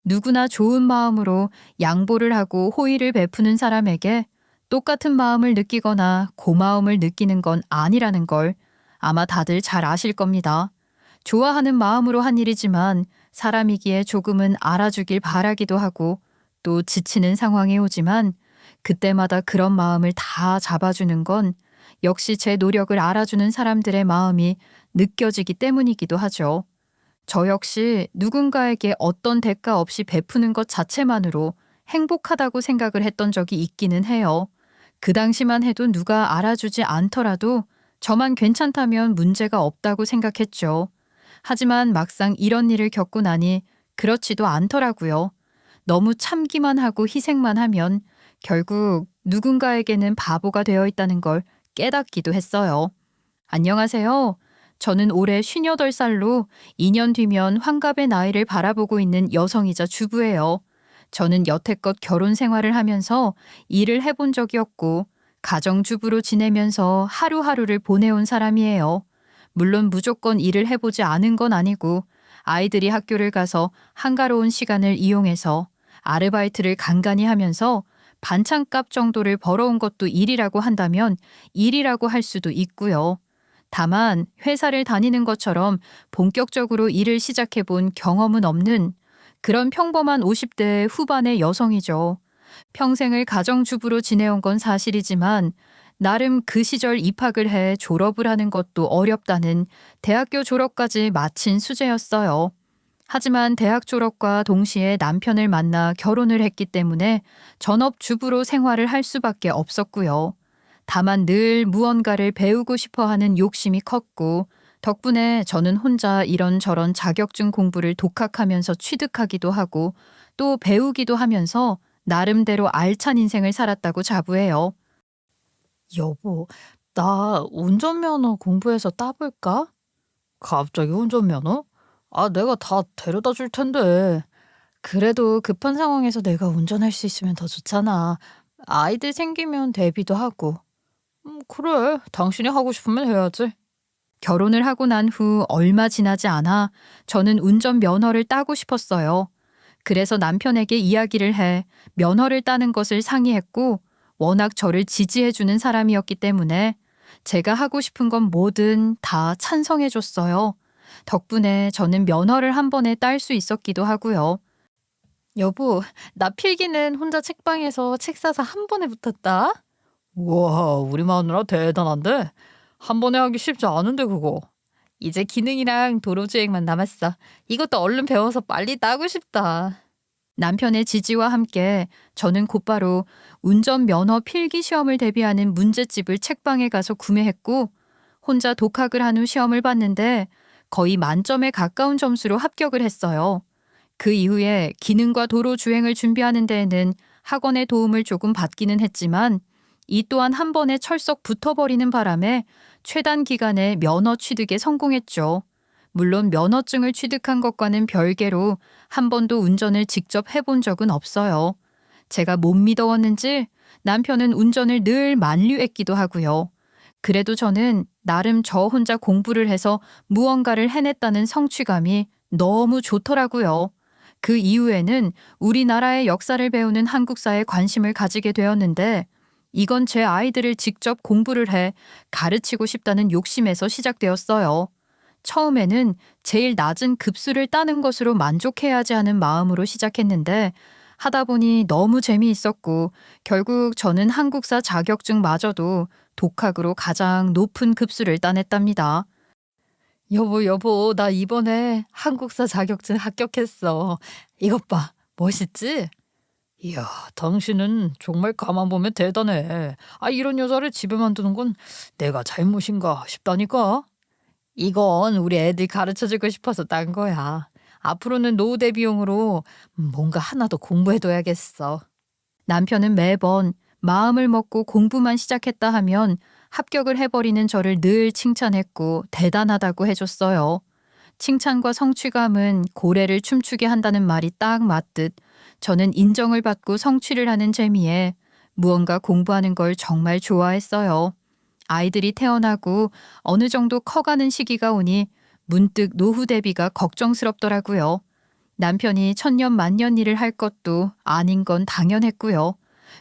누구나 좋은 마음으로 양보를 하고 호의를 베푸는 사람에게 똑같은 마음을 느끼거나 고마움을 느끼는 건 아니라는 걸 아마 다들 잘 아실 겁니다. 좋아하는 마음으로 한 일이지만 사람이기에 조금은 알아주길 바라기도 하고 또 지치는 상황이 오지만 그때마다 그런 마음을 다 잡아주는 건 역시 제 노력을 알아주는 사람들의 마음이 느껴지기 때문이기도 하죠. 저 역시 누군가에게 어떤 대가 없이 베푸는 것 자체만으로 행복하다고 생각을 했던 적이 있기는 해요. 그 당시만 해도 누가 알아주지 않더라도 저만 괜찮다면 문제가 없다고 생각했죠. 하지만 막상 이런 일을 겪고 나니 그렇지도 않더라고요. 너무 참기만 하고 희생만 하면 결국 누군가에게는 바보가 되어 있다는 걸 깨닫기도 했어요. 안녕하세요. 저는 올해 58살로 2년 뒤면 환갑의 나이를 바라보고 있는 여성이자 주부예요. 저는 여태껏 결혼 생활을 하면서 일을 해본 적이 없고 가정주부로 지내면서 하루하루를 보내온 사람이에요. 물론 무조건 일을 해보지 않은 건 아니고 아이들이 학교를 가서 한가로운 시간을 이용해서 아르바이트를 간간히 하면서 반찬값 정도를 벌어온 것도 일이라고 한다면 일이라고 할 수도 있고요. 다만 회사를 다니는 것처럼 본격적으로 일을 시작해 본 경험은 없는 그런 평범한 50대 후반의 여성이죠. 평생을 가정주부로 지내온 건 사실이지만 나름 그 시절 입학을 해 졸업을 하는 것도 어렵다는 대학교 졸업까지 마친 수재였어요. 하지만 대학 졸업과 동시에 남편을 만나 결혼을 했기 때문에 전업주부로 생활을 할 수밖에 없었고요. 다만 늘 무언가를 배우고 싶어 하는 욕심이 컸고 덕분에 저는 혼자 이런저런 자격증 공부를 독학하면서 취득하기도 하고 또 배우기도 하면서 나름대로 알찬 인생을 살았다고 자부해요. 여보, 나 운전면허 공부해서 따볼까? 갑자기 운전면허? 내가 다 데려다 줄 텐데. 그래도 급한 상황에서 내가 운전할 수 있으면 더 좋잖아. 아이들 생기면 대비도 하고. 그래. 당신이 하고 싶으면 해야지. 결혼을 하고 난 후 얼마 지나지 않아 저는 운전 면허를 따고 싶었어요. 그래서 남편에게 이야기를 해 면허를 따는 것을 상의했고 워낙 저를 지지해주는 사람이었기 때문에 제가 하고 싶은 건 뭐든 다 찬성해줬어요. 덕분에 저는 면허를 한 번에 딸 수 있었기도 하고요. 여보, 나 필기는 혼자 책방에서 책 사서 한 번에 붙었다. 우와, 우리 마누라 대단한데? 한 번에 하기 쉽지 않은데, 그거. 이제 기능이랑 도로주행만 남았어. 이것도 얼른 배워서 빨리 따고 싶다. 남편의 지지와 함께 저는 곧바로 운전면허 필기 시험을 대비하는 문제집을 책방에 가서 구매했고 혼자 독학을 한 후 시험을 봤는데 거의 만점에 가까운 점수로 합격을 했어요. 그 이후에 기능과 도로 주행을 준비하는 데에는 학원의 도움을 조금 받기는 했지만 이 또한 한 번에 철썩 붙어버리는 바람에 최단 기간에 면허 취득에 성공했죠. 물론 면허증을 취득한 것과는 별개로 한 번도 운전을 직접 해본 적은 없어요. 제가 못 믿어왔는지 남편은 운전을 늘 만류했기도 하고요. 그래도 저는 나름 저 혼자 공부를 해서 무언가를 해냈다는 성취감이 너무 좋더라고요. 그 이후에는 우리나라의 역사를 배우는 한국사에 관심을 가지게 되었는데 이건 제 아이들을 직접 공부를 해 가르치고 싶다는 욕심에서 시작되었어요. 처음에는 제일 낮은 급수를 따는 것으로 만족해야지 하는 마음으로 시작했는데 하다 보니 너무 재미있었고 결국 저는 한국사 자격증마저도 독학으로 가장 높은 급수를 따냈답니다. 여보, 나 이번에 한국사 자격증 합격했어. 이것 봐, 멋있지? 이야, 당신은 정말 가만 보면 대단해. 이런 여자를 집에만 두는 건 내가 잘못인가 싶다니까. 이건 우리 애들 가르쳐주고 싶어서 딴 거야. 앞으로는 노후 대비용으로 뭔가 하나 더 공부해둬야겠어. 남편은 매번 마음을 먹고 공부만 시작했다 하면 합격을 해버리는 저를 늘 칭찬했고 대단하다고 해줬어요. 칭찬과 성취감은 고래를 춤추게 한다는 말이 딱 맞듯 저는 인정을 받고 성취를 하는 재미에 무언가 공부하는 걸 정말 좋아했어요. 아이들이 태어나고 어느 정도 커가는 시기가 오니 문득 노후 대비가 걱정스럽더라고요. 남편이 천년만년 일을 할 것도 아닌 건 당연했고요.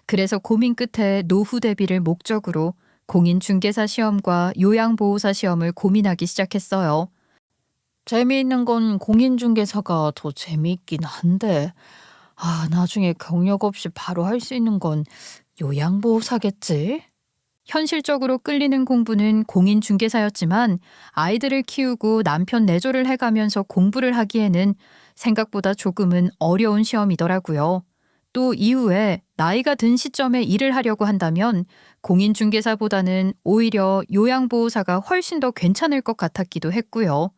그래서 고민 끝에 노후 대비를 목적으로 공인중개사 시험과 요양보호사 시험을 고민하기 시작했어요. 재미있는 건 공인중개사가 더 재미있긴 한데, 나중에 경력 없이 바로 할 수 있는 건 요양보호사겠지? 현실적으로 끌리는 공부는 공인중개사였지만 아이들을 키우고 남편 내조를 해가면서 공부를 하기에는 생각보다 조금은 어려운 시험이더라고요. 또 이후에 나이가 든 시점에 일을 하려고 한다면 공인중개사보다는 오히려 요양보호사가 훨씬 더 괜찮을 것 같았기도 했고요.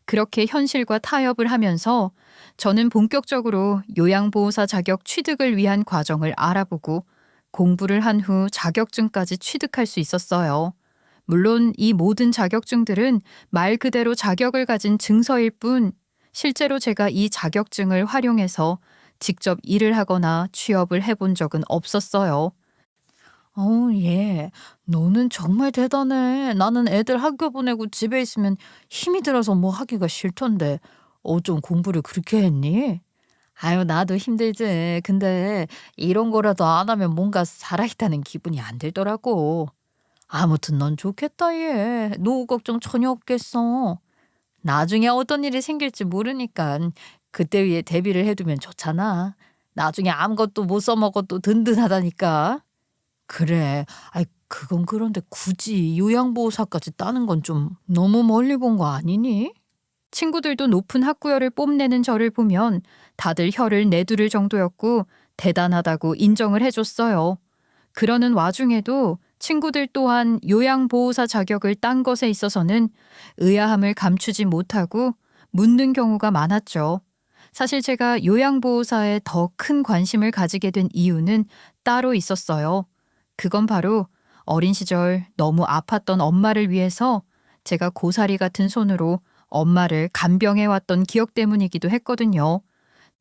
그렇게 현실과 타협을 하면서 저는 본격적으로 요양보호사 자격 취득을 위한 과정을 알아보고 공부를 한 후 자격증까지 취득할 수 있었어요. 물론 이 모든 자격증들은 말 그대로 자격을 가진 증서일 뿐 실제로 제가 이 자격증을 활용해서 직접 일을 하거나 취업을 해본 적은 없었어요. 얘, 너는 정말 대단해. 나는 애들 학교 보내고 집에 있으면 힘이 들어서 뭐 하기가 싫던데, 어쩜 공부를 그렇게 했니? 아유, 나도 힘들지. 근데 이런 거라도 안 하면 뭔가 살아있다는 기분이 안 들더라고. 아무튼 넌 좋겠다, 얘. 노후 걱정 전혀 없겠어. 나중에 어떤 일이 생길지 모르니까 그때 위해 대비를 해두면 좋잖아. 나중에 아무것도 못 써먹어도 든든하다니까. 그래. 아이, 그건 그런데 굳이 요양보호사까지 따는 건 좀 너무 멀리 본 거 아니니? 친구들도 높은 학구열을 뽐내는 저를 보면 다들 혀를 내두를 정도였고 대단하다고 인정을 해줬어요. 그러는 와중에도 친구들 또한 요양보호사 자격을 딴 것에 있어서는 의아함을 감추지 못하고 묻는 경우가 많았죠. 사실 제가 요양보호사에 더 큰 관심을 가지게 된 이유는 따로 있었어요. 그건 바로 어린 시절 너무 아팠던 엄마를 위해서 제가 고사리 같은 손으로 엄마를 간병해왔던 기억 때문이기도 했거든요.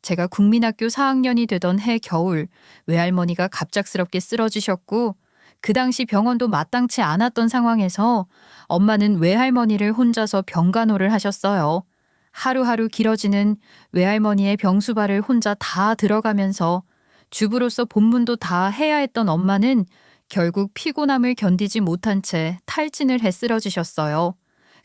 제가 국민학교 4학년이 되던 해 겨울 외할머니가 갑작스럽게 쓰러지셨고 그 당시 병원도 마땅치 않았던 상황에서 엄마는 외할머니를 혼자서 병간호를 하셨어요. 하루하루 길어지는 외할머니의 병수발을 혼자 다 들어가면서 주부로서 본분도 다 해야 했던 엄마는 결국 피곤함을 견디지 못한 채 탈진을 해 쓰러지셨어요.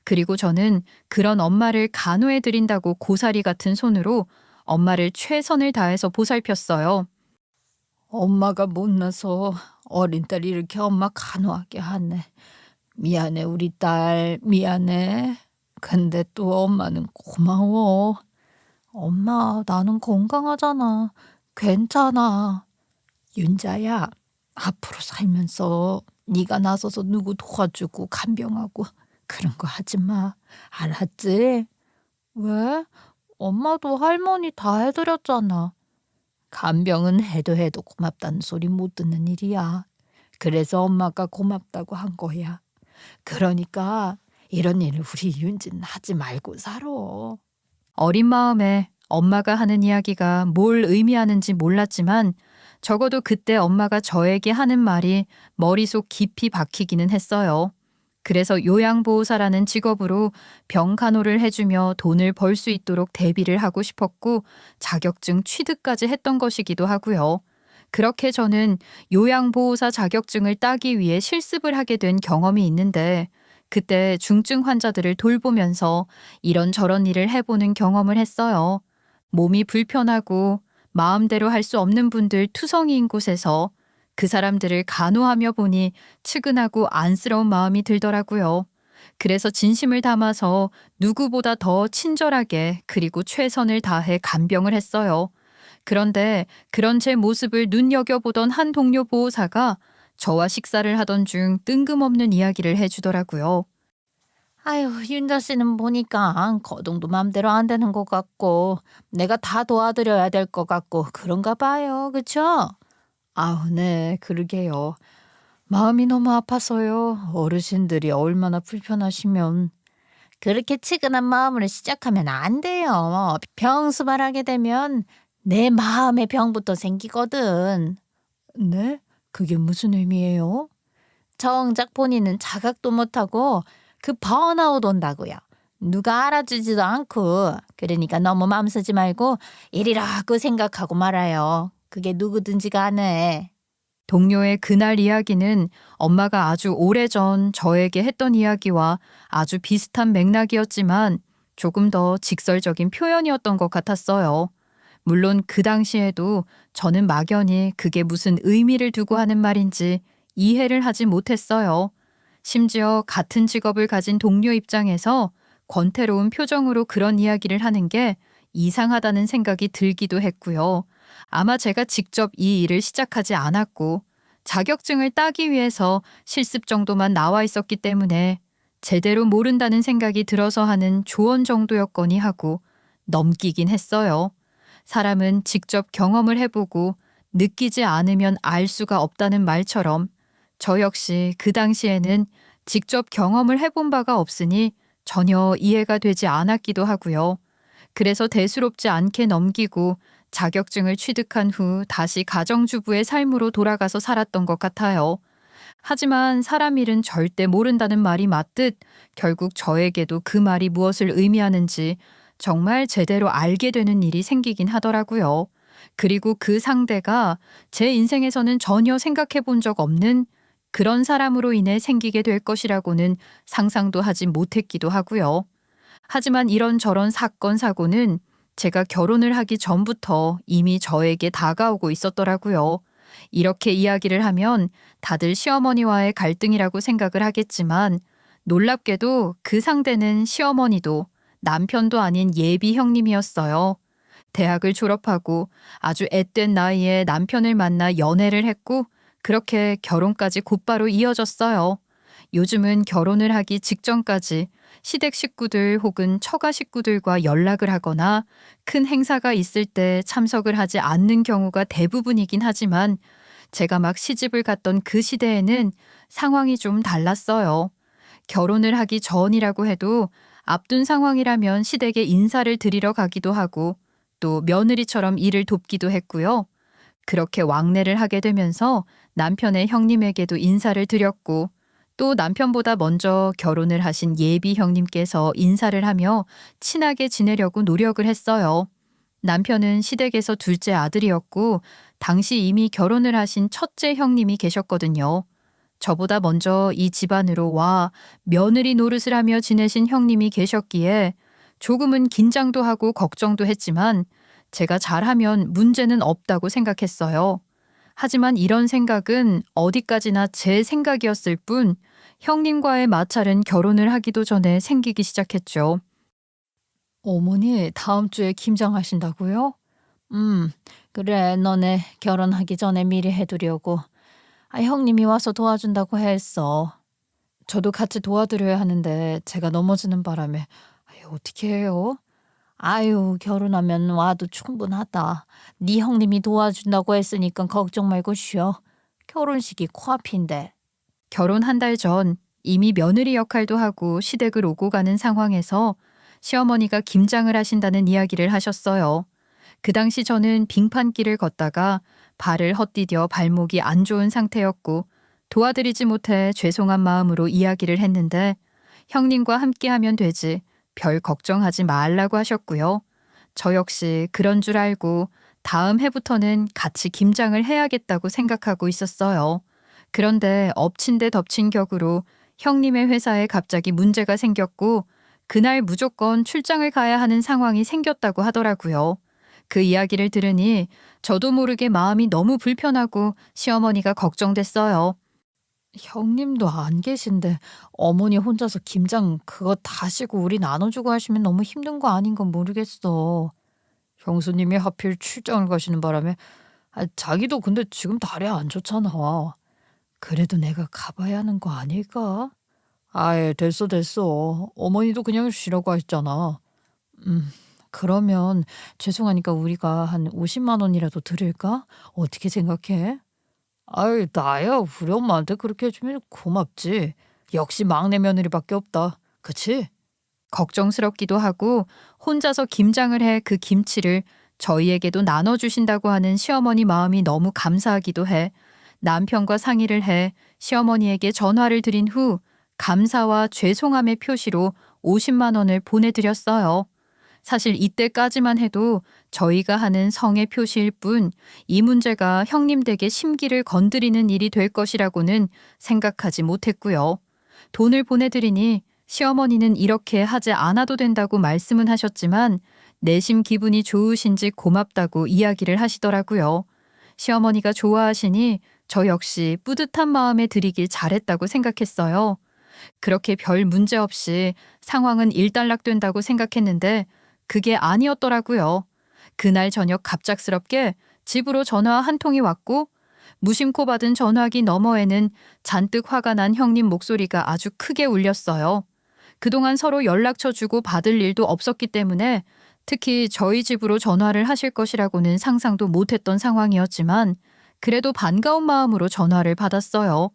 그리고 저는 그런 엄마를 간호해 드린다고 고사리 같은 손으로 엄마를 최선을 다해서 보살폈어요. 엄마가 못나서 어린 딸이 이렇게 엄마 간호하게 하네. 미안해, 우리 딸. 미안해. 근데 또 엄마는 고마워. 엄마, 나는 건강하잖아. 괜찮아. 윤자야, 앞으로 살면서 네가 나서서 누구 도와주고 간병하고 그런 거 하지 마. 알았지? 왜? 엄마도 할머니 다 해드렸잖아. 간병은 해도 고맙다는 소리 못 듣는 일이야. 그래서 엄마가 고맙다고 한 거야. 그러니까 이런 일을 우리 윤진 하지 말고 살아. 어린 마음에 엄마가 하는 이야기가 뭘 의미하는지 몰랐지만 적어도 그때 엄마가 저에게 하는 말이 머릿속 깊이 박히기는 했어요. 그래서 요양보호사라는 직업으로 병간호를 해주며 돈을 벌 수 있도록 대비를 하고 싶었고 자격증 취득까지 했던 것이기도 하고요. 그렇게 저는 요양보호사 자격증을 따기 위해 실습을 하게 된 경험이 있는데 그때 중증 환자들을 돌보면서 이런저런 일을 해보는 경험을 했어요. 몸이 불편하고 마음대로 할 수 없는 분들 투성이인 곳에서 그 사람들을 간호하며 보니 측은하고 안쓰러운 마음이 들더라고요. 그래서 진심을 담아서 누구보다 더 친절하게 그리고 최선을 다해 간병을 했어요. 그런데 그런 제 모습을 눈여겨보던 한 동료 보호사가 저와 식사를 하던 중 뜬금없는 이야기를 해주더라고요. 아유, 윤자 씨는 보니까 거동도 맘대로 안 되는 것 같고 내가 다 도와드려야 될 것 같고 그런가 봐요. 그쵸? 아우, 네, 그러게요. 마음이 너무 아파서요. 어르신들이 얼마나 불편하시면. 그렇게 치근한 마음으로 시작하면 안 돼요. 병수발하게 되면 내 마음의 병부터 생기거든. 네? 그게 무슨 의미예요? 정작 본인은 자각도 못하고 그 번아웃 온다고요. 누가 알아주지도 않고 그러니까 너무 맘 쓰지 말고 일이라고 생각하고 말아요. 그게 누구든지 간에. 동료의 그날 이야기는 엄마가 아주 오래전 저에게 했던 이야기와 아주 비슷한 맥락이었지만 조금 더 직설적인 표현이었던 것 같았어요. 물론 그 당시에도 저는 막연히 그게 무슨 의미를 두고 하는 말인지 이해를 하지 못했어요. 심지어 같은 직업을 가진 동료 입장에서 권태로운 표정으로 그런 이야기를 하는 게 이상하다는 생각이 들기도 했고요. 아마 제가 직접 이 일을 시작하지 않았고 자격증을 따기 위해서 실습 정도만 나와 있었기 때문에 제대로 모른다는 생각이 들어서 하는 조언 정도였거니 하고 넘기긴 했어요. 사람은 직접 경험을 해보고 느끼지 않으면 알 수가 없다는 말처럼 저 역시 그 당시에는 직접 경험을 해본 바가 없으니 전혀 이해가 되지 않았기도 하고요. 그래서 대수롭지 않게 넘기고 자격증을 취득한 후 다시 가정주부의 삶으로 돌아가서 살았던 것 같아요. 하지만 사람 일은 절대 모른다는 말이 맞듯 결국 저에게도 그 말이 무엇을 의미하는지 정말 제대로 알게 되는 일이 생기긴 하더라고요. 그리고 그 상대가 제 인생에서는 전혀 생각해 본 적 없는 그런 사람으로 인해 생기게 될 것이라고는 상상도 하지 못했기도 하고요. 하지만 이런저런 사건, 사고는 제가 결혼을 하기 전부터 이미 저에게 다가오고 있었더라고요. 이렇게 이야기를 하면 다들 시어머니와의 갈등이라고 생각을 하겠지만 놀랍게도 그 상대는 시어머니도 남편도 아닌 예비 형님이었어요. 대학을 졸업하고 아주 앳된 나이에 남편을 만나 연애를 했고 그렇게 결혼까지 곧바로 이어졌어요. 요즘은 결혼을 하기 직전까지 시댁 식구들 혹은 처가 식구들과 연락을 하거나 큰 행사가 있을 때 참석을 하지 않는 경우가 대부분이긴 하지만 제가 막 시집을 갔던 그 시대에는 상황이 좀 달랐어요. 결혼을 하기 전이라고 해도 앞둔 상황이라면 시댁에 인사를 드리러 가기도 하고 또 며느리처럼 일을 돕기도 했고요. 그렇게 왕래를 하게 되면서 남편의 형님에게도 인사를 드렸고 또 남편보다 먼저 결혼을 하신 예비 형님께서 인사를 하며 친하게 지내려고 노력을 했어요. 남편은 시댁에서 둘째 아들이었고 당시 이미 결혼을 하신 첫째 형님이 계셨거든요. 저보다 먼저 이 집안으로 와 며느리 노릇을 하며 지내신 형님이 계셨기에 조금은 긴장도 하고 걱정도 했지만 제가 잘하면 문제는 없다고 생각했어요. 하지만 이런 생각은 어디까지나 제 생각이었을 뿐 형님과의 마찰은 결혼을 하기도 전에 생기기 시작했죠. 어머니 다음 주에 김장하신다고요? 그래 너네 결혼하기 전에 미리 해두려고. 형님이 와서 도와준다고 했어. 저도 같이 도와드려야 하는데 제가 넘어지는 바람에 어떻게 해요? 아유 결혼하면 와도 충분하다. 네 형님이 도와준다고 했으니까 걱정 말고 쉬어. 결혼식이 코앞인데. 결혼 한 달 전 이미 며느리 역할도 하고 시댁을 오고 가는 상황에서 시어머니가 김장을 하신다는 이야기를 하셨어요. 그 당시 저는 빙판길을 걷다가 발을 헛디뎌 발목이 안 좋은 상태였고 도와드리지 못해 죄송한 마음으로 이야기를 했는데 형님과 함께하면 되지 별 걱정하지 말라고 하셨고요. 저 역시 그런 줄 알고 다음 해부터는 같이 김장을 해야겠다고 생각하고 있었어요. 그런데 엎친 데 덮친 격으로 형님의 회사에 갑자기 문제가 생겼고 그날 무조건 출장을 가야 하는 상황이 생겼다고 하더라고요. 그 이야기를 들으니 저도 모르게 마음이 너무 불편하고 시어머니가 걱정됐어요. 형님도 안 계신데 어머니 혼자서 김장 그거 다시고 우리 나눠주고 하시면 너무 힘든 거 아닌 건 모르겠어. 형수님이 하필 출장을 가시는 바람에 자기도 근데 지금 다리 안 좋잖아. 그래도 내가 가봐야 하는 거 아닐까? 아예 됐어 됐어. 어머니도 그냥 쉬라고 하셨잖아. 그러면 죄송하니까 우리가 한 50만 원이라도 드릴까? 어떻게 생각해? 아이 나야 우리 엄마한테 그렇게 해주면 고맙지. 역시 막내 며느리밖에 없다. 그치? 걱정스럽기도 하고 혼자서 김장을 해 그 김치를 저희에게도 나눠주신다고 하는 시어머니 마음이 너무 감사하기도 해 남편과 상의를 해 시어머니에게 전화를 드린 후 감사와 죄송함의 표시로 50만 원을 보내드렸어요. 사실 이때까지만 해도 저희가 하는 성의 표시일 뿐 이 문제가 형님 댁의 심기를 건드리는 일이 될 것이라고는 생각하지 못했고요. 돈을 보내드리니 시어머니는 이렇게 하지 않아도 된다고 말씀은 하셨지만 내심 기분이 좋으신지 고맙다고 이야기를 하시더라고요. 시어머니가 좋아하시니 저 역시 뿌듯한 마음에 드리길 잘했다고 생각했어요. 그렇게 별 문제 없이 상황은 일단락된다고 생각했는데 그게 아니었더라고요. 그날 저녁 갑작스럽게 집으로 전화 한 통이 왔고 무심코 받은 전화기 너머에는 잔뜩 화가 난 형님 목소리가 아주 크게 울렸어요. 그동안 서로 연락처 주고 받을 일도 없었기 때문에 특히 저희 집으로 전화를 하실 것이라고는 상상도 못했던 상황이었지만 그래도 반가운 마음으로 전화를 받았어요.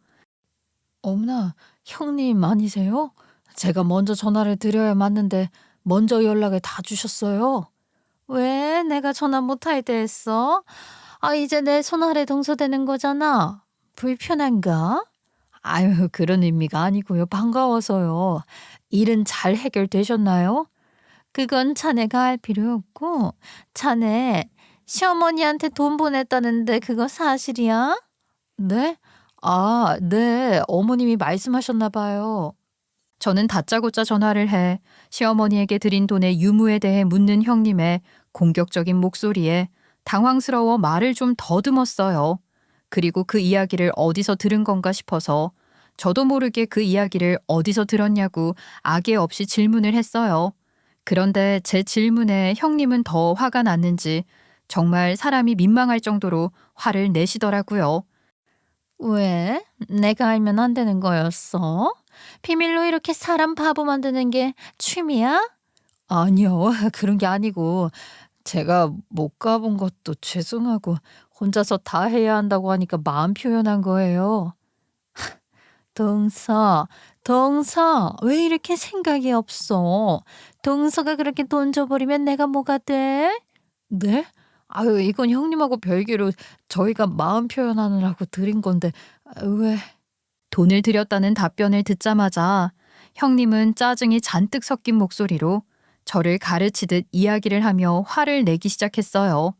어머나, 형님 아니세요? 제가 먼저 전화를 드려야 맞는데 먼저 연락을 다 주셨어요. 왜 내가 전화 못할 때 했어? 이제 내 손 아래 동서되는 거잖아. 불편한가? 아유, 그런 의미가 아니고요. 반가워서요. 일은 잘 해결되셨나요? 그건 자네가 알 필요 없고, 자네 시어머니한테 돈 보냈다는데 그거 사실이야? 네? 네. 어머님이 말씀하셨나 봐요. 저는 다짜고짜 전화를 해 시어머니에게 드린 돈의 유무에 대해 묻는 형님의 공격적인 목소리에 당황스러워 말을 좀 더듬었어요. 그리고 그 이야기를 어디서 들은 건가 싶어서 저도 모르게 그 이야기를 어디서 들었냐고 악의 없이 질문을 했어요. 그런데 제 질문에 형님은 더 화가 났는지 정말 사람이 민망할 정도로 화를 내시더라고요. 왜? 내가 알면 안 되는 거였어? 비밀로 이렇게 사람 바보 만드는 게 취미야? 아니요. 그런 게 아니고 제가 못 가본 것도 죄송하고 혼자서 다 해야 한다고 하니까 마음 표현한 거예요. 동서, 왜 이렇게 생각이 없어? 동서가 그렇게 돈 줘버리면 내가 뭐가 돼? 네? 아유, 이건 형님하고 별개로 저희가 마음 표현하느라고 드린 건데, 왜? 돈을 드렸다는 답변을 듣자마자 형님은 짜증이 잔뜩 섞인 목소리로 저를 가르치듯 이야기를 하며 화를 내기 시작했어요.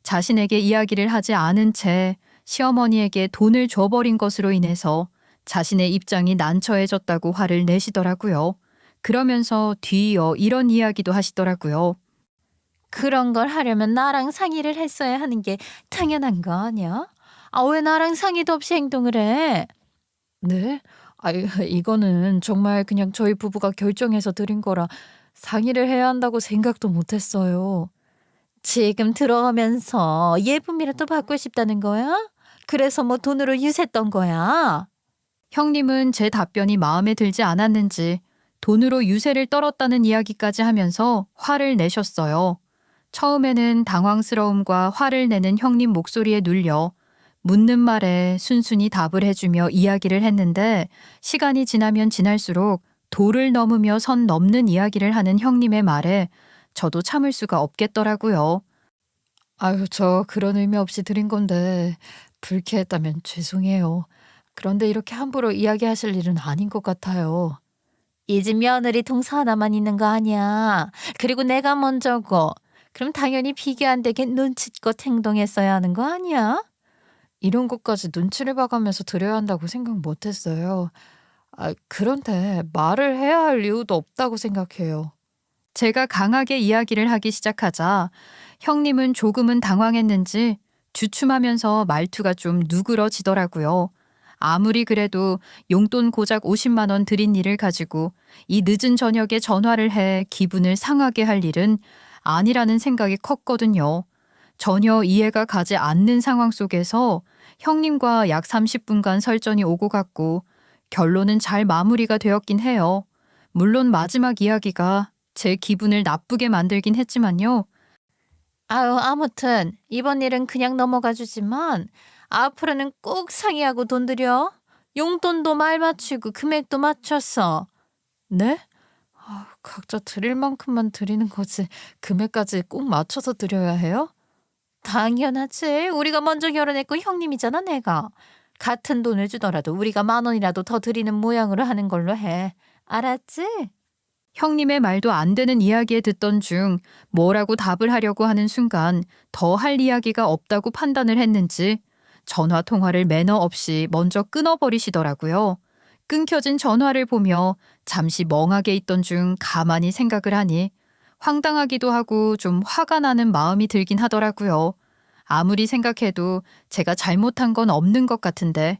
자신에게 이야기를 하지 않은 채 시어머니에게 돈을 줘버린 것으로 인해서 자신의 입장이 난처해졌다고 화를 내시더라고요. 그러면서 뒤이어 이런 이야기도 하시더라고요. 그런 걸 하려면 나랑 상의를 했어야 하는 게 당연한 거 아니야? 왜 나랑 상의도 없이 행동을 해? 네? 이거는 정말 그냥 저희 부부가 결정해서 드린 거라 상의를 해야 한다고 생각도 못 했어요. 지금 들어오면서 예품이라도 받고 싶다는 거야? 그래서 뭐 돈으로 유세했던 거야? 형님은 제 답변이 마음에 들지 않았는지 돈으로 유세를 떨었다는 이야기까지 하면서 화를 내셨어요. 처음에는 당황스러움과 화를 내는 형님 목소리에 눌려 묻는 말에 순순히 답을 해주며 이야기를 했는데 시간이 지나면 지날수록 도를 넘으며 선 넘는 이야기를 하는 형님의 말에 저도 참을 수가 없겠더라고요. 아유, 저 그런 의미 없이 드린 건데 불쾌했다면 죄송해요. 그런데 이렇게 함부로 이야기하실 일은 아닌 것 같아요. 이 집 며느리 동서 하나만 있는 거 아니야. 그리고 내가 먼저고. 그럼 당연히 비교 안 되게 눈치껏 행동했어야 하는 거 아니야? 이런 것까지 눈치를 봐가면서 드려야 한다고 생각 못 했어요. 그런데 말을 해야 할 이유도 없다고 생각해요. 제가 강하게 이야기를 하기 시작하자 형님은 조금은 당황했는지 주춤하면서 말투가 좀 누그러지더라고요. 아무리 그래도 용돈 고작 50만 원 드린 일을 가지고 이 늦은 저녁에 전화를 해 기분을 상하게 할 일은 아니라는 생각이 컸거든요. 전혀 이해가 가지 않는 상황 속에서 형님과 약 30분간 설전이 오고 갔고 결론은 잘 마무리가 되었긴 해요. 물론 마지막 이야기가 제 기분을 나쁘게 만들긴 했지만요. 아무튼 이번 일은 그냥 넘어가 주지만 앞으로는 꼭 상의하고 돈 드려. 용돈도 말 맞추고 금액도 맞춰서. 네? 각자 드릴 만큼만 드리는 거지 금액까지 꼭 맞춰서 드려야 해요? 당연하지. 우리가 먼저 결혼했고 형님이잖아 내가. 같은 돈을 주더라도 우리가 10,000원이라도 더 드리는 모양으로 하는 걸로 해. 알았지? 형님의 말도 안 되는 이야기에 듣던 중 뭐라고 답을 하려고 하는 순간 더 할 이야기가 없다고 판단을 했는지 전화 통화를 매너 없이 먼저 끊어버리시더라고요. 끊겨진 전화를 보며 잠시 멍하게 있던 중 가만히 생각을 하니 황당하기도 하고 좀 화가 나는 마음이 들긴 하더라고요. 아무리 생각해도 제가 잘못한 건 없는 것 같은데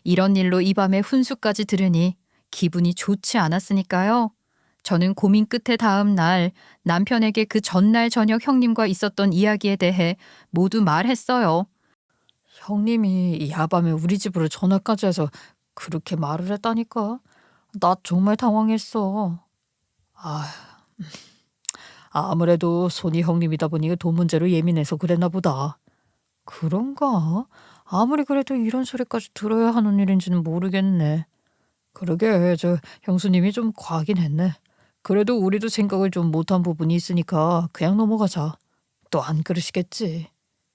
이런 일로 이 밤에 훈수까지 들으니 기분이 좋지 않았으니까요. 저는 고민 끝에 다음 날 남편에게 그 전날 저녁 형님과 있었던 이야기에 대해 모두 말했어요. 형님이 이 야밤에 우리 집으로 전화까지 해서 그렇게 말을 했다니까. 나 정말 당황했어. 아, 아무래도 손이 형님이다 보니 돈 문제로 예민해서 그랬나 보다. 그런가? 아무리 그래도 이런 소리까지 들어야 하는 일인지는 모르겠네. 그러게, 저 형수님이 좀 과하긴 했네. 그래도 우리도 생각을 좀 못한 부분이 있으니까 그냥 넘어가자. 또 안 그러시겠지.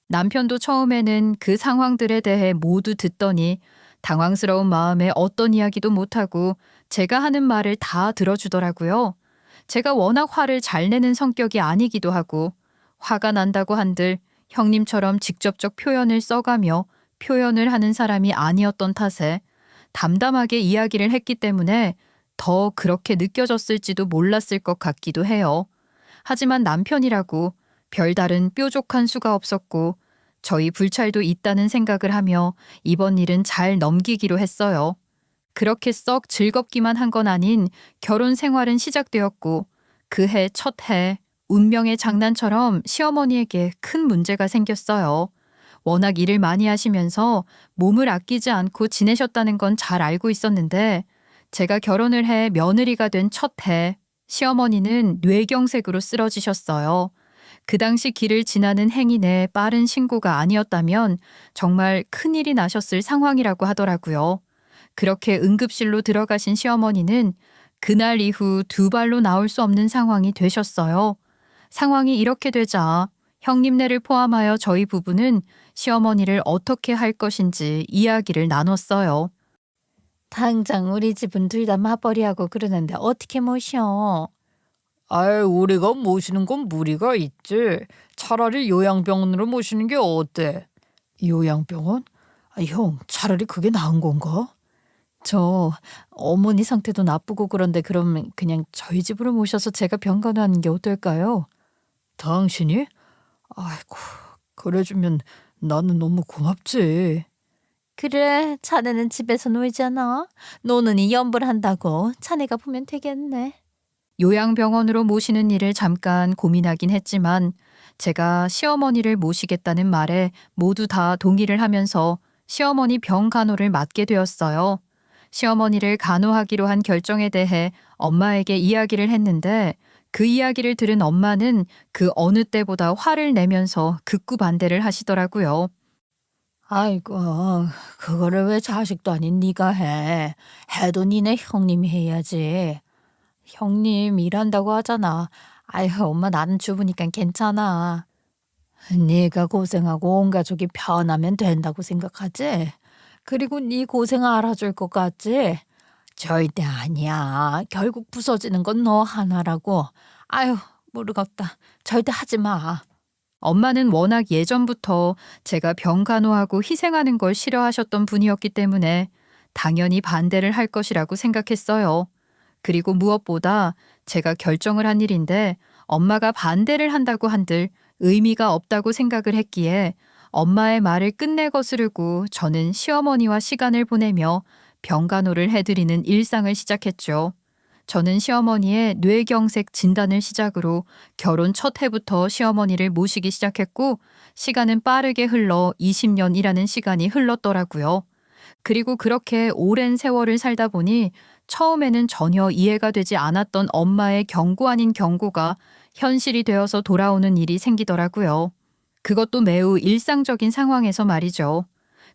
남편도 처음에는 그 상황들에 대해 모두 듣더니 당황스러운 마음에 어떤 이야기도 못하고 제가 하는 말을 다 들어주더라고요. 제가 워낙 화를 잘 내는 성격이 아니기도 하고 화가 난다고 한들 형님처럼 직접적 표현을 써가며 표현을 하는 사람이 아니었던 탓에 담담하게 이야기를 했기 때문에 더 그렇게 느껴졌을지도 몰랐을 것 같기도 해요. 하지만 남편이라고 별다른 뾰족한 수가 없었고 저희 불찰도 있다는 생각을 하며 이번 일은 잘 넘기기로 했어요. 그렇게 썩 즐겁기만 한 건 아닌 결혼 생활은 시작되었고 그 해 첫 해 운명의 장난처럼 시어머니에게 큰 문제가 생겼어요. 워낙 일을 많이 하시면서 몸을 아끼지 않고 지내셨다는 건 잘 알고 있었는데 제가 결혼을 해 며느리가 된 첫 해 시어머니는 뇌경색으로 쓰러지셨어요. 그 당시 길을 지나는 행인의 빠른 신고가 아니었다면 정말 큰일이 나셨을 상황이라고 하더라고요. 그렇게 응급실로 들어가신 시어머니는 그날 이후 두 발로 나올 수 없는 상황이 되셨어요. 상황이 이렇게 되자 형님네를 포함하여 저희 부부는 시어머니를 어떻게 할 것인지 이야기를 나눴어요. 당장 우리 집은 둘 다 맞벌이하고 그러는데 어떻게 모셔? 아이, 우리가 모시는 건 무리가 있지. 차라리 요양병원으로 모시는 게 어때? 요양병원? 아, 형, 차라리 그게 나은 건가? 저 어머니 상태도 나쁘고 그런데 그럼 그냥 저희 집으로 모셔서 제가 병간호하는 게 어떨까요? 당신이? 아이고, 그래주면 나는 너무 고맙지. 그래, 자네는 집에서 놀잖아. 노는이 염불한다고 자네가 보면 되겠네. 요양병원으로 모시는 일을 잠깐 고민하긴 했지만 제가 시어머니를 모시겠다는 말에 모두 다 동의를 하면서 시어머니 병 간호를 맡게 되었어요. 시어머니를 간호하기로 한 결정에 대해 엄마에게 이야기를 했는데 그 이야기를 들은 엄마는 그 어느 때보다 화를 내면서 극구 반대를 하시더라고요. 아이고, 그거를 왜 자식도 아닌 네가 해. 해도 니네 형님이 해야지. 형님 일한다고 하잖아. 아유, 엄마 나는 주부니까 괜찮아. 네가 고생하고 온 가족이 편하면 된다고 생각하지? 그리고 네 고생 알아줄 것 같지? 절대 아니야. 결국 부서지는 건 너 하나라고. 아유, 모르겠다. 절대 하지 마. 엄마는 워낙 예전부터 제가 병 간호하고 희생하는 걸 싫어하셨던 분이었기 때문에 당연히 반대를 할 것이라고 생각했어요. 그리고 무엇보다 제가 결정을 한 일인데 엄마가 반대를 한다고 한들 의미가 없다고 생각을 했기에 엄마의 말을 끝내 거스르고 저는 시어머니와 시간을 보내며 병간호를 해드리는 일상을 시작했죠. 저는 시어머니의 뇌경색 진단을 시작으로 결혼 첫 해부터 시어머니를 모시기 시작했고 시간은 빠르게 흘러 20년이라는 시간이 흘렀더라고요. 그리고 그렇게 오랜 세월을 살다 보니 처음에는 전혀 이해가 되지 않았던 엄마의 경고 아닌 경고가 현실이 되어서 돌아오는 일이 생기더라고요. 그것도 매우 일상적인 상황에서 말이죠.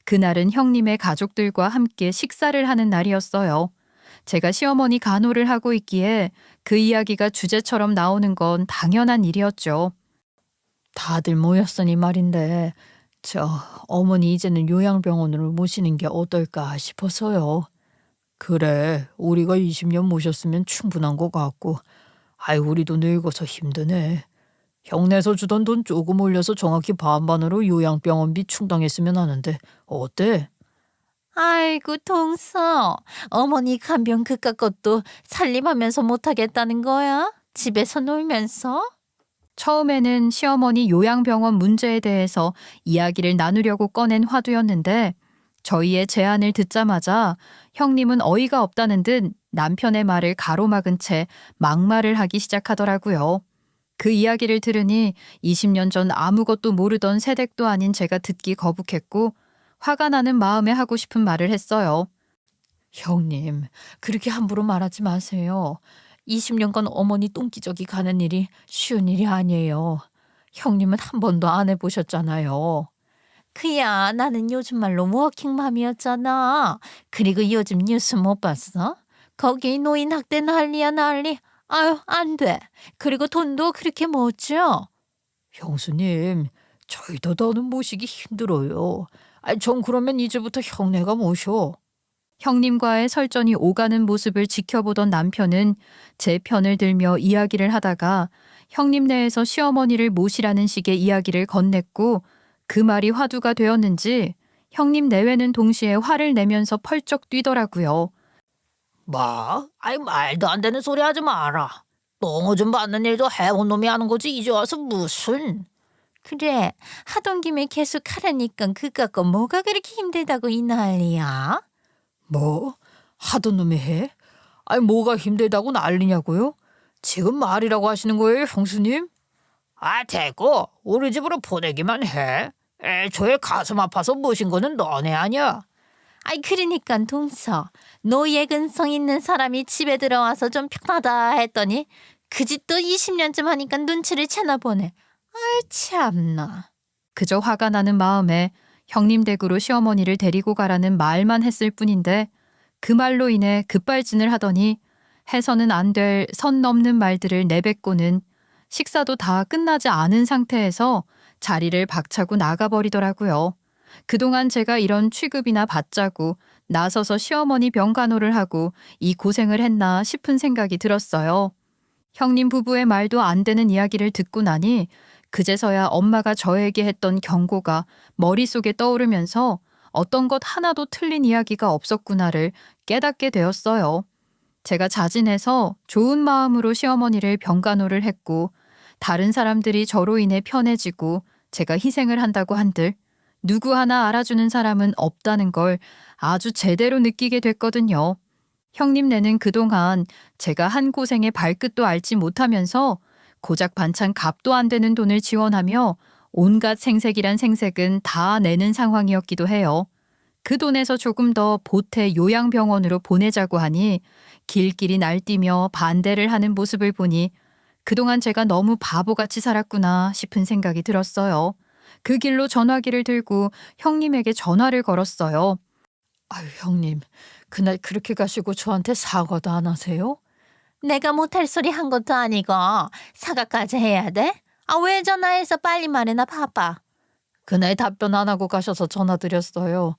그날은 형님의 가족들과 함께 식사를 하는 날이었어요. 제가 시어머니 간호를 하고 있기에 그 이야기가 주제처럼 나오는 건 당연한 일이었죠. 다들 모였으니 말인데 저 어머니 이제는 요양병원으로 모시는 게 어떨까 싶어서요. 그래, 우리가 20년 모셨으면 충분한 것 같고 아이, 우리도 늙어서 힘드네. 형네서 주던 돈 조금 올려서 정확히 반반으로 요양병원비 충당했으면 하는데 어때? 아이고 동서, 어머니 간병 그깟 것도 살림하면서 못하겠다는 거야? 집에서 놀면서? 처음에는 시어머니 요양병원 문제에 대해서 이야기를 나누려고 꺼낸 화두였는데 저희의 제안을 듣자마자 형님은 어이가 없다는 듯 남편의 말을 가로막은 채 막말을 하기 시작하더라고요. 그 이야기를 들으니 20년 전 아무것도 모르던 새댁도 아닌 제가 듣기 거북했고 화가 나는 마음에 하고 싶은 말을 했어요. 형님, 그렇게 함부로 말하지 마세요. 20년간 어머니 똥기저귀 가는 일이 쉬운 일이 아니에요. 형님은 한 번도 안 해보셨잖아요. 그야 나는 요즘 말로 워킹맘이었잖아. 그리고 요즘 뉴스 못 봤어? 거기 노인 학대 난리야 난리. 아유 안 돼. 그리고 돈도 그렇게 못 줘. 형수님, 저희도 더는 모시기 힘들어요. 전 그러면 이제부터 형네가 모셔. 형님과의 설전이 오가는 모습을 지켜보던 남편은 제 편을 들며 이야기를 하다가 형님 내에서 시어머니를 모시라는 식의 이야기를 건넸고 그 말이 화두가 되었는지 형님 내외는 동시에 화를 내면서 펄쩍 뛰더라고요. 뭐? 아이 말도 안 되는 소리 하지 마라. 똥 좀 받는 일도 해온 놈이 하는 거지 이제 와서 무슨. 그래 하던 김에 계속 하라니까 그깟 거 뭐가 그렇게 힘들다고 이 난리야? 뭐? 하던 놈이 해? 뭐가 힘들다고 난리냐고요? 지금 말이라고 하시는 거예요, 형수님? 됐고 우리 집으로 보내기만 해. 애초에 가슴 아파서 모신 거는 너네 아니야. 아이 그러니까 동서 노예근성 있는 사람이 집에 들어와서 좀 편하다 했더니 그 짓도 20년쯤 하니까 눈치를 채나 보네. 아이 참나. 그저 화가 나는 마음에 형님 댁으로 시어머니를 데리고 가라는 말만 했을 뿐인데 그 말로 인해 급발진을 하더니 해서는 안 될 선 넘는 말들을 내뱉고는 식사도 다 끝나지 않은 상태에서 자리를 박차고 나가버리더라고요. 그동안 제가 이런 취급이나 받자고 나서서 시어머니 병간호를 하고 이 고생을 했나 싶은 생각이 들었어요. 형님 부부의 말도 안 되는 이야기를 듣고 나니 그제서야 엄마가 저에게 했던 경고가 머릿속에 떠오르면서 어떤 것 하나도 틀린 이야기가 없었구나를 깨닫게 되었어요. 제가 자진해서 좋은 마음으로 시어머니를 병간호를 했고 다른 사람들이 저로 인해 편해지고 제가 희생을 한다고 한들 누구 하나 알아주는 사람은 없다는 걸 아주 제대로 느끼게 됐거든요. 형님네는 그동안 제가 한 고생의 발끝도 앓지 못하면서 고작 반찬 값도 안 되는 돈을 지원하며 온갖 생색이란 생색은 다 내는 상황이었기도 해요. 그 돈에서 조금 더 보태 요양병원으로 보내자고 하니 길길이 날뛰며 반대를 하는 모습을 보니 그동안 제가 너무 바보같이 살았구나 싶은 생각이 들었어요. 그 길로 전화기를 들고 형님에게 전화를 걸었어요. 아유, 형님, 그날 그렇게 가시고 저한테 사과도 안 하세요? 내가 못할 소리 한 것도 아니고 사과까지 해야 돼? 왜 전화해서 빨리 말해나 바빠. 그날 답변 안 하고 가셔서 전화드렸어요.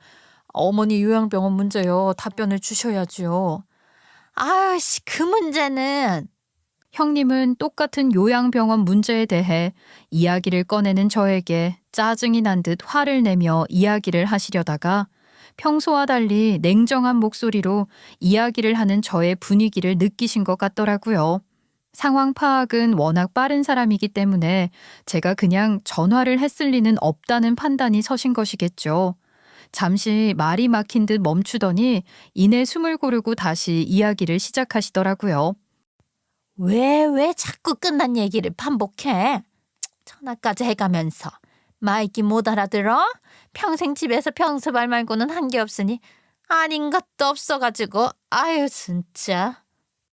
어머니 요양병원 문제요. 답변을 주셔야지요. 아유씨 그 문제는. 형님은 똑같은 요양병원 문제에 대해 이야기를 꺼내는 저에게 짜증이 난 듯 화를 내며 이야기를 하시려다가 평소와 달리 냉정한 목소리로 이야기를 하는 저의 분위기를 느끼신 것 같더라고요. 상황 파악은 워낙 빠른 사람이기 때문에 제가 그냥 전화를 했을 리는 없다는 판단이 서신 것이겠죠. 잠시 말이 막힌 듯 멈추더니 이내 숨을 고르고 다시 이야기를 시작하시더라고요. 왜 자꾸 끝난 얘기를 반복해? 전화까지 해가면서 마이키 못 알아들어? 평생 집에서 병서발 말고는 한 게 없으니 아닌 것도 없어가지고 아유 진짜.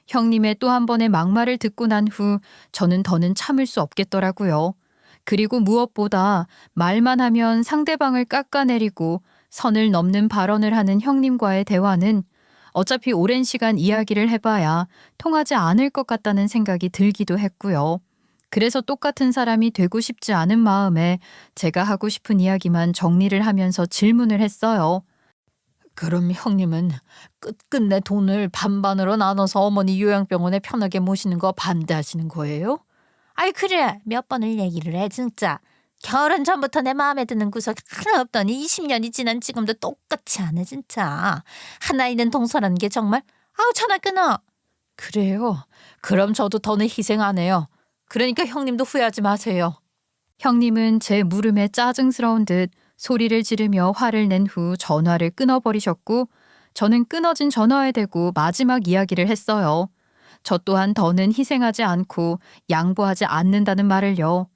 형님의 또 한 번의 막말을 듣고 난 후 저는 더는 참을 수 없겠더라고요. 그리고 무엇보다 말만 하면 상대방을 깎아내리고 선을 넘는 발언을 하는 형님과의 대화는 어차피 오랜 시간 이야기를 해봐야 통하지 않을 것 같다는 생각이 들기도 했고요. 그래서 똑같은 사람이 되고 싶지 않은 마음에 제가 하고 싶은 이야기만 정리를 하면서 질문을 했어요. 그럼 형님은 끝끝내 돈을 반반으로 나눠서 어머니 요양병원에 편하게 모시는 거 반대하시는 거예요? 아이 그래 몇 번을 얘기를 해 진짜. 결혼 전부터 내 마음에 드는 구석 하나 없더니 20년이 지난 지금도 똑같이 안 해 진짜. 하나 있는 동서라는 게 정말 아우 전화 끊어. 그래요? 그럼 저도 더는 희생 안 해요. 그러니까 형님도 후회하지 마세요. 형님은 제 물음에 짜증스러운 듯 소리를 지르며 화를 낸 후 전화를 끊어버리셨고 저는 끊어진 전화에 대고 마지막 이야기를 했어요. 저 또한 더는 희생하지 않고 양보하지 않는다는 말을요.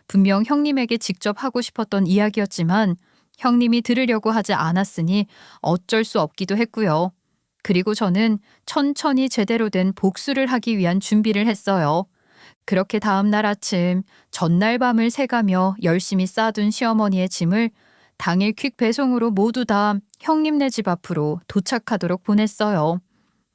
분명 형님에게 직접 하고 싶었던 이야기였지만 형님이 들으려고 하지 않았으니 어쩔 수 없기도 했고요. 그리고 저는 천천히 제대로 된 복수를 하기 위한 준비를 했어요. 그렇게 다음 날 아침 전날 밤을 새가며 열심히 싸둔 시어머니의 짐을 당일 퀵 배송으로 모두 다 형님네 집 앞으로 도착하도록 보냈어요.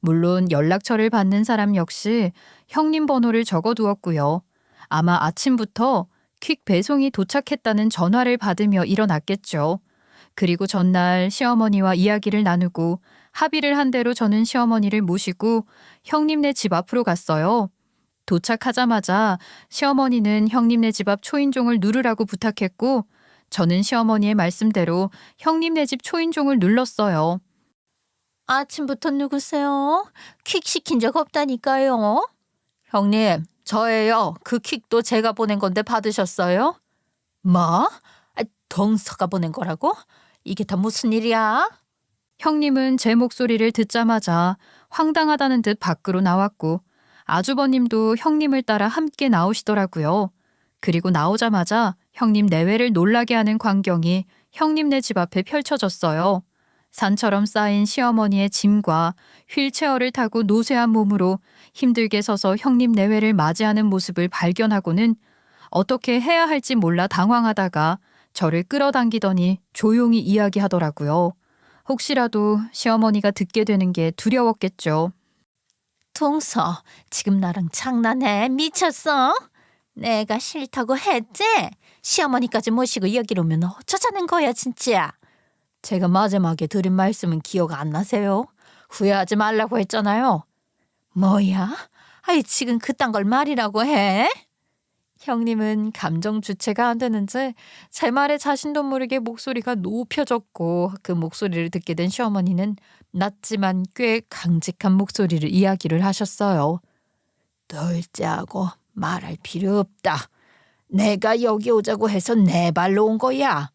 물론 연락처를 받는 사람 역시 형님 번호를 적어두었고요. 아마 아침부터 퀵 배송이 도착했다는 전화를 받으며 일어났겠죠. 그리고 전날 시어머니와 이야기를 나누고 합의를 한 대로 저는 시어머니를 모시고 형님네 집 앞으로 갔어요. 도착하자마자 시어머니는 형님네 집 앞 초인종을 누르라고 부탁했고 저는 시어머니의 말씀대로 형님네 집 초인종을 눌렀어요. 아침부터 누구세요? 퀵 시킨 적 없다니까요. 형님, 저예요. 그 퀵도 제가 보낸 건데 받으셨어요? 뭐? 동서가 보낸 거라고? 이게 다 무슨 일이야? 형님은 제 목소리를 듣자마자 황당하다는 듯 밖으로 나왔고 아주버님도 형님을 따라 함께 나오시더라고요. 그리고 나오자마자 형님 내외를 놀라게 하는 광경이 형님네 집 앞에 펼쳐졌어요. 산처럼 쌓인 시어머니의 짐과 휠체어를 타고 노쇠한 몸으로 힘들게 서서 형님 내외를 맞이하는 모습을 발견하고는 어떻게 해야 할지 몰라 당황하다가 저를 끌어당기더니 조용히 이야기하더라고요. 혹시라도 시어머니가 듣게 되는 게 두려웠겠죠. 동서, 지금 나랑 장난해? 미쳤어? 내가 싫다고 했지? 시어머니까지 모시고 여기로 오면 어쩌자는 거야 진짜. 제가 마지막에 드린 말씀은 기억 안 나세요? 후회하지 말라고 했잖아요. 뭐야? 아이 지금 그딴 걸 말이라고 해? 형님은 감정 주체가 안 되는지 제 말에 자신도 모르게 목소리가 높여졌고 그 목소리를 듣게 된 시어머니는 낮지만 꽤 강직한 목소리를 이야기를 하셨어요. 둘째하고 말할 필요 없다. 내가 여기 오자고 해서 내 발로 온 거야.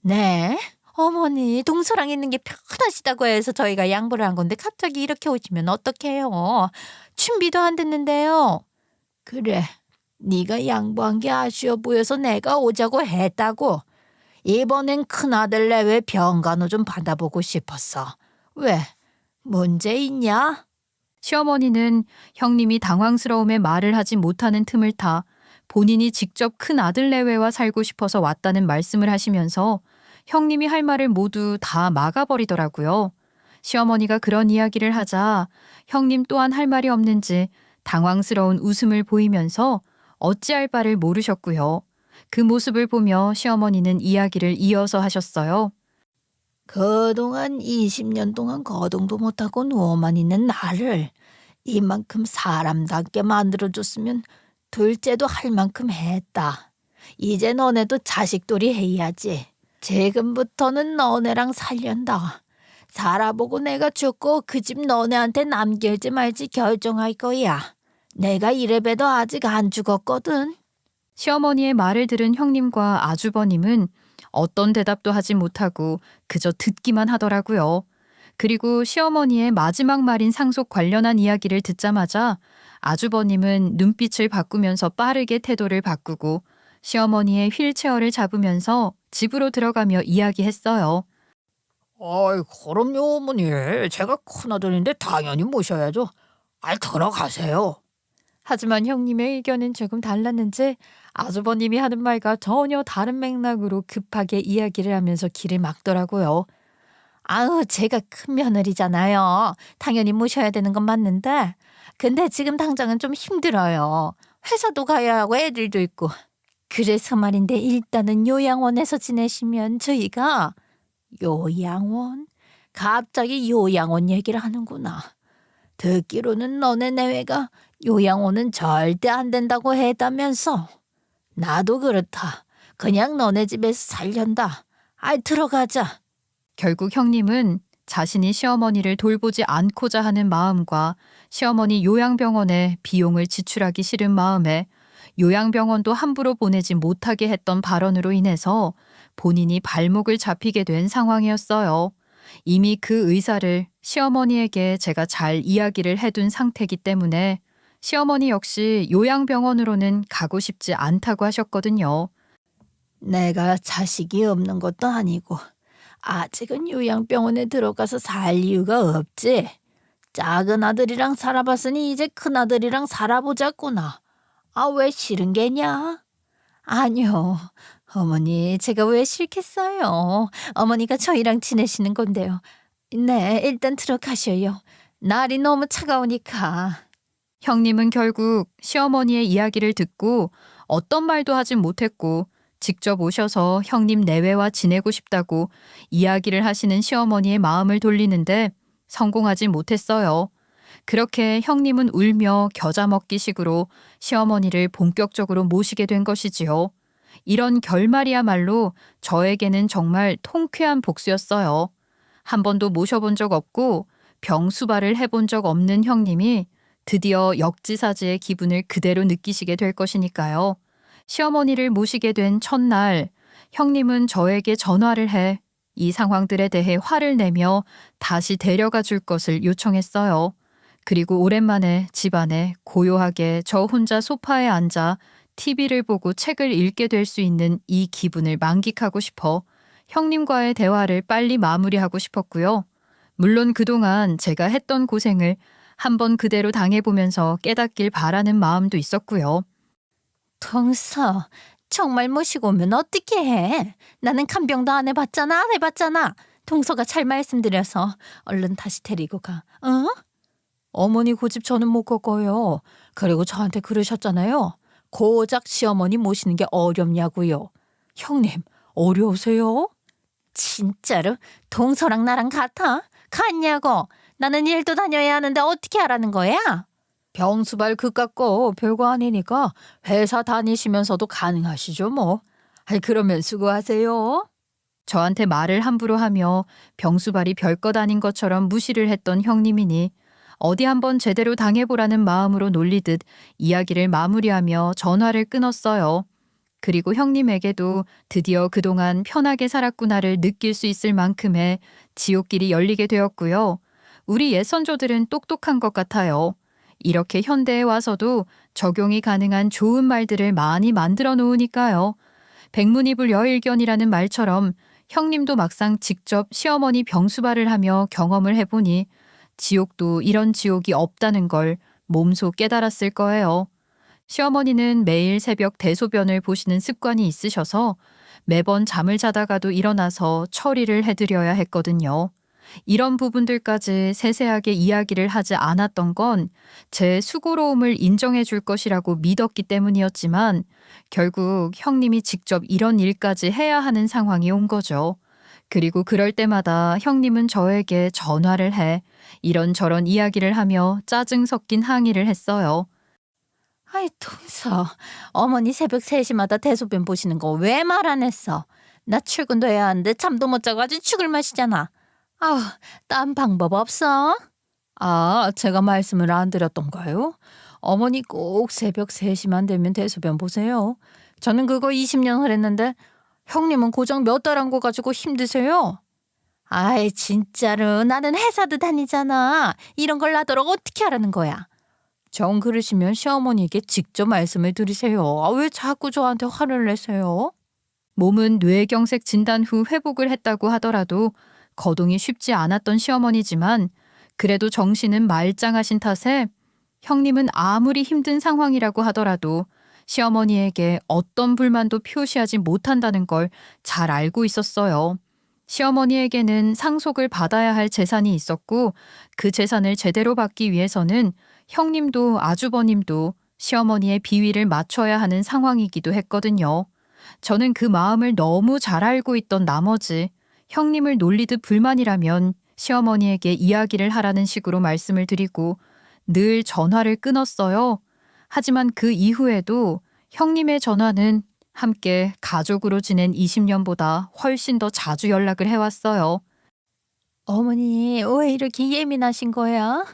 네? 어머니 동서랑 있는 게 편하시다고 해서 저희가 양보를 한 건데 갑자기 이렇게 오시면 어떡해요. 준비도 안 됐는데요. 그래. 네가 양보한 게 아쉬워 보여서 내가 오자고 했다고. 이번엔 큰아들 내외 병간호 좀 받아보고 싶었어. 왜? 문제 있냐? 시어머니는 형님이 당황스러움에 말을 하지 못하는 틈을 타 본인이 직접 큰 아들 내외와 살고 싶어서 왔다는 말씀을 하시면서 형님이 할 말을 모두 다 막아버리더라고요. 시어머니가 그런 이야기를 하자 형님 또한 할 말이 없는지 당황스러운 웃음을 보이면서 어찌할 바를 모르셨고요. 그 모습을 보며 시어머니는 이야기를 이어서 하셨어요. 그동안 20년 동안 거동도 못하고 누워만 있는 나를 이만큼 사람답게 만들어줬으면 둘째도 할 만큼 했다. 이제 너네도 자식돌이 해야지. 지금부터는 너네랑 살련다. 살아보고 내가 죽고 그 집 너네한테 남길지 말지 결정할 거야. 내가 이래봬도 아직 안 죽었거든. 시어머니의 말을 들은 형님과 아주버님은 어떤 대답도 하지 못하고 그저 듣기만 하더라고요. 그리고 시어머니의 마지막 말인 상속 관련한 이야기를 듣자마자 아주버님은 눈빛을 바꾸면서 빠르게 태도를 바꾸고 시어머니의 휠체어를 잡으면서 집으로 들어가며 이야기했어요. 아이, 그럼요, 어머니. 제가 큰아들인데 당연히 모셔야죠. 들어가세요. 하지만 형님의 의견은 조금 달랐는지 아주버님이 하는 말과 전혀 다른 맥락으로 급하게 이야기를 하면서 길을 막더라고요. 아우, 제가 큰 며느리잖아요. 당연히 모셔야 되는 건 맞는데. 근데 지금 당장은 좀 힘들어요. 회사도 가야 하고 애들도 있고. 그래서 말인데 일단은 요양원에서 지내시면 저희가 요양원? 갑자기 요양원 얘기를 하는구나. 듣기로는 너네 내외가 요양원은 절대 안 된다고 했다면서. 나도 그렇다. 그냥 너네 집에서 살련다. 아이 들어가자. 결국 형님은 자신이 시어머니를 돌보지 않고자 하는 마음과 시어머니 요양병원에 비용을 지출하기 싫은 마음에 요양병원도 함부로 보내지 못하게 했던 발언으로 인해서 본인이 발목을 잡히게 된 상황이었어요. 이미 그 의사를 시어머니에게 제가 잘 이야기를 해둔 상태이기 때문에 시어머니 역시 요양병원으로는 가고 싶지 않다고 하셨거든요. 내가 자식이 없는 것도 아니고 아직은 요양병원에 들어가서 살 이유가 없지. 작은 아들이랑 살아봤으니 이제 큰 아들이랑 살아보자꾸나. 아, 왜 싫은 게냐? 아니요. 어머니, 제가 왜 싫겠어요. 어머니가 저희랑 지내시는 건데요. 네, 일단 들어가셔요. 날이 너무 차가우니까. 형님은 결국 시어머니의 이야기를 듣고 어떤 말도 하진 못했고 직접 오셔서 형님 내외와 지내고 싶다고 이야기를 하시는 시어머니의 마음을 돌리는데 성공하지 못했어요. 그렇게 형님은 울며 겨자 먹기 식으로 시어머니를 본격적으로 모시게 된 것이지요. 이런 결말이야말로 저에게는 정말 통쾌한 복수였어요. 한 번도 모셔본 적 없고 병수발을 해본 적 없는 형님이 드디어 역지사지의 기분을 그대로 느끼시게 될 것이니까요. 시어머니를 모시게 된 첫날, 형님은 저에게 전화를 해 이 상황들에 대해 화를 내며 다시 데려가 줄 것을 요청했어요. 그리고 오랜만에 집안에 고요하게 저 혼자 소파에 앉아 TV를 보고 책을 읽게 될 수 있는 이 기분을 만끽하고 싶어 형님과의 대화를 빨리 마무리하고 싶었고요. 물론 그동안 제가 했던 고생을 한번 그대로 당해보면서 깨닫길 바라는 마음도 있었고요. 동서, 정말 모시고 오면 어떻게 해? 나는 간병도 안 해봤잖아. 동서가 잘 말씀드려서 얼른 다시 데리고 가. 어? 어머니 고집 저는 못 꺾어요. 그리고 저한테 그러셨잖아요. 고작 시어머니 모시는 게 어렵냐고요. 형님, 어려우세요? 진짜로? 동서랑 나랑 같아? 같냐고? 나는 일도 다녀야 하는데 어떻게 하라는 거야? 병수발 그깟 거 별거 아니니까 회사 다니시면서도 가능하시죠 뭐. 아이 그러면 수고하세요. 저한테 말을 함부로 하며 병수발이 별것 아닌 것처럼 무시를 했던 형님이니 어디 한번 제대로 당해보라는 마음으로 놀리듯 이야기를 마무리하며 전화를 끊었어요. 그리고 형님에게도 드디어 그동안 편하게 살았구나를 느낄 수 있을 만큼의 지옥길이 열리게 되었고요. 우리 옛선조들은 똑똑한 것 같아요. 이렇게 현대에 와서도 적용이 가능한 좋은 말들을 많이 만들어 놓으니까요. 백문이불여일견이라는 말처럼 형님도 막상 직접 시어머니 병수발을 하며 경험을 해보니 지옥도 이런 지옥이 없다는 걸 몸소 깨달았을 거예요. 시어머니는 매일 새벽 대소변을 보시는 습관이 있으셔서 매번 잠을 자다가도 일어나서 처리를 해드려야 했거든요. 이런 부분들까지 세세하게 이야기를 하지 않았던 건 제 수고로움을 인정해 줄 것이라고 믿었기 때문이었지만 결국 형님이 직접 이런 일까지 해야 하는 상황이 온 거죠. 그리고 그럴 때마다 형님은 저에게 전화를 해 이런저런 이야기를 하며 짜증 섞인 항의를 했어요. 아이 동서, 어머니 새벽 3시마다 대소변 보시는 거 왜 말 안 했어? 나 출근도 해야 하는데 잠도 못 자고 아주 죽을 맛이잖아. 아우, 딴 방법 없어? 아, 제가 말씀을 안 드렸던가요? 어머니 꼭 새벽 3시만 되면 대소변 보세요. 저는 그거 20년을 했는데 형님은 고작 몇 달 한 거 가지고 힘드세요? 아이 진짜로 나는 회사도 다니잖아. 이런 걸 나더러 어떻게 하라는 거야? 정 그러시면 시어머니에게 직접 말씀을 드리세요. 아, 왜 자꾸 저한테 화를 내세요? 몸은 뇌경색 진단 후 회복을 했다고 하더라도 거동이 쉽지 않았던 시어머니지만 그래도 정신은 말짱하신 탓에 형님은 아무리 힘든 상황이라고 하더라도 시어머니에게 어떤 불만도 표시하지 못한다는 걸 잘 알고 있었어요. 시어머니에게는 상속을 받아야 할 재산이 있었고 그 재산을 제대로 받기 위해서는 형님도 아주버님도 시어머니의 비위를 맞춰야 하는 상황이기도 했거든요. 저는 그 마음을 너무 잘 알고 있던 나머지 형님을 놀리듯 불만이라면 시어머니에게 이야기를 하라는 식으로 말씀을 드리고 늘 전화를 끊었어요. 하지만 그 이후에도 형님의 전화는 함께 가족으로 지낸 20년보다 훨씬 더 자주 연락을 해왔어요. 어머니, 왜 이렇게 예민하신 거야?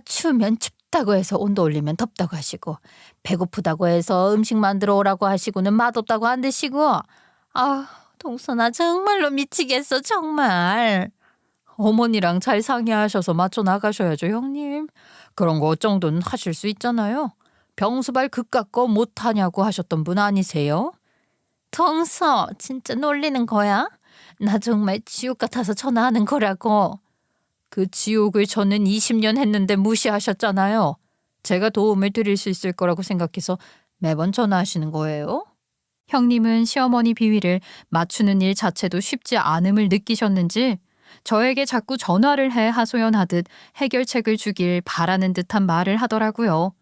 추우면 춥다고 해서 온도 올리면 덥다고 하시고, 배고프다고 해서 음식 만들어 오라고 하시고는 맛없다고 안 드시고, 동선아 정말로 미치겠어, 정말. 어머니랑 잘 상의하셔서 맞춰 나가셔야죠, 형님. 그런 거 정도는 하실 수 있잖아요. 병수발 그깟 거 못하냐고 하셨던 분 아니세요? 동서, 진짜 놀리는 거야? 나 정말 지옥 같아서 전화하는 거라고. 그 지옥을 저는 20년 했는데 무시하셨잖아요. 제가 도움을 드릴 수 있을 거라고 생각해서 매번 전화하시는 거예요? 형님은 시어머니 비위를 맞추는 일 자체도 쉽지 않음을 느끼셨는지 저에게 자꾸 전화를 해 하소연하듯 해결책을 주길 바라는 듯한 말을 하더라고요.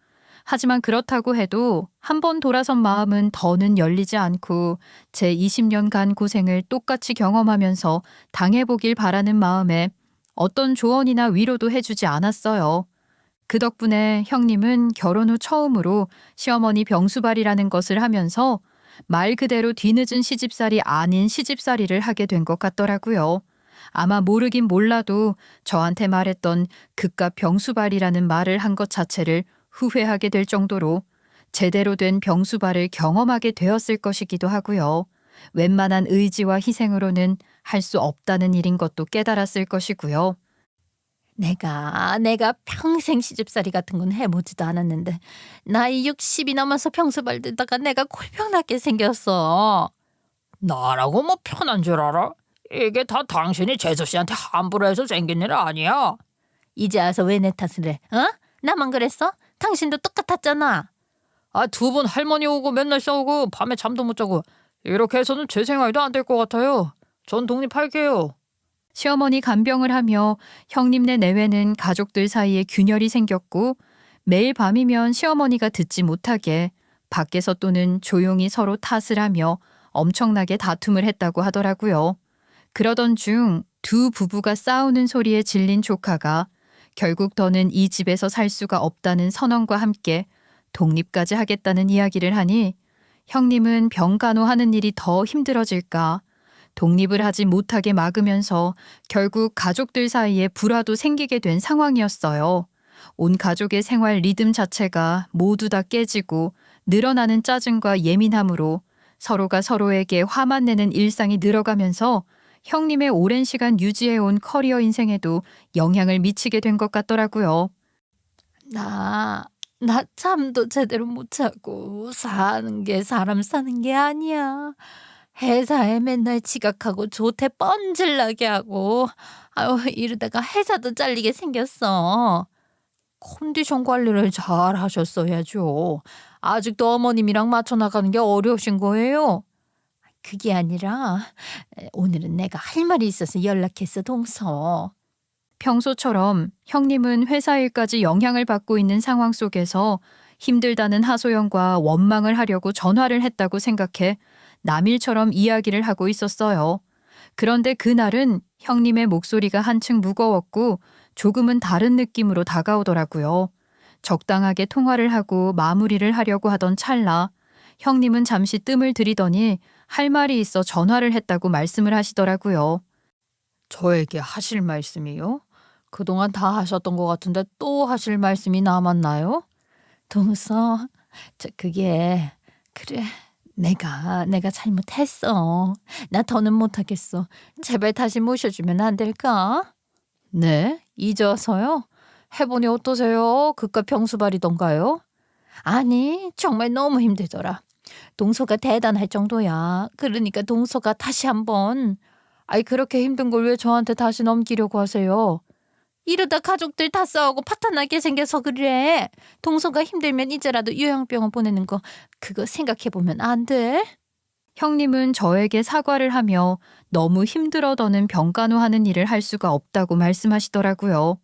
하지만 그렇다고 해도 한 번 돌아선 마음은 더는 열리지 않고 제 20년간 고생을 똑같이 경험하면서 당해보길 바라는 마음에 어떤 조언이나 위로도 해주지 않았어요. 그 덕분에 형님은 결혼 후 처음으로 시어머니 병수발이라는 것을 하면서 말 그대로 뒤늦은 시집살이 아닌 시집살이를 하게 된 것 같더라고요. 아마 모르긴 몰라도 저한테 말했던 그깟 병수발이라는 말을 한 것 자체를 후회하게 될 정도로 제대로 된 병수발을 경험하게 되었을 것이기도 하고요. 웬만한 의지와 희생으로는 할 수 없다는 일인 것도 깨달았을 것이고요. 내가 평생 시집살이 같은 건 해보지도 않았는데 나이 60이 넘어서 병수발 들다가 내가 골병 났게 생겼어. 나라고 뭐 편한 줄 알아? 이게 다 당신이 재수 씨한테 함부로 해서 생긴 일 아니야. 이제 와서 왜 내 탓을 해? 나만 그랬어? 당신도 똑같았잖아. 두 분 할머니 오고 맨날 싸우고 밤에 잠도 못 자고 이렇게 해서는 제 생활도 안 될 것 같아요. 전 독립할게요. 시어머니 간병을 하며 형님네 내외는 가족들 사이에 균열이 생겼고 매일 밤이면 시어머니가 듣지 못하게 밖에서 또는 조용히 서로 탓을 하며 엄청나게 다툼을 했다고 하더라고요. 그러던 중 두 부부가 싸우는 소리에 질린 조카가 결국 더는 이 집에서 살 수가 없다는 선언과 함께 독립까지 하겠다는 이야기를 하니 형님은 병간호하는 일이 더 힘들어질까 독립을 하지 못하게 막으면서 결국 가족들 사이에 불화도 생기게 된 상황이었어요. 온 가족의 생활 리듬 자체가 모두 다 깨지고 늘어나는 짜증과 예민함으로 서로가 서로에게 화만 내는 일상이 늘어가면서 형님의 오랜 시간 유지해온 커리어 인생에도 영향을 미치게 된 것 같더라고요. 나 잠도 제대로 못 자고 사는 게 사람 사는 게 아니야. 회사에 맨날 지각하고 조퇴 뻔질나게 하고 이러다가 회사도 잘리게 생겼어. 컨디션 관리를 잘 하셨어야죠. 아직도 어머님이랑 맞춰 나가는 게 어려우신 거예요. 그게 아니라 오늘은 내가 할 말이 있어서 연락했어, 동서. 평소처럼 형님은 회사 일까지 영향을 받고 있는 상황 속에서 힘들다는 하소연과 원망을 하려고 전화를 했다고 생각해 남일처럼 이야기를 하고 있었어요. 그런데 그날은 형님의 목소리가 한층 무거웠고 조금은 다른 느낌으로 다가오더라고요. 적당하게 통화를 하고 마무리를 하려고 하던 찰나 형님은 잠시 뜸을 들이더니 할 말이 있어 전화를 했다고 말씀을 하시더라고요. 저에게 하실 말씀이요? 그동안 다 하셨던 것 같은데 또 하실 말씀이 남았나요? 동서, 그게 그래. 내가 잘못했어. 나 더는 못하겠어. 제발 다시 모셔주면 안 될까? 네, 이제 와서요? 해보니 어떠세요? 그깟 병수발이던가요? 아니, 정말 너무 힘들더라. 동서가 대단할 정도야. 그러니까 동서가 다시 한번. 그렇게 힘든 걸 왜 저한테 다시 넘기려고 하세요? 이러다 가족들 다 싸우고 파탄나게 생겨서 그래. 동서가 힘들면 이제라도 요양병원 보내는 거 그거 생각해보면 안 돼? 형님은 저에게 사과를 하며 너무 힘들어더는 병간호하는 일을 할 수가 없다고 말씀하시더라고요.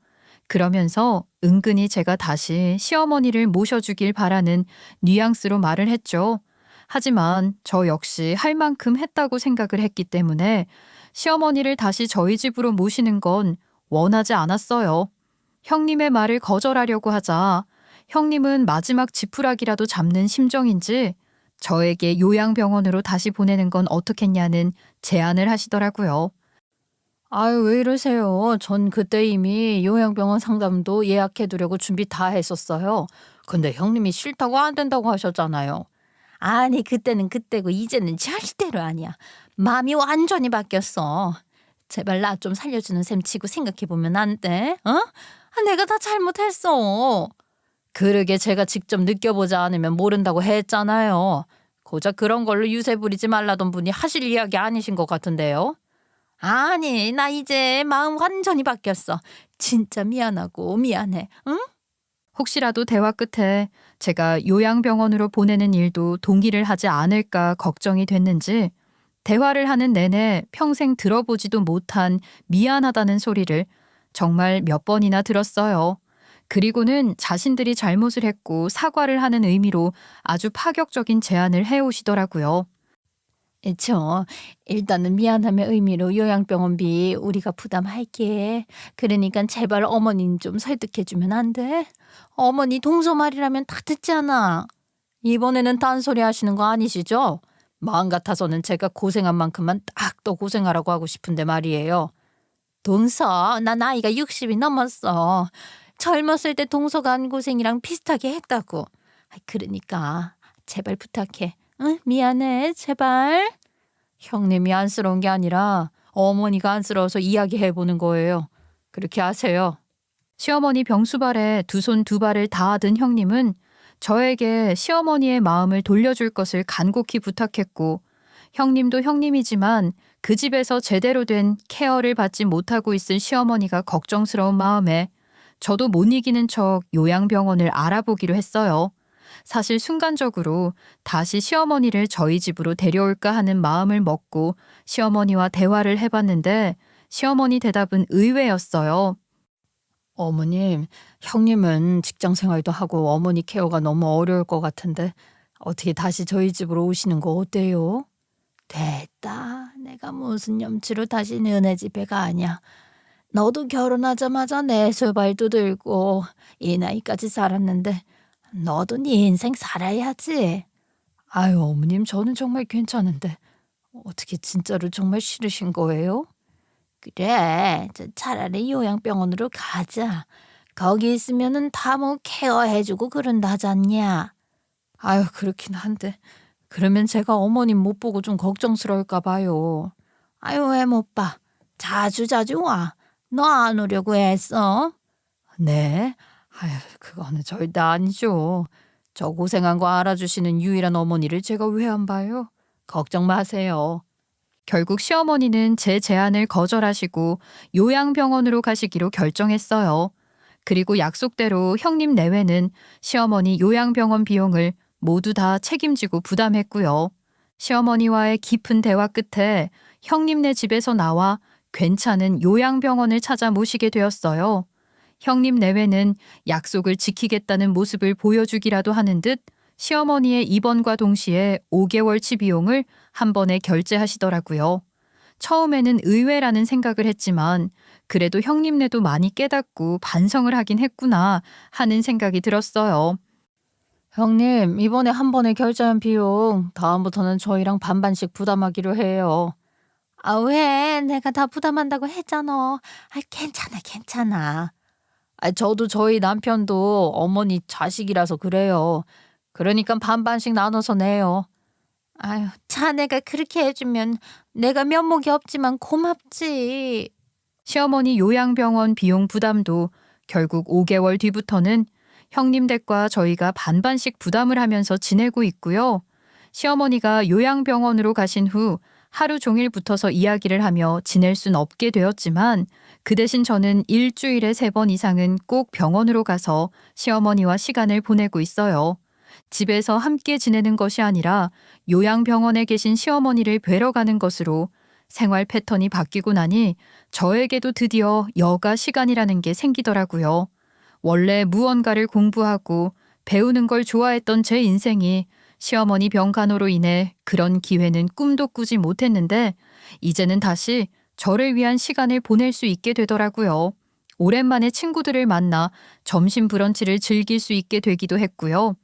그러면서 은근히 제가 다시 시어머니를 모셔주길 바라는 뉘앙스로 말을 했죠. 하지만 저 역시 할 만큼 했다고 생각을 했기 때문에 시어머니를 다시 저희 집으로 모시는 건 원하지 않았어요. 형님의 말을 거절하려고 하자 형님은 마지막 지푸라기라도 잡는 심정인지 저에게 요양병원으로 다시 보내는 건 어떻겠냐는 제안을 하시더라고요. 아유, 왜 이러세요? 전 그때 이미 요양병원 상담도 예약해두려고 준비 다 했었어요. 근데 형님이 싫다고 안 된다고 하셨잖아요. 아니 그때는 그때고 이제는 절대로 아니야. 마음이 완전히 바뀌었어. 제발 나 좀 살려주는 셈 치고 생각해보면 안 돼? 어? 내가 다 잘못했어. 그러게 제가 직접 느껴보지 않으면 모른다고 했잖아요. 고작 그런 걸로 유세 부리지 말라던 분이 하실 이야기 아니신 것 같은데요. 아니 나 이제 마음 완전히 바뀌었어. 진짜 미안하고 미안해. 응? 혹시라도 대화 끝에 제가 요양병원으로 보내는 일도 동의를 하지 않을까 걱정이 됐는지 대화를 하는 내내 평생 들어보지도 못한 미안하다는 소리를 정말 몇 번이나 들었어요. 그리고는 자신들이 잘못을 했고 사과를 하는 의미로 아주 파격적인 제안을 해오시더라고요. 일단은 미안함의 의미로 요양병원비 우리가 부담할게. 그러니까 제발 어머님 좀 설득해주면 안 돼? 어머니 동서 말이라면 다 듣잖아. 이번에는 딴소리 하시는 거 아니시죠? 마음 같아서는 제가 고생한 만큼만 딱 더 고생하라고 하고 싶은데 말이에요. 동서 나 나이가 60이 넘었어. 젊었을 때 동서가 한 고생이랑 비슷하게 했다고. 그러니까 제발 부탁해. 응? 미안해 제발. 형님이 안쓰러운 게 아니라 어머니가 안쓰러워서 이야기해보는 거예요. 그렇게 하세요. 시어머니 병수발에 두 손 두 발을 다 든 형님은 저에게 시어머니의 마음을 돌려줄 것을 간곡히 부탁했고 형님도 형님이지만 그 집에서 제대로 된 케어를 받지 못하고 있을 시어머니가 걱정스러운 마음에 저도 못 이기는 척 요양병원을 알아보기로 했어요. 사실 순간적으로 다시 시어머니를 저희 집으로 데려올까 하는 마음을 먹고 시어머니와 대화를 해봤는데 시어머니 대답은 의외였어요. 어머님, 형님은 직장 생활도 하고 어머니 케어가 너무 어려울 것 같은데 어떻게 다시 저희 집으로 오시는 거 어때요? 됐다. 내가 무슨 염치로 다시 너네 집에 가냐. 너도 결혼하자마자 내 수발도 들고 이 나이까지 살았는데 너도 네 인생 살아야지. 아유, 어머님, 저는 정말 괜찮은데 어떻게 진짜로 정말 싫으신 거예요? 그래, 차라리 요양병원으로 가자. 거기 있으면은 다 뭐 케어해주고 그런다잖냐. 아유, 그렇긴 한데 그러면 제가 어머님 못 보고 좀 걱정스러울까 봐요. 아유, 왜 못 봐? 자주 와. 너 안 오려고 했어? 네? 아유, 그거는 절대 아니죠. 저 고생한 거 알아주시는 유일한 어머니를 제가 왜 안 봐요? 걱정 마세요. 결국 시어머니는 제 제안을 거절하시고 요양병원으로 가시기로 결정했어요. 그리고 약속대로 형님 내외는 시어머니 요양병원 비용을 모두 다 책임지고 부담했고요. 시어머니와의 깊은 대화 끝에 형님네 집에서 나와 괜찮은 요양병원을 찾아 모시게 되었어요. 형님 내외는 약속을 지키겠다는 모습을 보여주기라도 하는 듯 시어머니의 입원과 동시에 5개월치 비용을 한 번에 결제하시더라고요. 처음에는 의외라는 생각을 했지만 그래도 형님네도 많이 깨닫고 반성을 하긴 했구나 하는 생각이 들었어요. 형님, 이번에 한 번에 결제한 비용 다음부터는 저희랑 반반씩 부담하기로 해요. 아, 왜? 내가 다 부담한다고 했잖아. 괜찮아. 저도 저희 남편도 어머니 자식이라서 그래요. 그러니까 반반씩 나눠서 내요. 아유, 자네가 그렇게 해주면 내가 면목이 없지만 고맙지. 시어머니 요양병원 비용 부담도 결국 5개월 뒤부터는 형님 댁과 저희가 반반씩 부담을 하면서 지내고 있고요. 시어머니가 요양병원으로 가신 후 하루 종일 붙어서 이야기를 하며 지낼 순 없게 되었지만 그 대신 저는 일주일에 3번 이상은 꼭 병원으로 가서 시어머니와 시간을 보내고 있어요. 집에서 함께 지내는 것이 아니라 요양병원에 계신 시어머니를 뵈러 가는 것으로 생활 패턴이 바뀌고 나니 저에게도 드디어 여가 시간이라는 게 생기더라고요. 원래 무언가를 공부하고 배우는 걸 좋아했던 제 인생이 시어머니 병간호로 인해 그런 기회는 꿈도 꾸지 못했는데 이제는 다시 저를 위한 시간을 보낼 수 있게 되더라고요. 오랜만에 친구들을 만나 점심 브런치를 즐길 수 있게 되기도 했고요.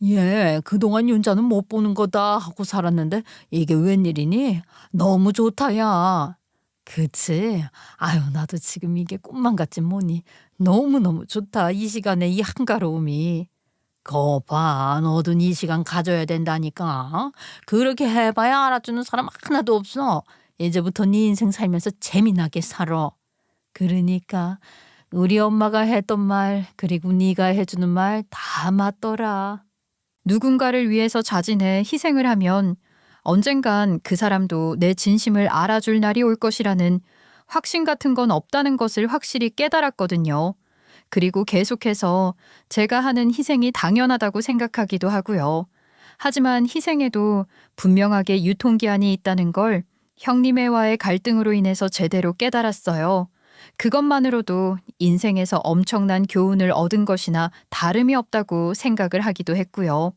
예, 그동안 윤자는 못 보는 거다 하고 살았는데 이게 웬일이니? 너무 좋다, 야. 그치? 아유, 나도 지금 이게 꿈만 같지 뭐니. 너무너무 좋다, 이 시간에 이 한가로움이. 거 봐, 너도 이 시간 가져야 된다니까. 그렇게 해봐야 알아주는 사람 하나도 없어. 이제부터 네 인생 살면서 재미나게 살아. 그러니까 우리 엄마가 했던 말 그리고 네가 해주는 말 다 맞더라. 누군가를 위해서 자진해 희생을 하면 언젠간 그 사람도 내 진심을 알아줄 날이 올 것이라는 확신 같은 건 없다는 것을 확실히 깨달았거든요. 그리고 계속해서 제가 하는 희생이 당연하다고 생각하기도 하고요. 하지만 희생에도 분명하게 유통기한이 있다는 걸 형님애와의 갈등으로 인해서 제대로 깨달았어요. 그것만으로도 인생에서 엄청난 교훈을 얻은 것이나 다름이 없다고 생각을 하기도 했고요.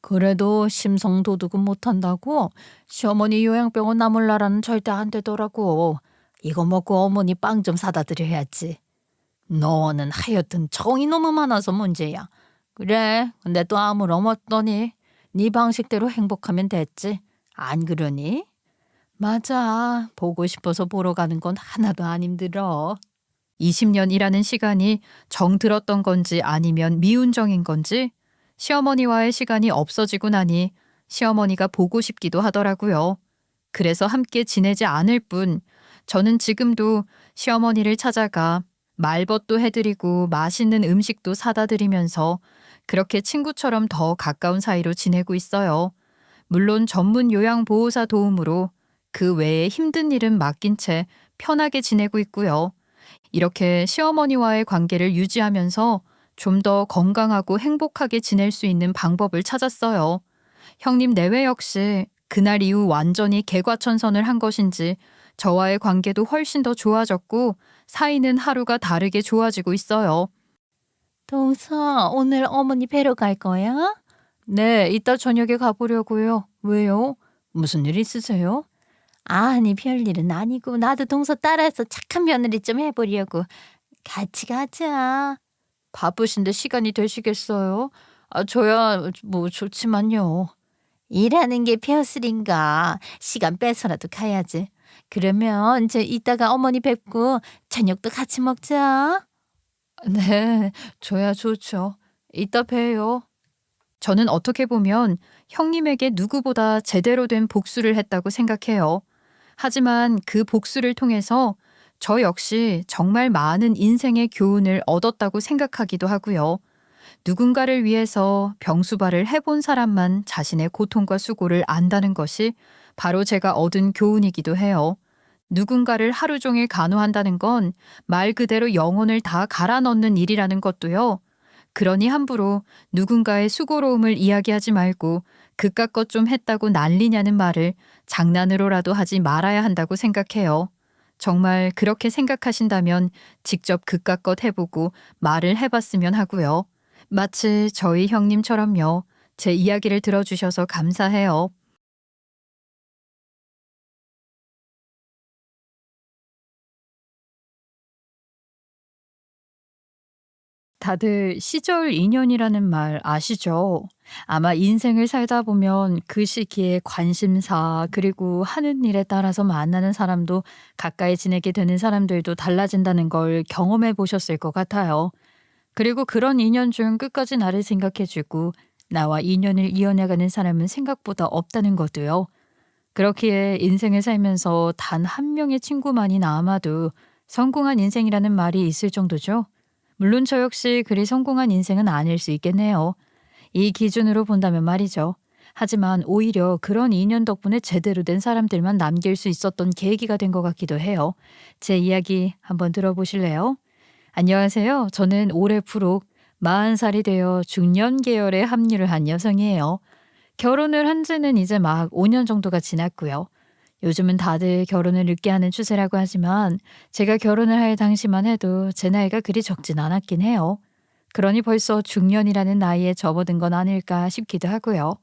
그래도 심성도둑은 못한다고? 시어머니 요양병원 나몰라라는 절대 안 되더라고. 이거 먹고 어머니 빵 좀 사다 드려야지. 너는 하여튼 정이 너무 많아서 문제야. 그래, 근데 또 아무런 없더니 네 방식대로 행복하면 됐지. 안 그러니? 맞아. 보고 싶어서 보러 가는 건 하나도 안 힘들어. 20년이라는 시간이 정 들었던 건지 아니면 미운 정인 건지 시어머니와의 시간이 없어지고 나니 시어머니가 보고 싶기도 하더라고요. 그래서 함께 지내지 않을 뿐 저는 지금도 시어머니를 찾아가 말벗도 해드리고 맛있는 음식도 사다 드리면서 그렇게 친구처럼 더 가까운 사이로 지내고 있어요. 물론 전문 요양보호사 도움으로 그 외에 힘든 일은 맡긴 채 편하게 지내고 있고요. 이렇게 시어머니와의 관계를 유지하면서 좀 더 건강하고 행복하게 지낼 수 있는 방법을 찾았어요. 형님 내외 역시 그날 이후 완전히 개과천선을 한 것인지 저와의 관계도 훨씬 더 좋아졌고 사이는 하루가 다르게 좋아지고 있어요. 동서, 오늘 어머니 뵈러 갈 거야? 네, 이따 저녁에 가보려고요. 왜요? 무슨 일 있으세요? 아니, 별일은 아니고 나도 동서 따라서 착한 며느리 좀 해보려고. 같이 가자. 바쁘신데 시간이 되시겠어요? 저야 뭐 좋지만요. 일하는 게 벼슬인가. 시간 빼서라도 가야지. 그러면 이제 이따가 어머니 뵙고 저녁도 같이 먹자. 네, 저야 좋죠. 이따 봬요. 저는 어떻게 보면 형님에게 누구보다 제대로 된 복수를 했다고 생각해요. 하지만 그 복수를 통해서 저 역시 정말 많은 인생의 교훈을 얻었다고 생각하기도 하고요. 누군가를 위해서 병수발을 해본 사람만 자신의 고통과 수고를 안다는 것이 바로 제가 얻은 교훈이기도 해요. 누군가를 하루 종일 간호한다는 건 말 그대로 영혼을 다 갈아 넣는 일이라는 것도요. 그러니 함부로 누군가의 수고로움을 이야기하지 말고 그깟 것 좀 했다고 난리냐는 말을 장난으로라도 하지 말아야 한다고 생각해요. 정말 그렇게 생각하신다면 직접 그깟 것 해보고 말을 해봤으면 하고요. 마치 저희 형님처럼요. 제 이야기를 들어주셔서 감사해요. 다들 시절 인연이라는 말 아시죠? 아마 인생을 살다 보면 그 시기에 관심사 그리고 하는 일에 따라서 만나는 사람도 가까이 지내게 되는 사람들도 달라진다는 걸 경험해 보셨을 것 같아요. 그리고 그런 인연 중 끝까지 나를 생각해주고 나와 인연을 이어나가는 사람은 생각보다 없다는 것도요. 그렇기에 인생을 살면서 단 한 명의 친구만이 남아도 성공한 인생이라는 말이 있을 정도죠. 물론 저 역시 그리 성공한 인생은 아닐 수 있겠네요. 이 기준으로 본다면 말이죠. 하지만 오히려 그런 인연 덕분에 제대로 된 사람들만 남길 수 있었던 계기가 된 것 같기도 해요. 제 이야기 한번 들어보실래요? 안녕하세요. 저는 올해 부록 40살이 되어 중년 계열에 합류를 한 여성이에요. 결혼을 한 지는 이제 막 5년 정도가 지났고요. 요즘은 다들 결혼을 늦게 하는 추세라고 하지만 제가 결혼을 할 당시만 해도 제 나이가 그리 적진 않았긴 해요. 그러니 벌써 중년이라는 나이에 접어든 건 아닐까 싶기도 하고요.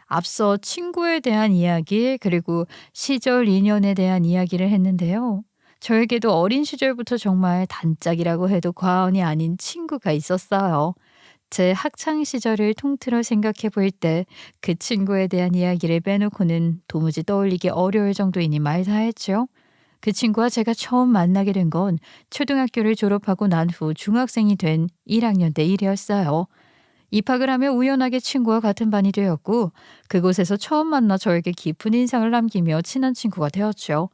앞서 친구에 대한 이야기 그리고 시절 인연에 대한 이야기를 했는데요. 저에게도 어린 시절부터 정말 단짝이라고 해도 과언이 아닌 친구가 있었어요. 제 학창 시절을 통틀어 생각해 볼 때 그 친구에 대한 이야기를 빼놓고는 도무지 떠올리기 어려울 정도이니 말다했죠. 그 친구와 제가 처음 만나게 된 건 초등학교를 졸업하고 난 후 중학생이 된 1학년 때 일이었어요. 입학을 하며 우연하게 친구와 같은 반이 되었고 그곳에서 처음 만나 저에게 깊은 인상을 남기며 친한 친구가 되었죠.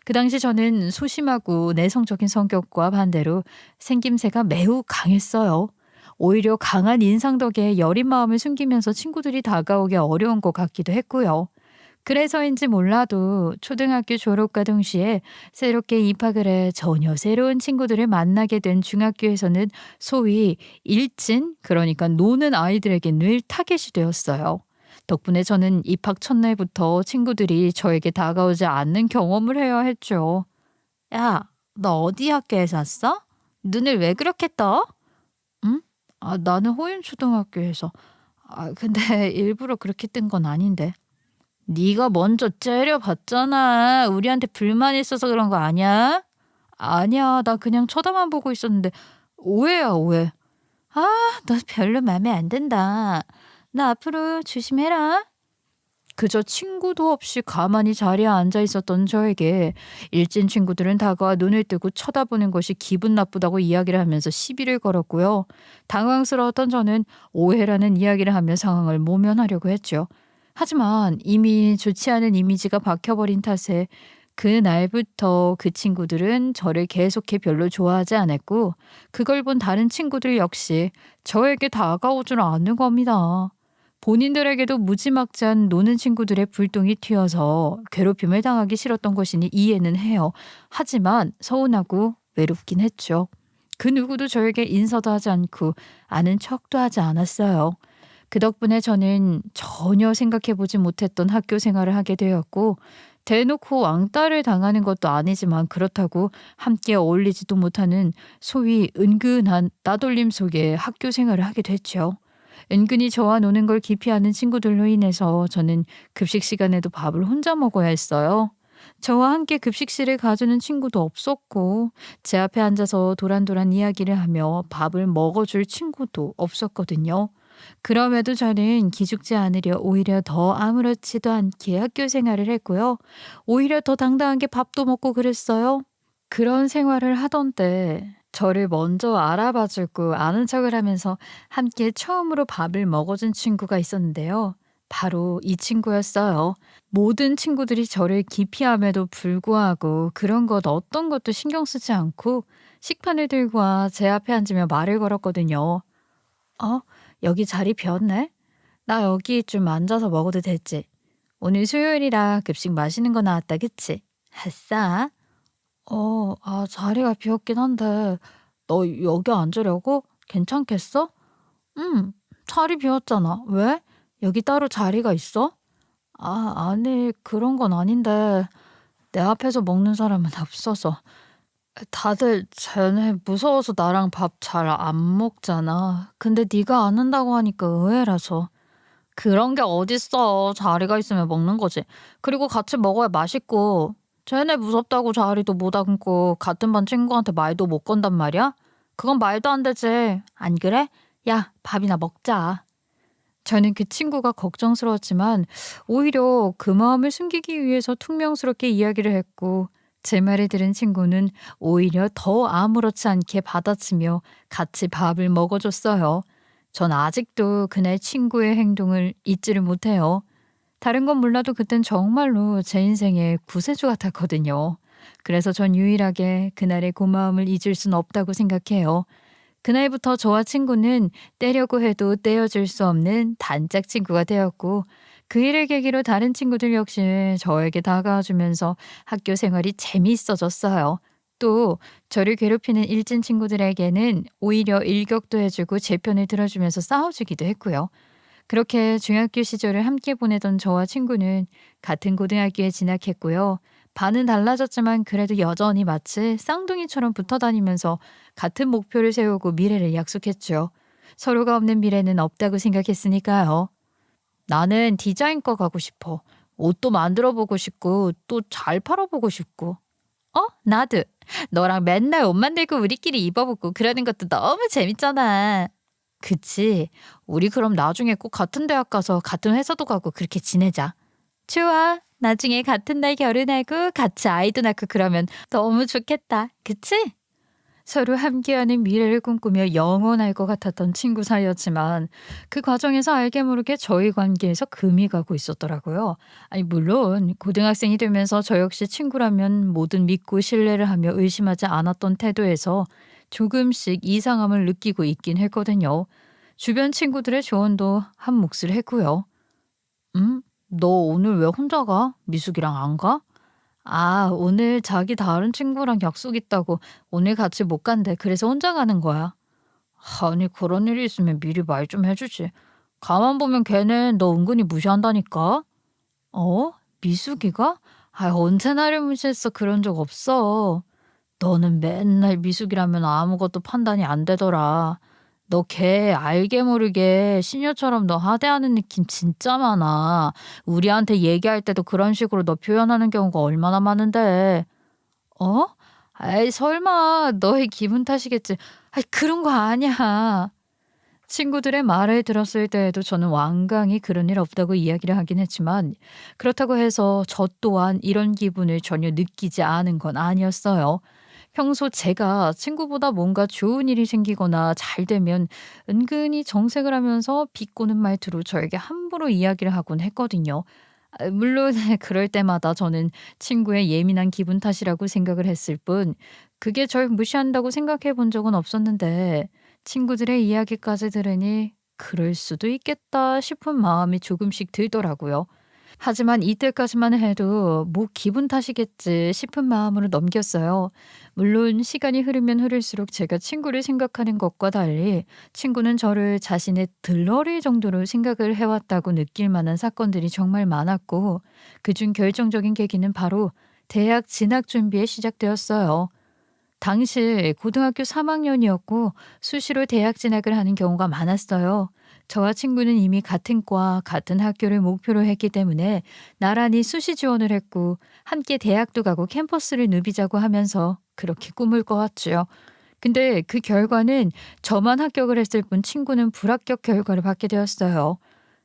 그 당시 저는 소심하고 내성적인 성격과 반대로 생김새가 매우 강했어요. 오히려 강한 인상 덕에 여린 마음을 숨기면서 친구들이 다가오기 어려운 것 같기도 했고요. 그래서인지 몰라도 초등학교 졸업과 동시에 새롭게 입학을 해 전혀 새로운 친구들을 만나게 된 중학교에서는 소위 일진, 그러니까 노는 아이들에게 늘 타겟이 되었어요. 덕분에 저는 입학 첫날부터 친구들이 저에게 다가오지 않는 경험을 해야 했죠. 야, 너 어디 학교에서 왔어? 눈을 왜 그렇게 떠? 응? 나는 호윤초등학교에서. 근데 일부러 그렇게 뜬 건 아닌데. 네가 먼저 째려봤잖아. 우리한테 불만 있어서 그런 거 아니야? 아니야, 나 그냥 쳐다만 보고 있었는데 오해야, 오해. 너 별로 마음에 안 든다. 나 앞으로 조심해라. 그저 친구도 없이 가만히 자리에 앉아 있었던 저에게 일진 친구들은 다가와 눈을 뜨고 쳐다보는 것이 기분 나쁘다고 이야기를 하면서 시비를 걸었고요. 당황스러웠던 저는 오해라는 이야기를 하며 상황을 모면하려고 했죠. 하지만 이미 좋지 않은 이미지가 박혀버린 탓에 그날부터 그 친구들은 저를 계속해 별로 좋아하지 않았고 그걸 본 다른 친구들 역시 저에게 다가오질 않는 겁니다. 본인들에게도 무지막지한 노는 친구들의 불똥이 튀어서 괴롭힘을 당하기 싫었던 것이니 이해는 해요. 하지만 서운하고 외롭긴 했죠. 그 누구도 저에게 인사도 하지 않고 아는 척도 하지 않았어요. 그 덕분에 저는 전혀 생각해보지 못했던 학교 생활을 하게 되었고 대놓고 왕따를 당하는 것도 아니지만 그렇다고 함께 어울리지도 못하는 소위 은근한 따돌림 속에 학교 생활을 하게 됐죠. 은근히 저와 노는 걸 기피하는 친구들로 인해서 저는 급식 시간에도 밥을 혼자 먹어야 했어요. 저와 함께 급식실을 가주는 친구도 없었고 제 앞에 앉아서 도란도란 이야기를 하며 밥을 먹어줄 친구도 없었거든요. 그럼에도 저는 기죽지 않으려 오히려 더 아무렇지도 않게 학교 생활을 했고요. 오히려 더 당당하게 밥도 먹고 그랬어요. 그런 생활을 하던 때 저를 먼저 알아봐주고 아는 척을 하면서 함께 처음으로 밥을 먹어준 친구가 있었는데요. 바로 이 친구였어요. 모든 친구들이 저를 기피함에도 불구하고 그런 것 어떤 것도 신경 쓰지 않고 식판을 들고 와 제 앞에 앉으며 말을 걸었거든요. 여기 자리 비었네? 나 여기 좀 앉아서 먹어도 되지? 오늘 수요일이라 급식 맛있는 거 나왔다, 그치? 아싸. 자리가 비었긴 한데 너 여기 앉으려고? 괜찮겠어? 응, 자리 비었잖아. 왜? 여기 따로 자리가 있어? 아니, 그런 건 아닌데 내 앞에서 먹는 사람은 없어서. 다들 쟤네 무서워서 나랑 밥 잘 안 먹잖아. 근데 네가 안 한다고 하니까 의외라서. 그런 게 어딨어. 자리가 있으면 먹는 거지. 그리고 같이 먹어야 맛있고. 쟤네 무섭다고 자리도 못 앉고 같은 반 친구한테 말도 못 건단 말이야? 그건 말도 안 되지. 안 그래? 야, 밥이나 먹자. 저는 그 친구가 걱정스러웠지만 오히려 그 마음을 숨기기 위해서 퉁명스럽게 이야기를 했고 제 말을 들은 친구는 오히려 더 아무렇지 않게 받아치며 같이 밥을 먹어줬어요. 전 아직도 그날 친구의 행동을 잊지를 못해요. 다른 건 몰라도 그땐 정말로 제 인생의 구세주 같았거든요. 그래서 전 유일하게 그날의 고마움을 잊을 순 없다고 생각해요. 그날부터 저와 친구는 떼려고 해도 떼어줄 수 없는 단짝 친구가 되었고 그 일을 계기로 다른 친구들 역시 저에게 다가와주면서 학교 생활이 재미있어졌어요. 또 저를 괴롭히는 일진 친구들에게는 오히려 일격도 해주고 제 편을 들어주면서 싸워주기도 했고요. 그렇게 중학교 시절을 함께 보내던 저와 친구는 같은 고등학교에 진학했고요. 반은 달라졌지만 그래도 여전히 마치 쌍둥이처럼 붙어 다니면서 같은 목표를 세우고 미래를 약속했죠. 서로가 없는 미래는 없다고 생각했으니까요. 나는 디자인과 가고 싶어. 옷도 만들어 보고 싶고 또 잘 팔아보고 싶고. 나도. 너랑 맨날 옷 만들고 우리끼리 입어보고 그러는 것도 너무 재밌잖아. 그치? 우리 그럼 나중에 꼭 같은 대학 가서 같은 회사도 가고 그렇게 지내자. 좋아. 나중에 같은 날 결혼하고 같이 아이도 낳고 그러면 너무 좋겠다. 그치? 서로 함께하는 미래를 꿈꾸며 영원할 것 같았던 친구 사이였지만 그 과정에서 알게 모르게 저희 관계에서 금이 가고 있었더라고요. 아니 물론 고등학생이 되면서 저 역시 친구라면 뭐든 믿고 신뢰를 하며 의심하지 않았던 태도에서 조금씩 이상함을 느끼고 있긴 했거든요. 주변 친구들의 조언도 한 몫을 했고요. 너 오늘 왜 혼자 가? 미숙이랑 안 가? 아, 오늘 자기 다른 친구랑 약속 있다고 오늘 같이 못 간대. 그래서 혼자 가는 거야. 아니, 그런 일이 있으면 미리 말 좀 해주지. 가만 보면 걔는 너 은근히 무시한다니까. 어? 미숙이가? 아, 언제 나를 무시했어. 그런 적 없어. 너는 맨날 미숙이라면 아무것도 판단이 안 되더라. 너 걔 알게 모르게 시녀처럼 너 하대하는 느낌 진짜 많아. 우리한테 얘기할 때도 그런 식으로 너 표현하는 경우가 얼마나 많은데. 어? 아이 설마 너의 기분 탓이겠지. 아이 그런 거 아니야. 친구들의 말을 들었을 때에도 저는 완강히 그런 일 없다고 이야기를 하긴 했지만 그렇다고 해서 저 또한 이런 기분을 전혀 느끼지 않은 건 아니었어요. 평소 제가 친구보다 뭔가 좋은 일이 생기거나 잘 되면 은근히 정색을 하면서 비꼬는 말투로 저에게 함부로 이야기를 하곤 했거든요. 물론 그럴 때마다 저는 친구의 예민한 기분 탓이라고 생각을 했을 뿐 그게 절 무시한다고 생각해 본 적은 없었는데 친구들의 이야기까지 들으니 그럴 수도 있겠다 싶은 마음이 조금씩 들더라고요. 하지만 이때까지만 해도 뭐 기분 탓이겠지 싶은 마음으로 넘겼어요. 물론 시간이 흐르면 흐를수록 제가 친구를 생각하는 것과 달리 친구는 저를 자신의 들러리 정도로 생각을 해왔다고 느낄 만한 사건들이 정말 많았고 그중 결정적인 계기는 바로 대학 진학 준비에 시작되었어요. 당시 고등학교 3학년이었고 수시로 대학 진학을 하는 경우가 많았어요. 저와 친구는 이미 같은 과, 같은 학교를 목표로 했기 때문에 나란히 수시 지원을 했고 함께 대학도 가고 캠퍼스를 누비자고 하면서 그렇게 꿈을 꿔왔지요. 근데 그 결과는 저만 합격을 했을 뿐 친구는 불합격 결과를 받게 되었어요.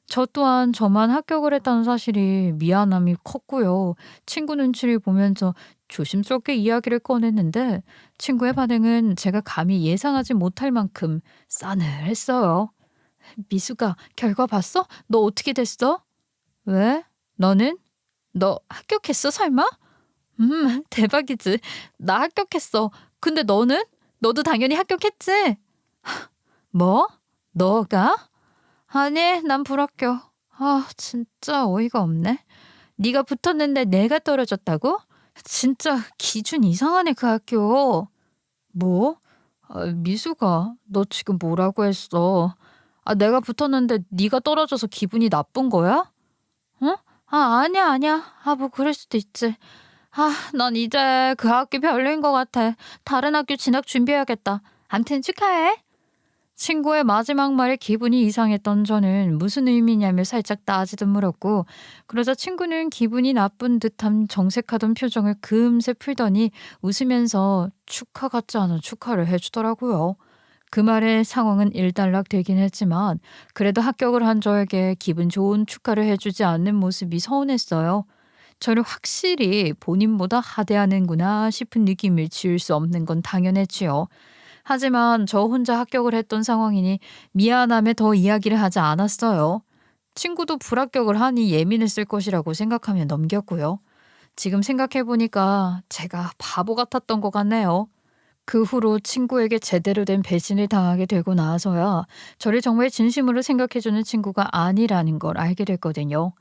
저 또한 저만 합격을 했다는 사실이 미안함이 컸고요. 친구 눈치를 보면서 조심스럽게 이야기를 꺼냈는데 친구의 반응은 제가 감히 예상하지 못할 만큼 싸늘했어요. 미수가 결과 봤어? 너 어떻게 됐어? 왜? 너는? 너 합격했어 설마? 대박이지. 나 합격했어. 근데 너는? 너도 당연히 합격했지? 뭐? 너가? 아니, 난 불합격. 아, 진짜 어이가 없네. 네가 붙었는데 내가 떨어졌다고? 진짜 기준 이상하네 그 학교. 뭐? 미수가 너 지금 뭐라고 했어? 아, 내가 붙었는데 네가 떨어져서 기분이 나쁜 거야? 응? 아, 아니야, 아니야. 아, 뭐 그럴 수도 있지. 아, 난 이제 그 학교 별로인 것 같아. 다른 학교 진학 준비해야겠다. 암튼 축하해. 친구의 마지막 말에 기분이 이상했던 저는 무슨 의미냐며 살짝 따지듯 물었고 그러자 친구는 기분이 나쁜 듯한 정색하던 표정을 금세 풀더니 웃으면서 축하 같지 않은 축하를 해주더라고요. 그 말에 상황은 일단락되긴 했지만 그래도 합격을 한 저에게 기분 좋은 축하를 해주지 않는 모습이 서운했어요. 저를 확실히 본인보다 하대하는구나 싶은 느낌을 지울 수 없는 건 당연했지요. 하지만 저 혼자 합격을 했던 상황이니 미안함에 더 이야기를 하지 않았어요. 친구도 불합격을 하니 예민했을 것이라고 생각하며 넘겼고요. 지금 생각해보니까 제가 바보 같았던 것 같네요. 그 후로 친구에게 제대로 된 배신을 당하게 되고 나서야 저를 정말 진심으로 생각해주는 친구가 아니라는 걸 알게 됐거든요.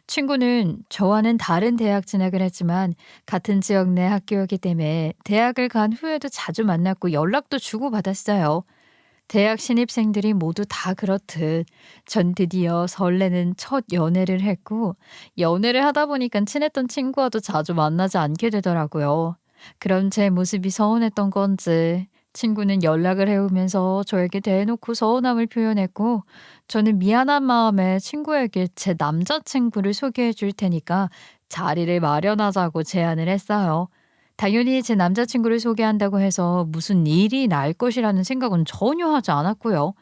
친구는 저와는 다른 대학 진학을 했지만 같은 지역 내 학교였기 때문에 대학을 간 후에도 자주 만났고 연락도 주고받았어요. 대학 신입생들이 모두 다 그렇듯 전 드디어 설레는 첫 연애를 했고 연애를 하다 보니까 친했던 친구와도 자주 만나지 않게 되더라고요. 그런 제 모습이 서운했던 건지 친구는 연락을 해오면서 저에게 대놓고 서운함을 표현했고 저는 미안한 마음에 친구에게 제 남자친구를 소개해 줄 테니까 자리를 마련하자고 제안을 했어요. 당연히 제 남자친구를 소개한다고 해서 무슨 일이 날 것이라는 생각은 전혀 하지 않았고요.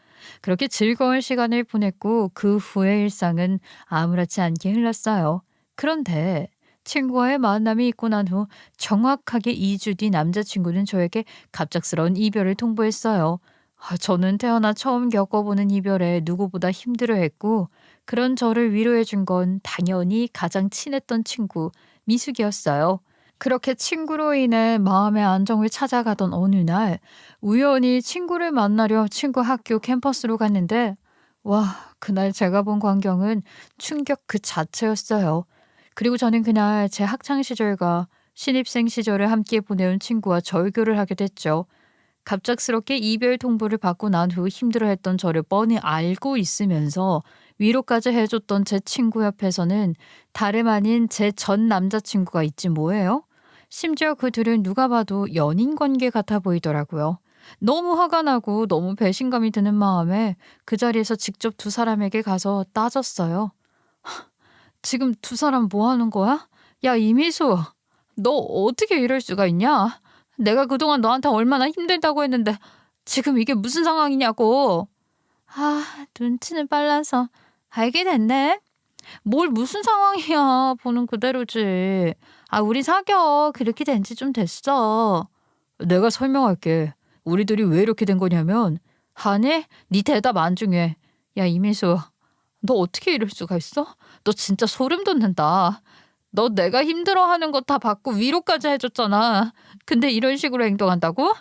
그렇게 즐거운 시간을 보냈고 그 후의 일상은 아무렇지 않게 흘렀어요. 그런데 친구와의 만남이 있고 난 후 정확하게 2주 뒤 남자친구는 저에게 갑작스러운 이별을 통보했어요. 저는 태어나 처음 겪어보는 이별에 누구보다 힘들어했고 그런 저를 위로해준 건 당연히 가장 친했던 친구 미숙이었어요. 그렇게 친구로 인해 마음의 안정을 찾아가던 어느 날 우연히 친구를 만나려 친구 학교 캠퍼스로 갔는데 와, 그날 제가 본 광경은 충격 그 자체였어요. 그리고 저는 그날 제 학창 시절과 신입생 시절을 함께 보내온 친구와 절교를 하게 됐죠. 갑작스럽게 이별 통보를 받고 난 후 힘들어했던 저를 뻔히 알고 있으면서 위로까지 해줬던 제 친구 옆에서는 다름 아닌 제 전 남자친구가 있지 뭐예요? 심지어 그 둘은 누가 봐도 연인 관계 같아 보이더라고요. 너무 화가 나고 너무 배신감이 드는 마음에 그 자리에서 직접 두 사람에게 가서 따졌어요. 지금 두 사람 뭐 하는 거야? 야, 이미수, 너 어떻게 이럴 수가 있냐? 내가 그동안 너한테 얼마나 힘들다고 했는데 지금 이게 무슨 상황이냐고. 눈치는 빨라서 알게 됐네. 뭘 무슨 상황이야. 보는 그대로지. 우리 사겨. 그렇게 된 지 좀 됐어. 내가 설명할게. 우리들이 왜 이렇게 된 거냐면 아니, 네 대답 안 중요해. 야, 이미수, 너 어떻게 이럴 수가 있어? 너 진짜 소름 돋는다. 너 내가 힘들어하는 거 다 받고 위로까지 해줬잖아. 근데 이런 식으로 행동한다고?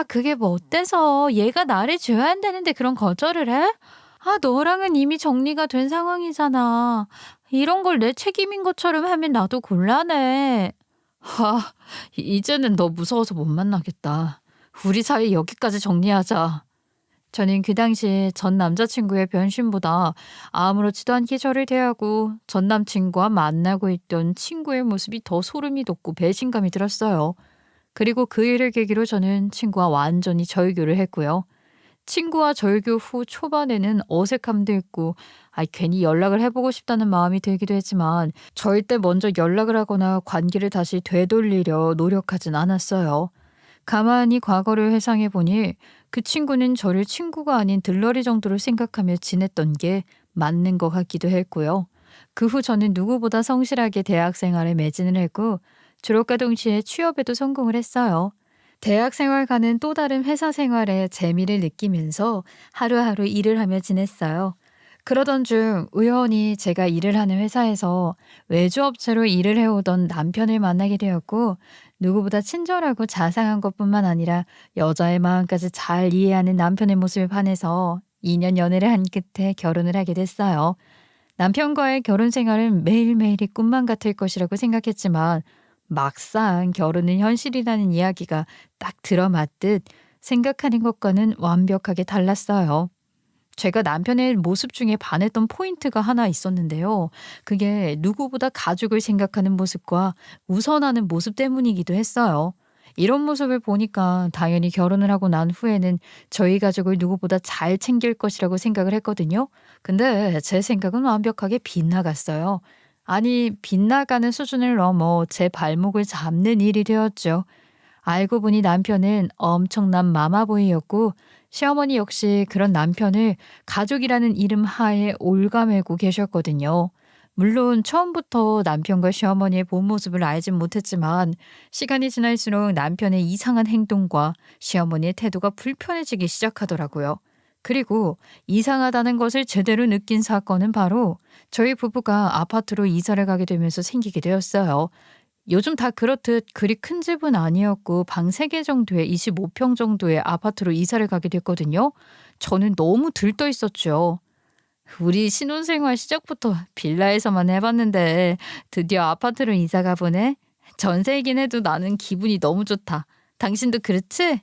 그게 뭐 어때서. 얘가 나를 줘야 한다는데 그런 거절을 해? 너랑은 이미 정리가 된 상황이잖아. 이런 걸 내 책임인 것처럼 하면 나도 곤란해. 이제는 너 무서워서 못 만나겠다. 우리 사이 여기까지 정리하자. 저는 그 당시 전 남자친구의 변심보다 아무렇지도 않게 저를 대하고 전 남친과 만나고 있던 친구의 모습이 더 소름이 돋고 배신감이 들었어요. 그리고 그 일을 계기로 저는 친구와 완전히 절교를 했고요. 친구와 절교 후 초반에는 어색함도 있고 괜히 연락을 해보고 싶다는 마음이 들기도 했지만 절대 먼저 연락을 하거나 관계를 다시 되돌리려 노력하진 않았어요. 가만히 과거를 회상해 보니 그 친구는 저를 친구가 아닌 들러리 정도로 생각하며 지냈던 게 맞는 것 같기도 했고요. 그 후 저는 누구보다 성실하게 대학 생활에 매진을 했고 졸업과 동시에 취업에도 성공을 했어요. 대학 생활과는 또 다른 회사 생활에 재미를 느끼면서 하루하루 일을 하며 지냈어요. 그러던 중 우연히 제가 일을 하는 회사에서 외주업체로 일을 해오던 남편을 만나게 되었고 누구보다 친절하고 자상한 것뿐만 아니라 여자의 마음까지 잘 이해하는 남편의 모습에 반해서 2년 연애를 한 끝에 결혼을 하게 됐어요. 남편과의 결혼 생활은 매일매일이 꿈만 같을 것이라고 생각했지만 막상 결혼은 현실이라는 이야기가 딱 들어맞듯 생각하는 것과는 완벽하게 달랐어요. 제가 남편의 모습 중에 반했던 포인트가 하나 있었는데요. 그게 누구보다 가족을 생각하는 모습과 우선하는 모습 때문이기도 했어요. 이런 모습을 보니까 당연히 결혼을 하고 난 후에는 저희 가족을 누구보다 잘 챙길 것이라고 생각을 했거든요. 근데 제 생각은 완벽하게 빗나갔어요. 빗나가는 수준을 넘어 제 발목을 잡는 일이 되었죠. 알고 보니 남편은 엄청난 마마보이였고 시어머니 역시 그런 남편을 가족이라는 이름 하에 올가매고 계셨거든요. 물론 처음부터 남편과 시어머니의 본 모습을 알진 못했지만 시간이 지날수록 남편의 이상한 행동과 시어머니의 태도가 불편해지기 시작하더라고요. 그리고 이상하다는 것을 제대로 느낀 사건은 바로 저희 부부가 아파트로 이사를 가게 되면서 생기게 되었어요. 요즘 다 그렇듯 그리 큰 집은 아니었고 방 3개 정도의 25평 정도의 아파트로 이사를 가게 됐거든요. 저는 너무 들떠 있었죠. 우리 신혼생활 시작부터 빌라에서만 해봤는데 드디어 아파트로 이사 가보네. 전세이긴 해도 나는 기분이 너무 좋다. 당신도 그렇지?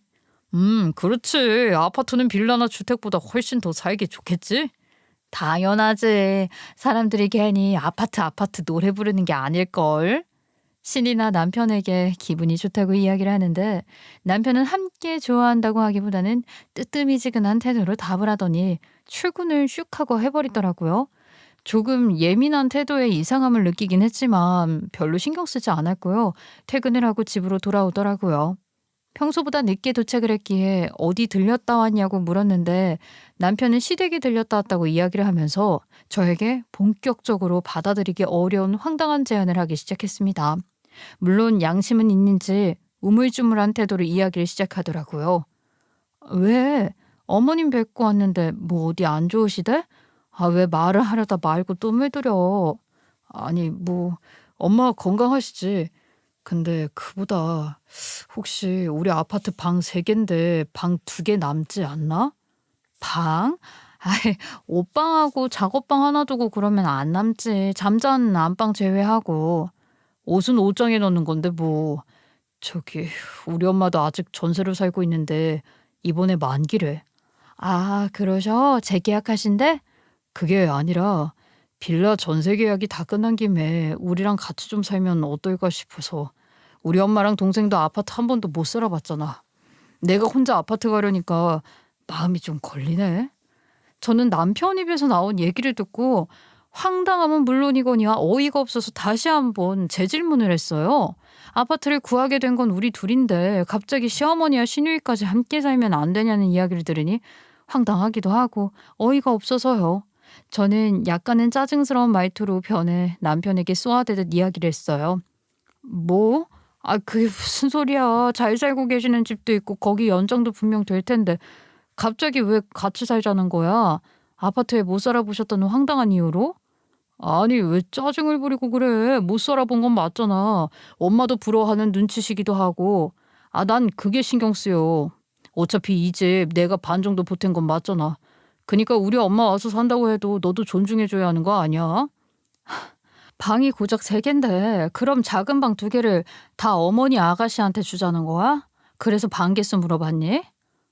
그렇지. 아파트는 빌라나 주택보다 훨씬 더 살기 좋겠지? 당연하지. 사람들이 괜히 아파트 노래 부르는 게 아닐걸. 신이나 남편에게 기분이 좋다고 이야기를 하는데 남편은 함께 좋아한다고 하기보다는 뜨뜨미지근한 태도로 답을 하더니 출근을 슉 하고 해버리더라고요. 조금 예민한 태도에 이상함을 느끼긴 했지만 별로 신경 쓰지 않았고요. 퇴근을 하고 집으로 돌아오더라고요. 평소보다 늦게 도착을 했기에 어디 들렸다 왔냐고 물었는데 남편은 시댁에 들렸다 왔다고 이야기를 하면서 저에게 본격적으로 받아들이기 어려운 황당한 제안을 하기 시작했습니다. 물론 양심은 있는지 우물쭈물한 태도로 이야기를 시작하더라고요. 왜? 어머님 뵙고 왔는데 뭐 어디 안 좋으시대? 아, 왜 말을 하려다 말고 또 물들여? 아니, 뭐 엄마 건강하시지? 근데 그보다 혹시 우리 아파트 방 3개인데 방 2개 남지 않나? 방? 아이, 옷방하고 작업방 하나 두고 그러면 안 남지. 잠자는 안방 제외하고. 옷은 옷장에 넣는 건데 뭐. 저기 우리 엄마도 아직 전세로 살고 있는데 이번에 만기래. 아, 그러셔? 재계약하신대? 그게 아니라 빌라 전세 계약이 다 끝난 김에 우리랑 같이 좀 살면 어떨까 싶어서. 우리 엄마랑 동생도 아파트 한 번도 못 살아봤잖아. 내가 혼자 아파트 가려니까 마음이 좀 걸리네. 저는 남편 입에서 나온 얘기를 듣고 황당함은 물론이거니와 어이가 없어서 다시 한번 재질문을 했어요. 아파트를 구하게 된 건 우리 둘인데 갑자기 시어머니와 시누이까지 함께 살면 안 되냐는 이야기를 들으니 황당하기도 하고 어이가 없어서요. 저는 약간은 짜증스러운 말투로 변해 남편에게 쏘아대듯 이야기를 했어요. 뭐? 아, 그게 무슨 소리야. 잘 살고 계시는 집도 있고 거기 연장도 분명 될 텐데 갑자기 왜 같이 살자는 거야? 아파트에 못 살아보셨다는 황당한 이유로? 아니, 왜 짜증을 부리고 그래? 못 살아본 건 맞잖아. 엄마도 부러워하는 눈치시기도 하고. 아, 난 그게 신경 쓰여. 어차피 이 집 내가 반 정도 보탠 건 맞잖아. 그니까 우리 엄마 와서 산다고 해도 너도 존중해줘야 하는 거 아니야? 방이 고작 3개인데 그럼 작은 방 2개를 다 어머니 아가씨한테 주자는 거야? 그래서 방 개수 물어봤니?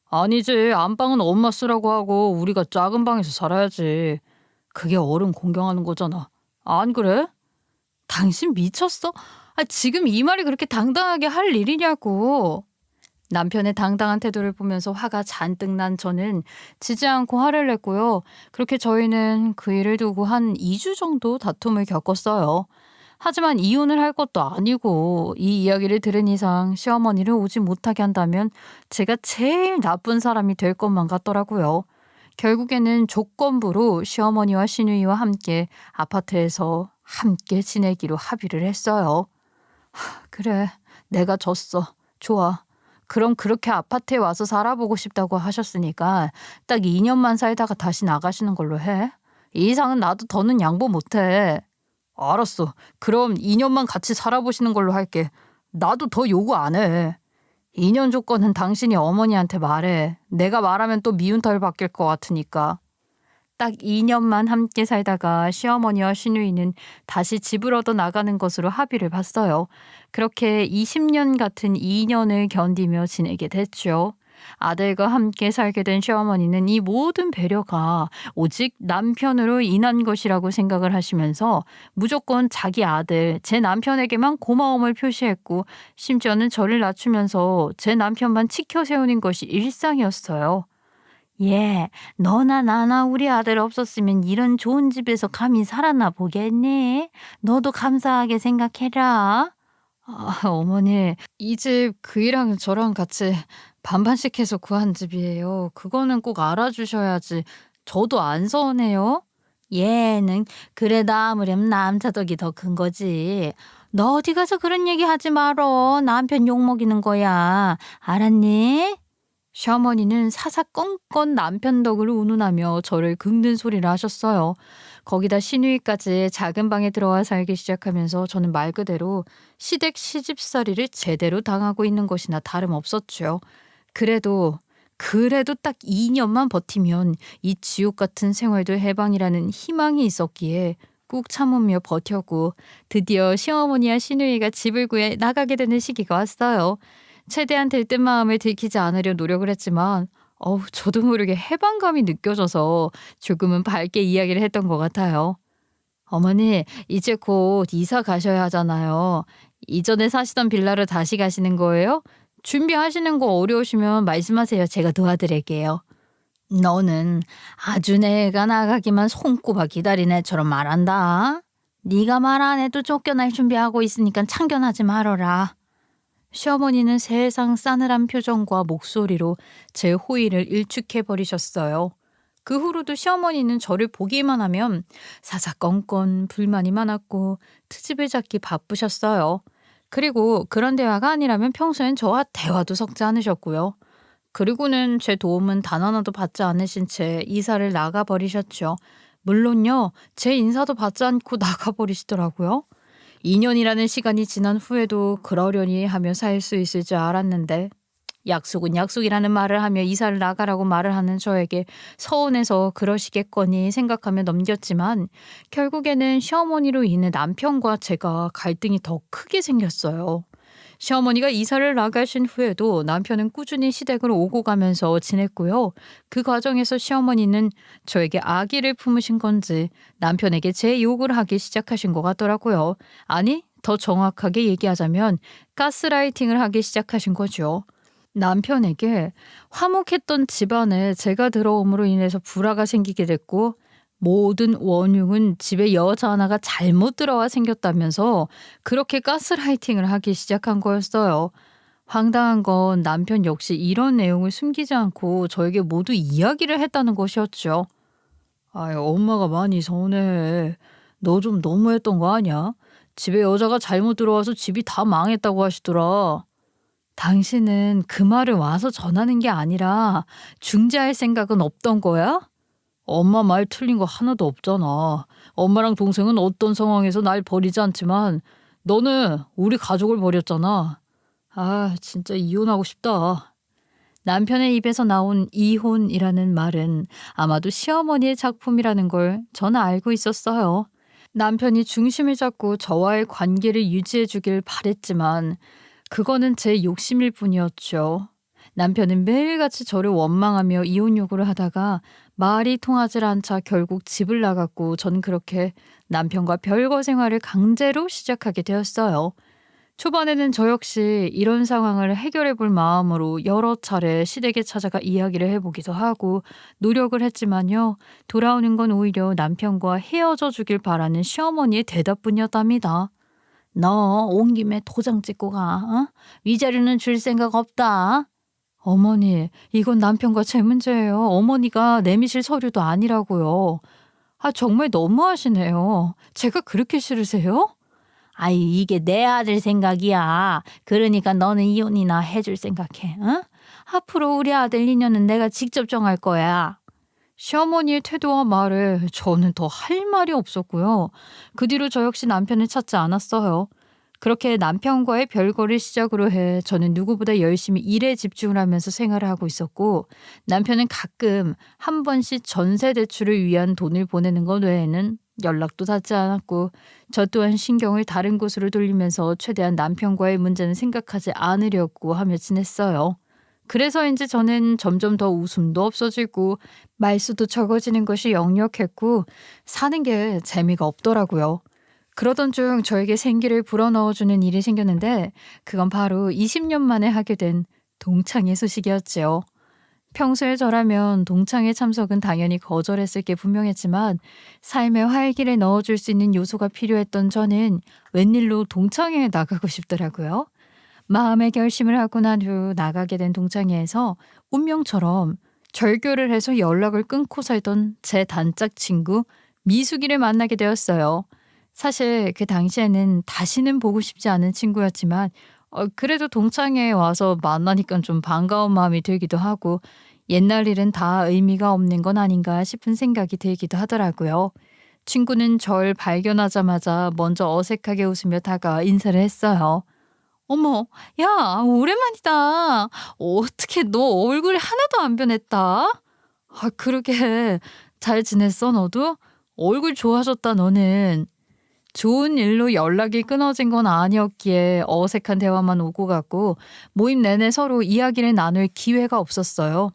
아니지. 안방은 엄마 쓰라고 하고 우리가 작은 방에서 살아야지. 그게 어른 공경하는 거잖아. 안 그래? 당신 미쳤어? 아, 지금 이 말이 그렇게 당당하게 할 일이냐고. 남편의 당당한 태도를 보면서 화가 잔뜩 난 저는 지지 않고 화를 냈고요. 그렇게 저희는 그 일을 두고 한 2주 정도 다툼을 겪었어요. 하지만 이혼을 할 것도 아니고 이 이야기를 들은 이상 시어머니를 오지 못하게 한다면 제가 제일 나쁜 사람이 될 것만 같더라고요. 결국에는 조건부로 시어머니와 시누이와 함께 아파트에서 함께 지내기로 합의를 했어요. 그래, 내가 졌어. 좋아. 그럼 그렇게 아파트에 와서 살아보고 싶다고 하셨으니까 딱 2년만 살다가 다시 나가시는 걸로 해. 이 이상은 나도 더는 양보 못해. 알았어. 그럼 2년만 같이 살아보시는 걸로 할게. 나도 더 요구 안 해. 2년 조건은 당신이 어머니한테 말해. 내가 말하면 또 미운털 받길 것 같으니까. 딱 2년만 함께 살다가 시어머니와 시누이는 다시 집을 얻어 나가는 것으로 합의를 봤어요. 그렇게 20년 같은 2년을 견디며 지내게 됐죠. 아들과 함께 살게 된 시어머니는 이 모든 배려가 오직 남편으로 인한 것이라고 생각을 하시면서 무조건 자기 아들, 제 남편에게만 고마움을 표시했고 심지어는 저를 낮추면서 제 남편만 치켜 세우는 것이 일상이었어요. 예, 너나 나나 우리 아들 없었으면 이런 좋은 집에서 감히 살았나 보겠니? 너도 감사하게 생각해라. 아, 어머니, 이 집 그이랑 저랑 같이 반반씩 해서 구한 집이에요. 그거는 꼭 알아주셔야지. 저도 안 서운해요. 얘는 그래도 아무렴 남자 덕이 더 큰 거지. 너 어디 가서 그런 얘기 하지 말어. 남편 욕먹이는 거야. 알았니? 시어머니는 사사건건 남편 덕을 운운하며 저를 긁는 소리를 하셨어요. 거기다 시누이까지 작은 방에 들어와 살기 시작하면서 저는 말 그대로 시댁 시집살이를 제대로 당하고 있는 것이나 다름없었죠. 그래도 딱 2년만 버티면 이 지옥 같은 생활도 해방이라는 희망이 있었기에 꾹 참으며 버텼고 드디어 시어머니와 시누이가 집을 구해 나가게 되는 시기가 왔어요. 최대한 들뜬 마음을 들키지 않으려 노력을 했지만 저도 모르게 해방감이 느껴져서 조금은 밝게 이야기를 했던 것 같아요. 어머니, 이제 곧 이사 가셔야 하잖아요. 이전에 사시던 빌라를 다시 가시는 거예요? 준비하시는 거 어려우시면 말씀하세요. 제가 도와드릴게요. 너는 아주 내가 나가기만 손꼽아 기다린 애처럼 말한다. 네가 말 안 해도 쫓겨날 준비하고 있으니까 참견하지 말어라. 시어머니는 세상 싸늘한 표정과 목소리로 제 호의를 일축해 버리셨어요. 그 후로도 시어머니는 저를 보기만 하면 사사건건 불만이 많았고 트집을 잡기 바쁘셨어요. 그리고 그런 대화가 아니라면 평소엔 저와 대화도 섞지 않으셨고요. 그리고는 제 도움은 단 하나도 받지 않으신 채 이사를 나가버리셨죠. 물론요, 제 인사도 받지 않고 나가버리시더라고요. 2년이라는 시간이 지난 후에도 그러려니 하며 살 수 있을 줄 알았는데 약속은 약속이라는 말을 하며 이사를 나가라고 말을 하는 저에게 서운해서 그러시겠거니 생각하며 넘겼지만 결국에는 시어머니로 인해 남편과 제가 갈등이 더 크게 생겼어요. 시어머니가 이사를 나가신 후에도 남편은 꾸준히 시댁으로 오고 가면서 지냈고요. 그 과정에서 시어머니는 저에게 아기를 품으신 건지 남편에게 제 욕을 하기 시작하신 것 같더라고요. 아니, 더 정확하게 얘기하자면 가스라이팅을 하기 시작하신 거죠. 남편에게 화목했던 집안에 제가 들어옴으로 인해서 불화가 생기게 됐고 모든 원흉은 집에 여자 하나가 잘못 들어와 생겼다면서 그렇게 가스라이팅을 하기 시작한 거였어요. 황당한 건 남편 역시 이런 내용을 숨기지 않고 저에게 모두 이야기를 했다는 것이었죠. 아유, 엄마가 많이 서운해. 너 좀 너무했던 거 아니야? 집에 여자가 잘못 들어와서 집이 다 망했다고 하시더라. 당신은 그 말을 와서 전하는 게 아니라 중재할 생각은 없던 거야? 엄마 말 틀린 거 하나도 없잖아. 엄마랑 동생은 어떤 상황에서 날 버리지 않지만 너는 우리 가족을 버렸잖아. 아, 진짜 이혼하고 싶다. 남편의 입에서 나온 이혼이라는 말은 아마도 시어머니의 작품이라는 걸 저는 알고 있었어요. 남편이 중심을 잡고 저와의 관계를 유지해 주길 바랬지만 그거는 제 욕심일 뿐이었죠. 남편은 매일같이 저를 원망하며 이혼 요구를 하다가 말이 통하지 않자 결국 집을 나갔고 전 그렇게 남편과 별거 생활을 강제로 시작하게 되었어요. 초반에는 저 역시 이런 상황을 해결해 볼 마음으로 여러 차례 시댁에 찾아가 이야기를 해보기도 하고 노력을 했지만요. 돌아오는 건 오히려 남편과 헤어져 주길 바라는 시어머니의 대답뿐이었답니다. 너 온 김에 도장 찍고 가. 어? 위자료는 줄 생각 없다. 어머니, 이건 남편과 제 문제예요. 어머니가 내미실 서류도 아니라고요. 아, 정말 너무하시네요. 제가 그렇게 싫으세요? 아이, 이게 내 아들 생각이야. 그러니까 너는 이혼이나 해줄 생각해. 응? 앞으로 우리 아들 인연은 내가 직접 정할 거야. 시어머니의 태도와 말에 저는 더 할 말이 없었고요. 그 뒤로 저 역시 남편을 찾지 않았어요. 그렇게 남편과의 별거를 시작으로 해 저는 누구보다 열심히 일에 집중을 하면서 생활을 하고 있었고 남편은 가끔 한 번씩 전세 대출을 위한 돈을 보내는 것 외에는 연락도 닿지 않았고 저 또한 신경을 다른 곳으로 돌리면서 최대한 남편과의 문제는 생각하지 않으려고 하며 지냈어요. 그래서인지 저는 점점 더 웃음도 없어지고 말수도 적어지는 것이 역력했고 사는 게 재미가 없더라고요. 그러던 중 저에게 생기를 불어넣어주는 일이 생겼는데 그건 바로 20년 만에 하게 된 동창회 소식이었지요. 평소에 저라면 동창회 참석은 당연히 거절했을 게 분명했지만 삶에 활기를 넣어줄 수 있는 요소가 필요했던 저는 웬일로 동창회에 나가고 싶더라고요. 마음의 결심을 하고 난 후 나가게 된 동창회에서 운명처럼 절교를 해서 연락을 끊고 살던 제 단짝 친구 미숙이를 만나게 되었어요. 사실 그 당시에는 다시는 보고 싶지 않은 친구였지만 그래도 동창회에 와서 만나니까 좀 반가운 마음이 들기도 하고 옛날 일은 다 의미가 없는 건 아닌가 싶은 생각이 들기도 하더라고요. 친구는 절 발견하자마자 먼저 어색하게 웃으며 다가와 인사를 했어요. 어머, 야, 오랜만이다. 어떻게 너 얼굴이 하나도 안 변했다? 아, 그러게. 잘 지냈어, 너도? 얼굴 좋아졌다, 너는. 좋은 일로 연락이 끊어진 건 아니었기에 어색한 대화만 오고 갔고 모임 내내 서로 이야기를 나눌 기회가 없었어요.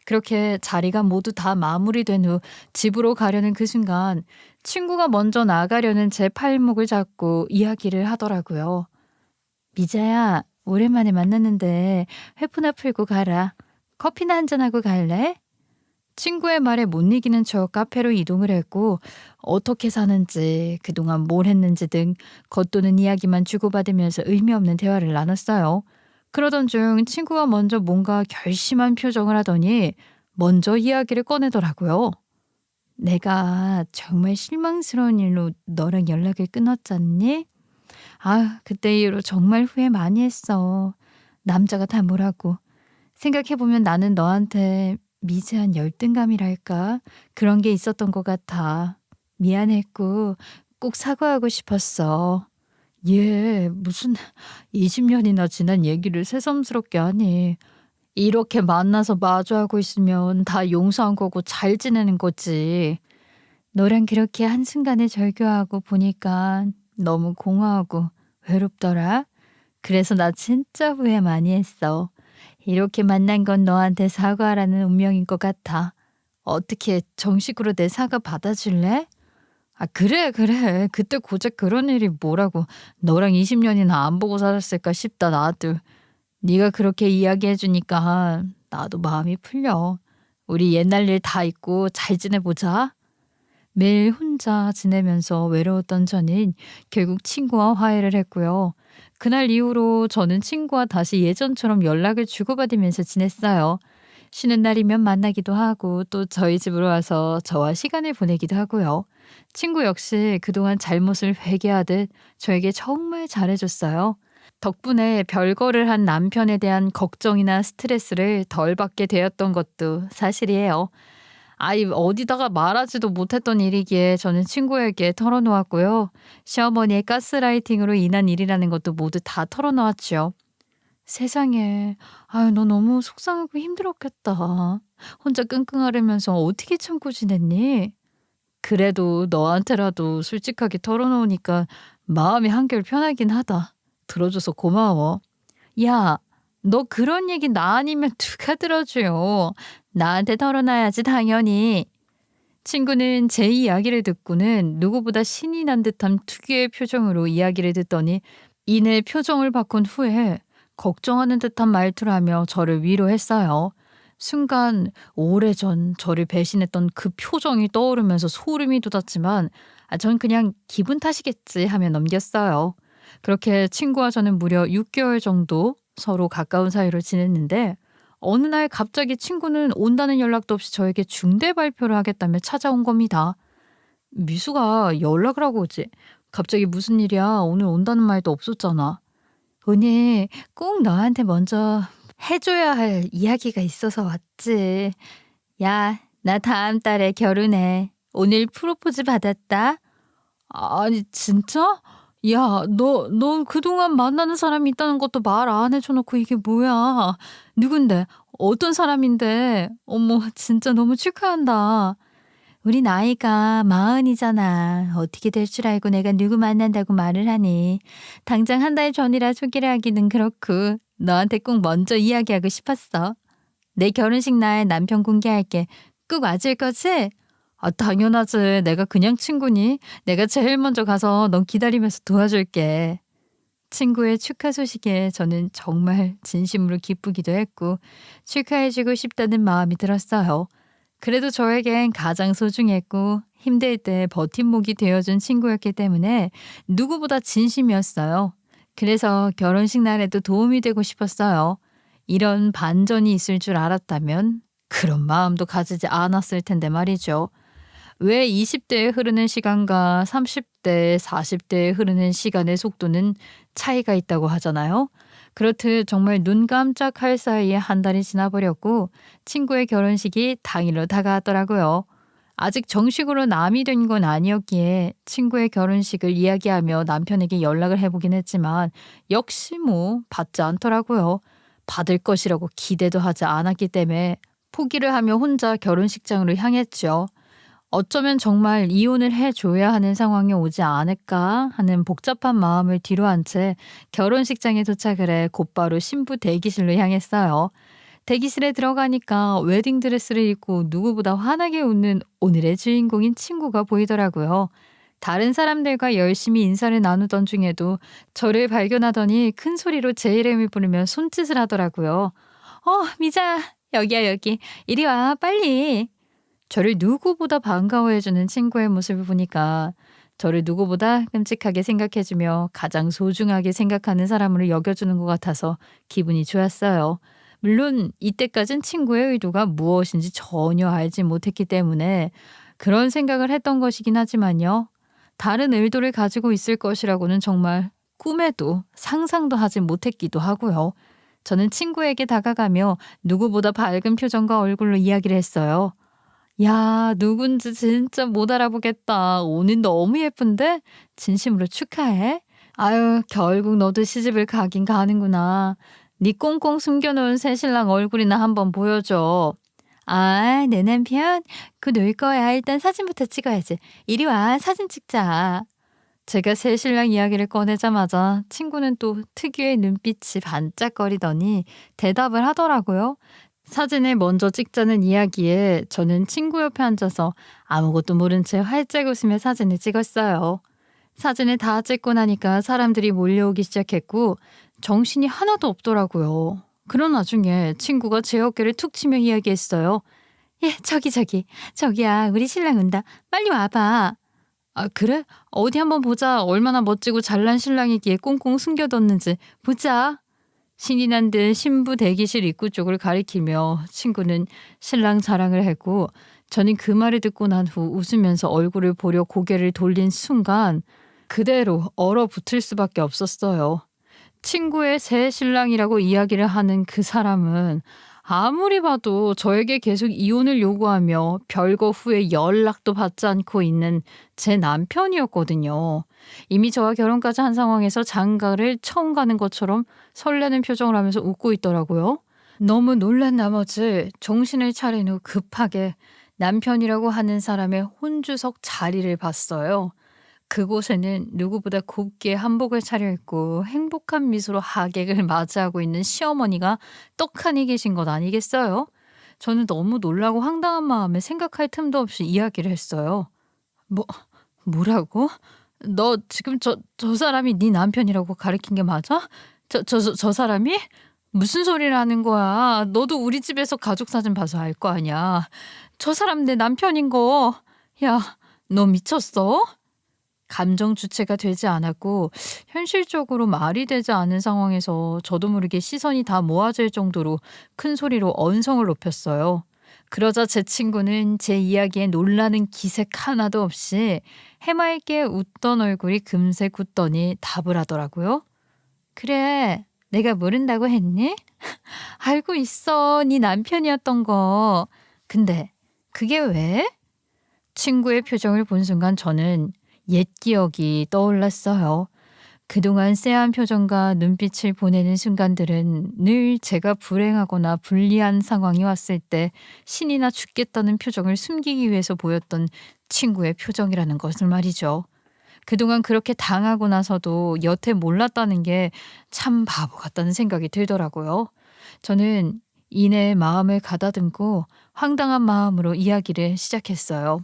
그렇게 자리가 모두 다 마무리된 후 집으로 가려는 그 순간 친구가 먼저 나가려는 제 팔목을 잡고 이야기를 하더라고요. 미자야, 오랜만에 만났는데 회푸나 풀고 가라. 커피나 한잔하고 갈래? 친구의 말에 못 이기는 척 카페로 이동을 했고 어떻게 사는지 그동안 뭘 했는지 등 겉도는 이야기만 주고받으면서 의미 없는 대화를 나눴어요. 그러던 중 친구가 먼저 뭔가 결심한 표정을 하더니 먼저 이야기를 꺼내더라고요. 내가 정말 실망스러운 일로 너랑 연락을 끊었잖니? 아, 그때 이후로 정말 후회 많이 했어. 남자가 다 뭐라고. 생각해보면 나는 너한테 미세한 열등감이랄까? 그런 게 있었던 것 같아. 미안했고 꼭 사과하고 싶었어. 얘 무슨 20년이나 지난 얘기를 새삼스럽게 하니. 이렇게 만나서 마주하고 있으면 다 용서한 거고 잘 지내는 거지. 너랑 그렇게 한순간에 절교하고 보니까 너무 공허하고 외롭더라. 그래서 나 진짜 후회 많이 했어. 이렇게 만난 건 너한테 사과하라는 운명인 것 같아. 어떻게 정식으로 내 사과 받아줄래? 아, 그래, 그래. 그때 고작 그런 일이 뭐라고 너랑 20년이나 안 보고 살았을까 싶다, 나도. 네가 그렇게 이야기해주니까 나도 마음이 풀려. 우리 옛날 일 다 잊고 잘 지내보자. 매일 혼자 지내면서 외로웠던 저는 결국 친구와 화해를 했고요. 그날 이후로 저는 친구와 다시 예전처럼 연락을 주고받으면서 지냈어요. 쉬는 날이면 만나기도 하고 또 저희 집으로 와서 저와 시간을 보내기도 하고요. 친구 역시 그동안 잘못을 회개하듯 저에게 정말 잘해줬어요. 덕분에 별거를 한 남편에 대한 걱정이나 스트레스를 덜 받게 되었던 것도 사실이에요. 아이, 어디다가 말하지도 못했던 일이기에 저는 친구에게 털어놓았고요. 시어머니의 가스라이팅으로 인한 일이라는 것도 모두 다 털어놓았죠. 세상에, 아유, 너 너무 속상하고 힘들었겠다. 혼자 끙끙 앓으면서 어떻게 참고 지냈니? 그래도 너한테라도 솔직하게 털어놓으니까 마음이 한결 편하긴 하다. 들어줘서 고마워. 야, 너 그런 얘기 나 아니면 누가 들어줘요. 나한테 털어놔야지 당연히. 친구는 제 이야기를 듣고는 누구보다 신이 난 듯한 특유의 표정으로 이야기를 듣더니 이내 표정을 바꾼 후에 걱정하는 듯한 말투를 하며 저를 위로했어요. 순간 오래전 저를 배신했던 그 표정이 떠오르면서 소름이 돋았지만 전 그냥 기분 탓이겠지 하며 넘겼어요. 그렇게 친구와 저는 무려 6개월 정도 서로 가까운 사이로 지냈는데 어느 날 갑자기 친구는 온다는 연락도 없이 저에게 중대 발표를 하겠다며 찾아온 겁니다. 미수가 연락을 하고 오지. 갑자기 무슨 일이야? 오늘 온다는 말도 없었잖아. 오늘 꼭 너한테 먼저 해줘야 할 이야기가 있어서 왔지. 야, 나 다음 달에 결혼해. 오늘 프로포즈 받았다. 아니, 진짜? 야, 너 그동안 만나는 사람이 있다는 것도 말 안 해줘놓고 이게 뭐야? 누군데? 어떤 사람인데? 어머, 진짜 너무 축하한다. 우리 나이가 40이잖아. 어떻게 될 줄 알고 내가 누구 만난다고 말을 하니. 당장 한 달 전이라 소개를 하기는 그렇고 너한테 꼭 먼저 이야기하고 싶었어. 내 결혼식 날 남편 공개할게. 꼭 와줄 거지? 아, 당연하지. 내가 그냥 친구니? 내가 제일 먼저 가서 넌 기다리면서 도와줄게. 친구의 축하 소식에 저는 정말 진심으로 기쁘기도 했고 축하해주고 싶다는 마음이 들었어요. 그래도 저에겐 가장 소중했고 힘들 때 버팀목이 되어준 친구였기 때문에 누구보다 진심이었어요. 그래서 결혼식 날에도 도움이 되고 싶었어요. 이런 반전이 있을 줄 알았다면 그런 마음도 가지지 않았을 텐데 말이죠. 왜 20대에 흐르는 시간과 30대, 40대에 흐르는 시간의 속도는 차이가 있다고 하잖아요. 그렇듯 정말 눈 깜짝할 사이에 한 달이 지나버렸고 친구의 결혼식이 당일로 다가왔더라고요. 아직 정식으로 남이 된 건 아니었기에 친구의 결혼식을 이야기하며 남편에게 연락을 해보긴 했지만 역시 받지 않더라고요. 받을 것이라고 기대도 하지 않았기 때문에 포기를 하며 혼자 결혼식장으로 향했죠. 어쩌면 정말 이혼을 해줘야 하는 상황이 오지 않을까 하는 복잡한 마음을 뒤로한 채 결혼식장에 도착을 해 곧바로 신부 대기실로 향했어요. 대기실에 들어가니까 웨딩드레스를 입고 누구보다 환하게 웃는 오늘의 주인공인 친구가 보이더라고요. 다른 사람들과 열심히 인사를 나누던 중에도 저를 발견하더니 큰 소리로 제 이름을 부르며 손짓을 하더라고요. 미자, 여기야 여기. 이리 와 빨리. 저를 누구보다 반가워해주는 친구의 모습을 보니까 저를 누구보다 끔찍하게 생각해주며 가장 소중하게 생각하는 사람으로 여겨주는 것 같아서 기분이 좋았어요. 물론 이때까진 친구의 의도가 무엇인지 전혀 알지 못했기 때문에 그런 생각을 했던 것이긴 하지만요. 다른 의도를 가지고 있을 것이라고는 정말 꿈에도 상상도 하지 못했기도 하고요. 저는 친구에게 다가가며 누구보다 밝은 표정과 얼굴로 이야기를 했어요. 야, 누군지 진짜 못 알아보겠다. 오늘 너무 예쁜데? 진심으로 축하해. 아유, 결국 너도 시집을 가긴 가는구나. 네 꽁꽁 숨겨놓은 새신랑 얼굴이나 한번 보여줘. 아, 내 남편? 그거 놀 거야. 일단 사진부터 찍어야지. 이리 와, 사진 찍자. 제가 새신랑 이야기를 꺼내자마자 친구는 또 특유의 눈빛이 반짝거리더니 대답을 하더라고요. 사진을 먼저 찍자는 이야기에 저는 친구 옆에 앉아서 아무것도 모른 채 활짝 웃으며 사진을 찍었어요. 사진을 다 찍고 나니까 사람들이 몰려오기 시작했고 정신이 하나도 없더라고요. 그런 와중에 친구가 제 어깨를 툭 치며 이야기했어요. 예, 저기야, 우리 신랑 온다. 빨리 와봐. 아, 그래? 어디 한번 보자. 얼마나 멋지고 잘난 신랑이기에 꽁꽁 숨겨뒀는지 보자. 신이 난 듯 신부 대기실 입구 쪽을 가리키며 친구는 신랑 자랑을 했고 저는 그 말을 듣고 난 후 웃으면서 얼굴을 보려 고개를 돌린 순간 그대로 얼어붙을 수밖에 없었어요. 친구의 새 신랑이라고 이야기를 하는 그 사람은 아무리 봐도 저에게 계속 이혼을 요구하며 별거 후에 연락도 받지 않고 있는 제 남편이었거든요. 이미 저와 결혼까지 한 상황에서 장가를 처음 가는 것처럼 설레는 표정을 하면서 웃고 있더라고요. 너무 놀란 나머지 정신을 차린 후 급하게 남편이라고 하는 사람의 혼주석 자리를 봤어요. 그곳에는 누구보다 곱게 한복을 차려입고 행복한 미소로 하객을 맞이하고 있는 시어머니가 떡하니 계신 것 아니겠어요? 저는 너무 놀라고 황당한 마음에 생각할 틈도 없이 이야기를 했어요. 뭐라고? 너 지금 저 사람이 네 남편이라고 가리킨 게 맞아? 저 사람이? 무슨 소리를 하는 거야? 너도 우리 집에서 가족 사진 봐서 알 거 아니야. 저 사람 내 남편인 거. 야, 너 미쳤어? 감정 주체가 되지 않았고 현실적으로 말이 되지 않은 상황에서 저도 모르게 시선이 다 모아질 정도로 큰 소리로 언성을 높였어요. 그러자 제 친구는 제 이야기에 놀라는 기색 하나도 없이 해맑게 웃던 얼굴이 금세 굳더니 답을 하더라고요. 그래, 내가 모른다고 했니? 알고 있어, 네 남편이었던 거. 근데 그게 왜? 친구의 표정을 본 순간 저는 옛 기억이 떠올랐어요. 그동안 쎄한 표정과 눈빛을 보내는 순간들은 늘 제가 불행하거나 불리한 상황이 왔을 때 신이나 죽겠다는 표정을 숨기기 위해서 보였던 친구의 표정이라는 것을 말이죠. 그동안 그렇게 당하고 나서도 여태 몰랐다는 게 참 바보 같다는 생각이 들더라고요. 저는 이내 마음을 가다듬고 황당한 마음으로 이야기를 시작했어요.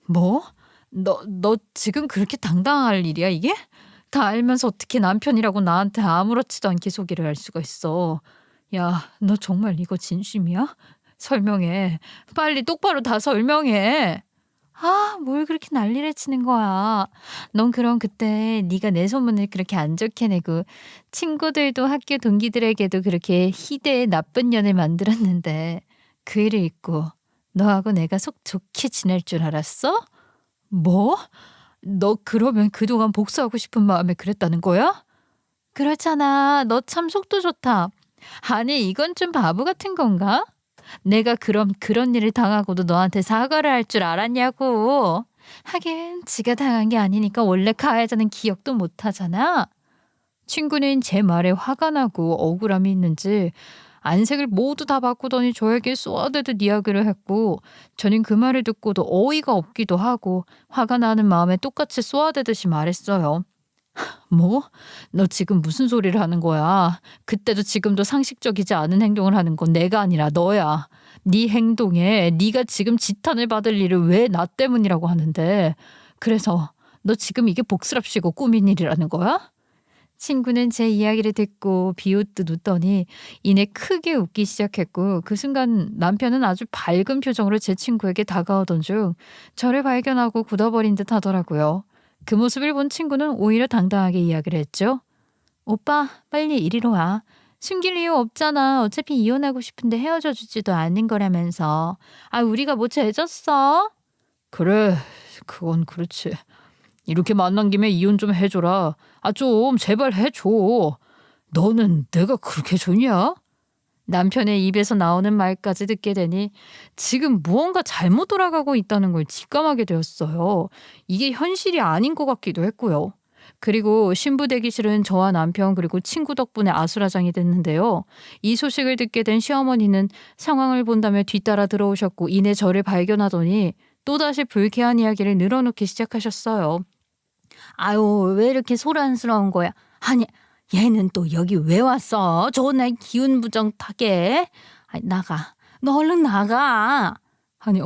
뭐? 너 지금 그렇게 당당할 일이야, 이게? 다 알면서 어떻게 남편이라고 나한테 아무렇지도 않게 소개를 할 수가 있어. 야, 너 정말 이거 진심이야? 설명해. 빨리 똑바로 다 설명해. 아, 뭘 그렇게 난리를 치는 거야. 넌 그럼 그때 네가 내 소문을 그렇게 안 좋게 내고 친구들도 학교 동기들에게도 그렇게 희대의 나쁜 년을 만들었는데 그 일을 잊고 너하고 내가 속 좋게 지낼 줄 알았어? 뭐? 너 그러면 그동안 복수하고 싶은 마음에 그랬다는 거야? 그렇잖아. 너 참 속도 좋다. 아니, 이건 좀 바보 같은 건가? 내가 그럼 그런 일을 당하고도 너한테 사과를 할 줄 알았냐고. 하긴 지가 당한 게 아니니까 원래 가해자는 기억도 못 하잖아. 친구는 제 말에 화가 나고 억울함이 있는지 안색을 모두 다 바꾸더니 저에게 쏘아대듯 이야기를 했고 저는 그 말을 듣고도 어이가 없기도 하고 화가 나는 마음에 똑같이 쏘아대듯이 말했어요. 뭐? 너 지금 무슨 소리를 하는 거야? 그때도 지금도 상식적이지 않은 행동을 하는 건 내가 아니라 너야. 네 행동에 네가 지금 지탄을 받을 일을 왜 나 때문이라고 하는데 그래서 너 지금 이게 복스럽시고 꾸민 일이라는 거야? 친구는 제 이야기를 듣고 비웃듯 웃더니 이내 크게 웃기 시작했고 그 순간 남편은 아주 밝은 표정으로 제 친구에게 다가오던 중 저를 발견하고 굳어버린 듯 하더라고요. 그 모습을 본 친구는 오히려 당당하게 이야기를 했죠. 오빠, 빨리 이리로 와. 숨길 이유 없잖아. 어차피 이혼하고 싶은데 헤어져 주지도 않는 거라면서. 아, 우리가 뭐 죄졌어? 그래, 그건 그렇지. 이렇게 만난 김에 이혼 좀 해줘라. 아, 좀 제발 해줘. 너는 내가 그렇게 좋냐? 남편의 입에서 나오는 말까지 듣게 되니 지금 무언가 잘못 돌아가고 있다는 걸 직감하게 되었어요. 이게 현실이 아닌 것 같기도 했고요. 그리고 신부 대기실은 저와 남편 그리고 친구 덕분에 아수라장이 됐는데요. 이 소식을 듣게 된 시어머니는 상황을 본다며 뒤따라 들어오셨고 이내 저를 발견하더니 또다시 불쾌한 이야기를 늘어놓기 시작하셨어요. 아유, 왜 이렇게 소란스러운 거야? 아니, 얘는 또 여기 왜 왔어? 좋은 날 기운 부정 타게. 아이, 나가. 너 얼른 나가. 아니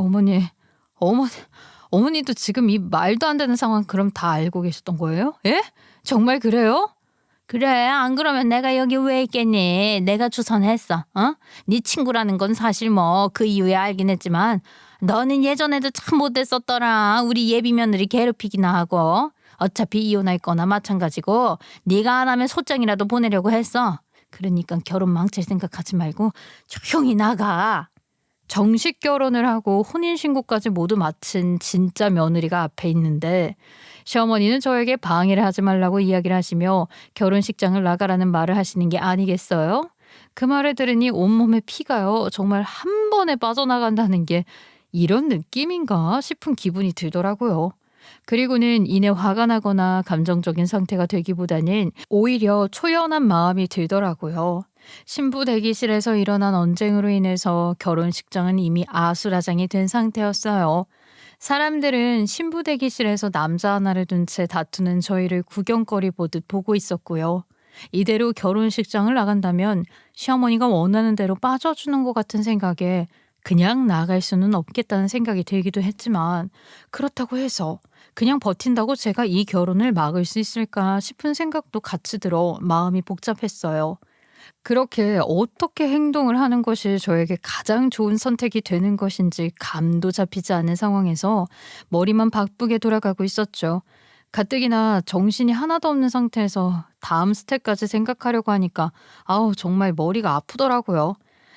어머니도 지금 이 말도 안 되는 상황 그럼 다 알고 계셨던 거예요? 예? 정말 그래요? 그래, 안 그러면 내가 여기 왜 있겠니? 내가 주선했어. 어? 네 친구라는 건 사실 뭐 그 이후에 알긴 했지만 너는 예전에도 참 못됐었더라. 우리 예비 며느리 괴롭히기나 하고. 어차피 이혼할 거나 마찬가지고 네가 안 하면 소장이라도 보내려고 했어. 그러니까 결혼 망칠 생각하지 말고 조용히 나가. 정식 결혼을 하고 혼인신고까지 모두 마친 진짜 며느리가 앞에 있는데 시어머니는 저에게 방해를 하지 말라고 이야기를 하시며 결혼식장을 나가라는 말을 하시는 게 아니겠어요? 그 말을 들으니 온몸에 피가요. 정말 한 번에 빠져나간다는 게 이런 느낌인가 싶은 기분이 들더라고요. 그리고는 이내 화가 나거나 감정적인 상태가 되기보다는 오히려 초연한 마음이 들더라고요. 신부 대기실에서 일어난 언쟁으로 인해서 결혼식장은 이미 아수라장이 된 상태였어요. 사람들은 신부 대기실에서 남자 하나를 둔 채 다투는 저희를 구경거리 보듯 보고 있었고요. 이대로 결혼식장을 나간다면 시어머니가 원하는 대로 빠져주는 것 같은 생각에 그냥 나갈 수는 없겠다는 생각이 들기도 했지만 그렇다고 해서 그냥 버틴다고 제가 이 결혼을 막을 수 있을까 싶은 생각도 같이 들어 마음이 복잡했어요. 그렇게 어떻게 행동을 하는 것이 저에게 가장 좋은 선택이 되는 것인지 감도 잡히지 않은 상황에서 머리만 바쁘게 돌아가고 있었죠. 가뜩이나 정신이 하나도 없는 상태에서 다음 스텝까지 생각하려고 하니까 아우 정말 머리가 아프더라고요.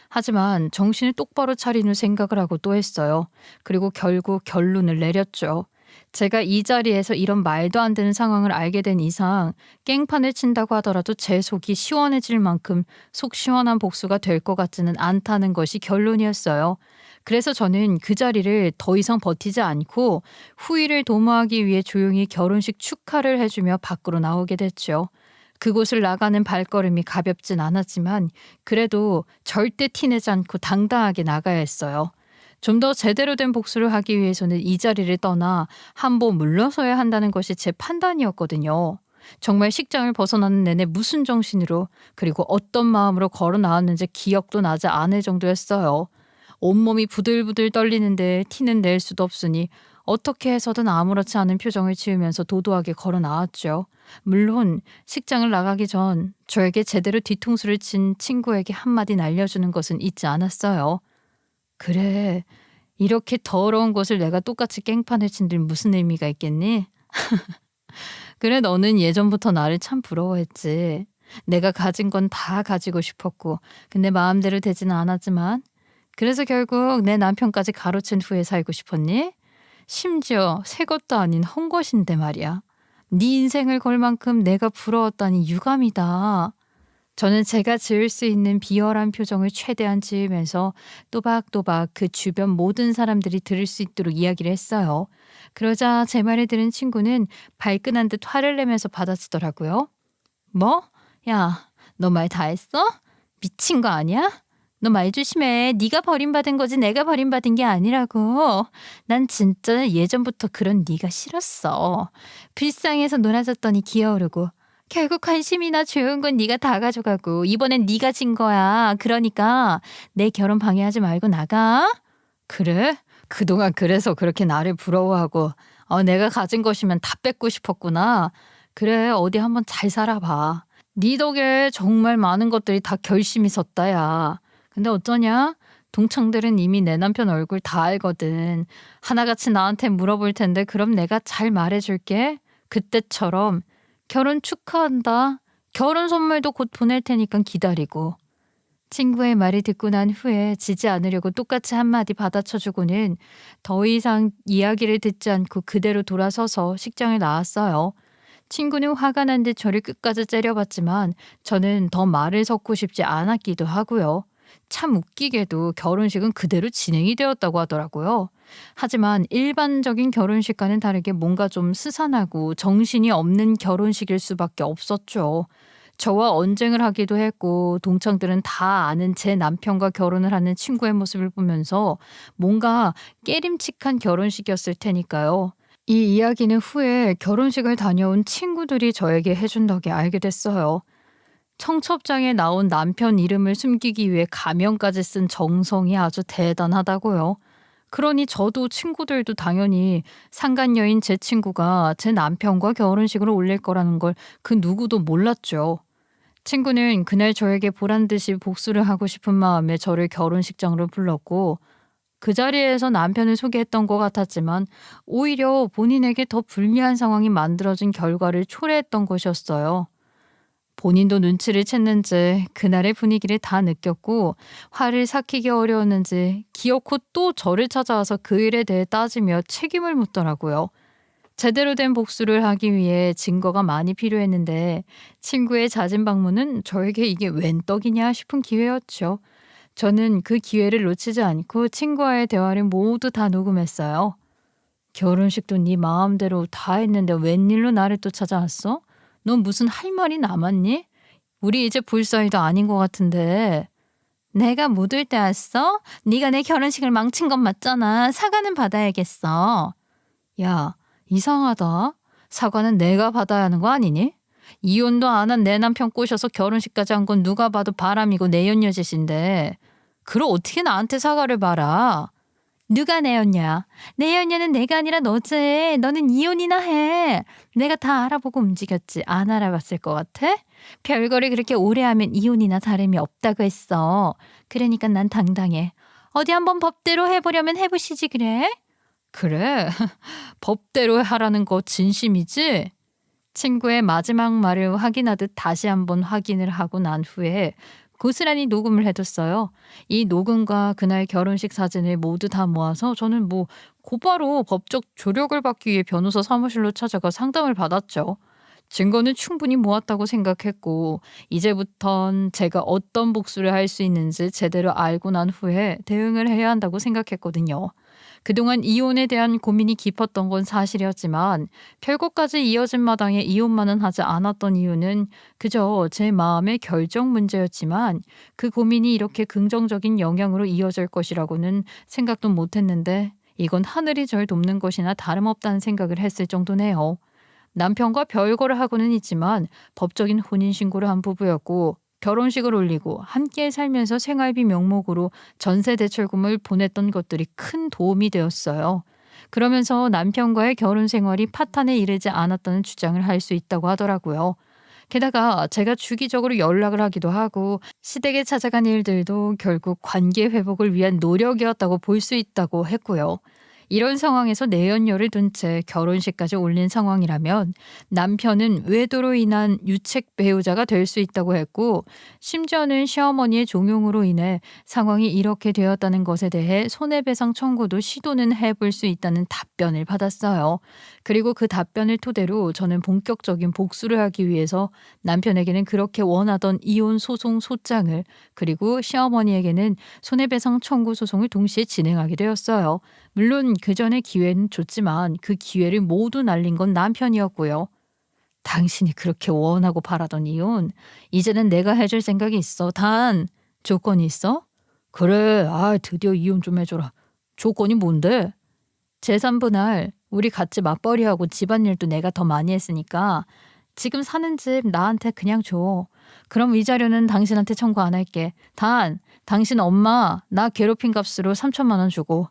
하지만 정신을 똑바로 차리는 생각을 하고 또 했어요. 그리고 결국 결론을 내렸죠. 제가 이 자리에서 이런 말도 안 되는 상황을 알게 된 이상 깽판을 친다고 하더라도 제 속이 시원해질 만큼 속 시원한 복수가 될 것 같지는 않다는 것이 결론이었어요. 그래서 저는 그 자리를 더 이상 버티지 않고 후위를 도모하기 위해 조용히 결혼식 축하를 해주며 밖으로 나오게 됐죠. 그곳을 나가는 발걸음이 가볍진 않았지만 그래도 절대 티내지 않고 당당하게 나가야 했어요. 좀 더 제대로 된 복수를 하기 위해서는 이 자리를 떠나 한 번 물러서야 한다는 것이 제 판단이었거든요. 정말 식장을 벗어나는 내내 무슨 정신으로 그리고 어떤 마음으로 걸어 나왔는지 기억도 나지 않을 정도였어요. 온몸이 부들부들 떨리는데 티는 낼 수도 없으니 어떻게 해서든 아무렇지 않은 표정을 지으면서 도도하게 걸어 나왔죠. 물론 식장을 나가기 전 저에게 제대로 뒤통수를 친 친구에게 한마디 날려주는 것은 잊지 않았어요. 그래, 이렇게 더러운 것을 내가 똑같이 깽판을 친들 무슨 의미가 있겠니? 그래, 너는 예전부터 나를 참 부러워했지. 내가 가진 건 다 가지고 싶었고 근데 마음대로 되지는 않았지만 그래서 결국 내 남편까지 가로챈 후에 살고 싶었니? 심지어 새 것도 아닌 헛 것인데 말이야. 네 인생을 걸 만큼 내가 부러웠다니 유감이다. 저는 제가 지을 수 있는 비열한 표정을 최대한 지으면서 또박또박 그 주변 모든 사람들이 들을 수 있도록 이야기를 했어요. 그러자 제 말을 들은 친구는 발끈한 듯 화를 내면서 받아치더라고요. 뭐? 야, 너 말 다 했어? 미친 거 아니야? 너 말 조심해. 네가 버림받은 거지 내가 버림받은 게 아니라고. 난 진짜 예전부터 그런 네가 싫었어. 불쌍해서 놀아줬더니 기어오르고 결국 관심이나 좋은 건 네가 다 가져가고 이번엔 네가 진 거야. 그러니까 내 결혼 방해하지 말고 나가. 그래? 그동안 그래서 그렇게 나를 부러워하고 내가 가진 것이면 다 뺏고 싶었구나. 그래, 어디 한번 잘 살아봐. 네 덕에 정말 많은 것들이 다 결심이 섰다, 야. 근데 어쩌냐? 동창들은 이미 내 남편 얼굴 다 알거든. 하나같이 나한테 물어볼 텐데 그럼 내가 잘 말해줄게. 그때처럼 결혼 축하한다. 결혼 선물도 곧 보낼 테니까 기다리고. 친구의 말이 듣고 난 후에 지지 않으려고 똑같이 한마디 받아쳐주고는 더 이상 이야기를 듣지 않고 그대로 돌아서서 식장을 나왔어요. 친구는 화가 난 듯 저를 끝까지 째려봤지만 저는 더 말을 섞고 싶지 않았기도 하고요. 참 웃기게도 결혼식은 그대로 진행이 되었다고 하더라고요. 하지만 일반적인 결혼식과는 다르게 뭔가 좀 스산하고 정신이 없는 결혼식일 수밖에 없었죠. 저와 언쟁을 하기도 했고 동창들은 다 아는 제 남편과 결혼을 하는 친구의 모습을 보면서 뭔가 깨림칙한 결혼식이었을 테니까요. 이 이야기는 후에 결혼식을 다녀온 친구들이 저에게 해준 덕에 알게 됐어요. 청첩장에 나온 남편 이름을 숨기기 위해 가면까지 쓴 정성이 아주 대단하다고요. 그러니 저도 친구들도 당연히 상간녀인 제 친구가 제 남편과 결혼식을 올릴 거라는 걸 그 누구도 몰랐죠. 친구는 그날 저에게 보란 듯이 복수를 하고 싶은 마음에 저를 결혼식장으로 불렀고 그 자리에서 남편을 소개했던 것 같았지만 오히려 본인에게 더 불리한 상황이 만들어진 결과를 초래했던 것이었어요. 본인도 눈치를 챘는지 그날의 분위기를 다 느꼈고 화를 삭히기 어려웠는지 기어코 또 저를 찾아와서 그 일에 대해 따지며 책임을 묻더라고요. 제대로 된 복수를 하기 위해 증거가 많이 필요했는데 친구의 잦은 방문은 저에게 이게 웬 떡이냐 싶은 기회였죠. 저는 그 기회를 놓치지 않고 친구와의 대화를 모두 다 녹음했어요. 결혼식도 네 마음대로 다 했는데 웬일로 나를 또 찾아왔어? 넌 무슨 할 말이 남았니? 우리 이제 볼 사이도 아닌 것 같은데. 내가 못 올 때 왔어? 네가 내 결혼식을 망친 건 맞잖아. 사과는 받아야겠어. 야, 이상하다. 사과는 내가 받아야 하는 거 아니니? 이혼도 안 한 내 남편 꼬셔서 결혼식까지 한 건 누가 봐도 바람이고 내연녀 짓인데 그걸 어떻게 나한테 사과를 받아? 누가 내연녀야? 내연녀는 내가 아니라 너지. 너는 이혼이나 해. 내가 다 알아보고 움직였지. 안 알아봤을 것 같아? 별거를 그렇게 오래 하면 이혼이나 다름이 없다고 했어. 그러니까 난 당당해. 어디 한번 법대로 해보려면 해보시지 그래? 그래? 법대로 하라는 거 진심이지? 친구의 마지막 말을 확인하듯 다시 한번 확인을 하고 난 후에 고스란히 녹음을 해뒀어요. 이 녹음과 그날 결혼식 사진을 모두 다 모아서 저는 곧바로 법적 조력을 받기 위해 변호사 사무실로 찾아가 상담을 받았죠. 증거는 충분히 모았다고 생각했고 이제부턴 제가 어떤 복수를 할 수 있는지 제대로 알고 난 후에 대응을 해야 한다고 생각했거든요. 그동안 이혼에 대한 고민이 깊었던 건 사실이었지만 결국까지 이어진 마당에 이혼만은 하지 않았던 이유는 그저 제 마음의 결정 문제였지만 그 고민이 이렇게 긍정적인 영향으로 이어질 것이라고는 생각도 못했는데 이건 하늘이 절 돕는 것이나 다름없다는 생각을 했을 정도네요. 남편과 별거를 하고는 있지만 법적인 혼인신고를 한 부부였고 결혼식을 올리고 함께 살면서 생활비 명목으로 전세 대출금을 보냈던 것들이 큰 도움이 되었어요. 그러면서 남편과의 결혼 생활이 파탄에 이르지 않았다는 주장을 할 수 있다고 하더라고요. 게다가 제가 주기적으로 연락을 하기도 하고 시댁에 찾아간 일들도 결국 관계 회복을 위한 노력이었다고 볼 수 있다고 했고요. 이런 상황에서 내연녀를 둔 채 결혼식까지 올린 상황이라면 남편은 외도로 인한 유책 배우자가 될 수 있다고 했고 심지어는 시어머니의 종용으로 인해 상황이 이렇게 되었다는 것에 대해 손해배상 청구도 시도는 해볼 수 있다는 답변을 받았어요. 그리고 그 답변을 토대로 저는 본격적인 복수를 하기 위해서 남편에게는 그렇게 원하던 이혼 소송 소장을 그리고 시어머니에게는 손해배상 청구 소송을 동시에 진행하게 되었어요. 물론 그 전에 기회는 줬지만 그 기회를 모두 날린 건 남편이었고요. 당신이 그렇게 원하고 바라던 이혼, 이제는 내가 해줄 생각이 있어. 단, 조건이 있어? 그래, 드디어 이혼 좀 해줘라. 조건이 뭔데? 재산 분할, 우리 같이 맞벌이하고 집안일도 내가 더 많이 했으니까 지금 사는 집 나한테 그냥 줘. 그럼 위자료는 당신한테 청구 안 할게. 단, 당신 엄마 나 괴롭힌 값으로 3천만 원 주고.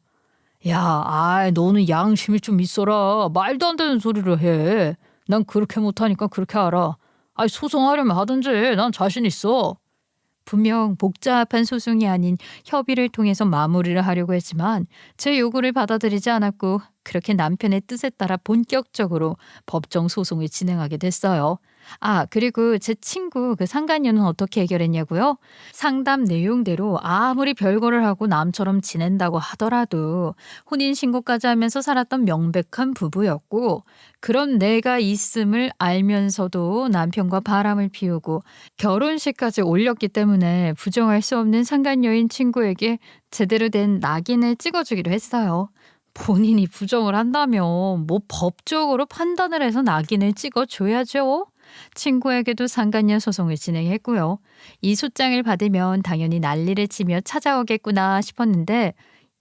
야, 너는 양심이 좀 있어라. 말도 안 되는 소리를 해. 난 그렇게 못하니까 그렇게 알아. 아이, 소송하려면 하든지. 난 자신 있어. 분명 복잡한 소송이 아닌 협의를 통해서 마무리를 하려고 했지만 제 요구를 받아들이지 않았고 그렇게 남편의 뜻에 따라 본격적으로 법정 소송을 진행하게 됐어요. 아, 그리고 제 친구 그 상간녀는 어떻게 해결했냐고요? 상담 내용대로 아무리 별거를 하고 남처럼 지낸다고 하더라도 혼인신고까지 하면서 살았던 명백한 부부였고 그런 내가 있음을 알면서도 남편과 바람을 피우고 결혼식까지 올렸기 때문에 부정할 수 없는 상간녀인 친구에게 제대로 된 낙인을 찍어주기로 했어요. 본인이 부정을 한다면 뭐 법적으로 판단을 해서 낙인을 찍어줘야죠. 친구에게도 상간녀 소송을 진행했고요. 이 소장을 받으면 당연히 난리를 치며 찾아오겠구나 싶었는데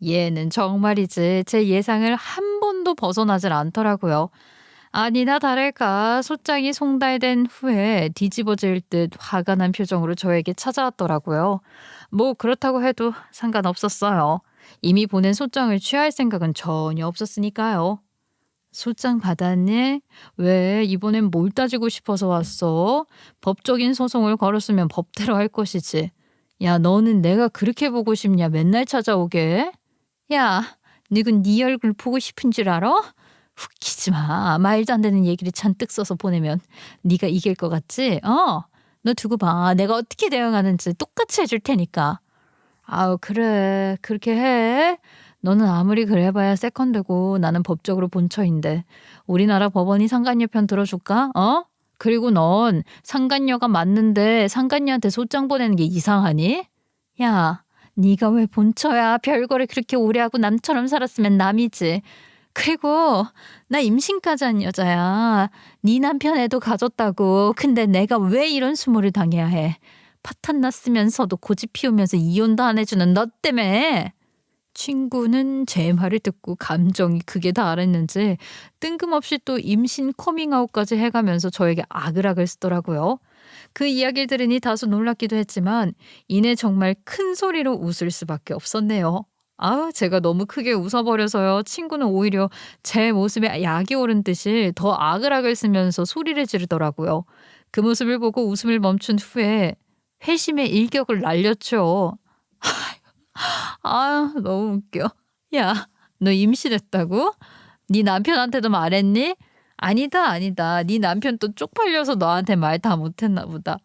얘는 정말이지 제 예상을 한 번도 벗어나질 않더라고요. 아니나 다를까 소장이 송달된 후에 뒤집어질 듯 화가 난 표정으로 저에게 찾아왔더라고요. 뭐 그렇다고 해도 상관없었어요. 이미 보낸 소장을 취할 생각은 전혀 없었으니까요. 소장 받았니? 왜 이번엔 뭘 따지고 싶어서 왔어? 법적인 소송을 걸었으면 법대로 할 것이지. 야, 너는 내가 그렇게 보고 싶냐? 맨날 찾아오게. 야, 너는 네 얼굴 보고 싶은 줄 알아? 웃기지 마. 말도 안 되는 얘기를 잔뜩 써서 보내면 네가 이길 것 같지? 너 두고 봐. 내가 어떻게 대응하는지 똑같이 해줄 테니까. 아우, 그래. 그렇게 해. 너는 아무리 그래봐야 세컨드고 나는 법적으로 본처인데 우리나라 법원이 상간녀 편 들어줄까? 그리고 넌 상간녀가 맞는데 상간녀한테 소장 보내는 게 이상하니? 야, 네가 왜 본처야? 별거를 그렇게 오래 하고 남처럼 살았으면 남이지. 그리고 나 임신까지 한 여자야. 네 남편 애도 가졌다고. 근데 내가 왜 이런 수모를 당해야 해? 파탄 났으면서도 고집 피우면서 이혼도 안 해주는 너 때문에. 친구는 제 말을 듣고 감정이 극에 달했는지 뜬금없이 또 임신 커밍아웃까지 해가면서 저에게 아글아글 쓰더라고요. 그 이야기를 들으니 다소 놀랍기도 했지만 이내 정말 큰 소리로 웃을 수밖에 없었네요. 제가 너무 크게 웃어버려서요. 친구는 오히려 제 모습에 약이 오른 듯이 더 아글아글 쓰면서 소리를 지르더라고요. 그 모습을 보고 웃음을 멈춘 후에 회심의 일격을 날렸죠. 너무 웃겨. 야, 너 임신했다고? 네 남편한테도 말했니? 아니다. 네 남편 또 쪽팔려서 너한테 말 다 못했나 보다.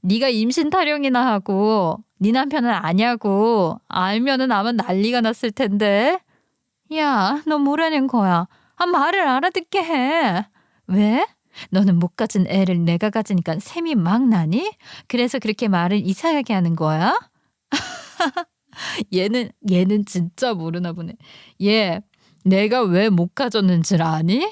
네가 임신 타령이나 하고 네 남편은 아냐고. 알면은 아마 난리가 났을 텐데. 야, 너 뭐라는 거야? 말을 알아듣게 해. 왜? 너는 못 가진 애를 내가 가지니까 셈이 막 나니? 그래서 그렇게 말을 이상하게 하는 거야? 얘는 진짜 모르나 보네. 얘 내가 왜 못 가졌는지 아니?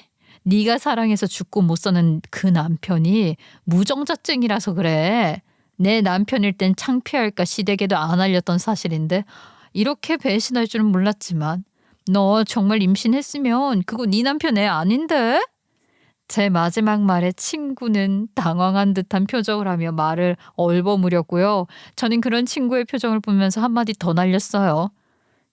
네가 사랑해서 죽고 못 사는 그 남편이 무정자증이라서 그래. 내 남편일 땐 창피할까 시댁에도 안 알렸던 사실인데 이렇게 배신할 줄은 몰랐지만 너 정말 임신했으면 그거 네 남편 애 아닌데? 제 마지막 말에 친구는 당황한 듯한 표정을 하며 말을 얼버무렸고요. 저는 그런 친구의 표정을 보면서 한마디 더 날렸어요.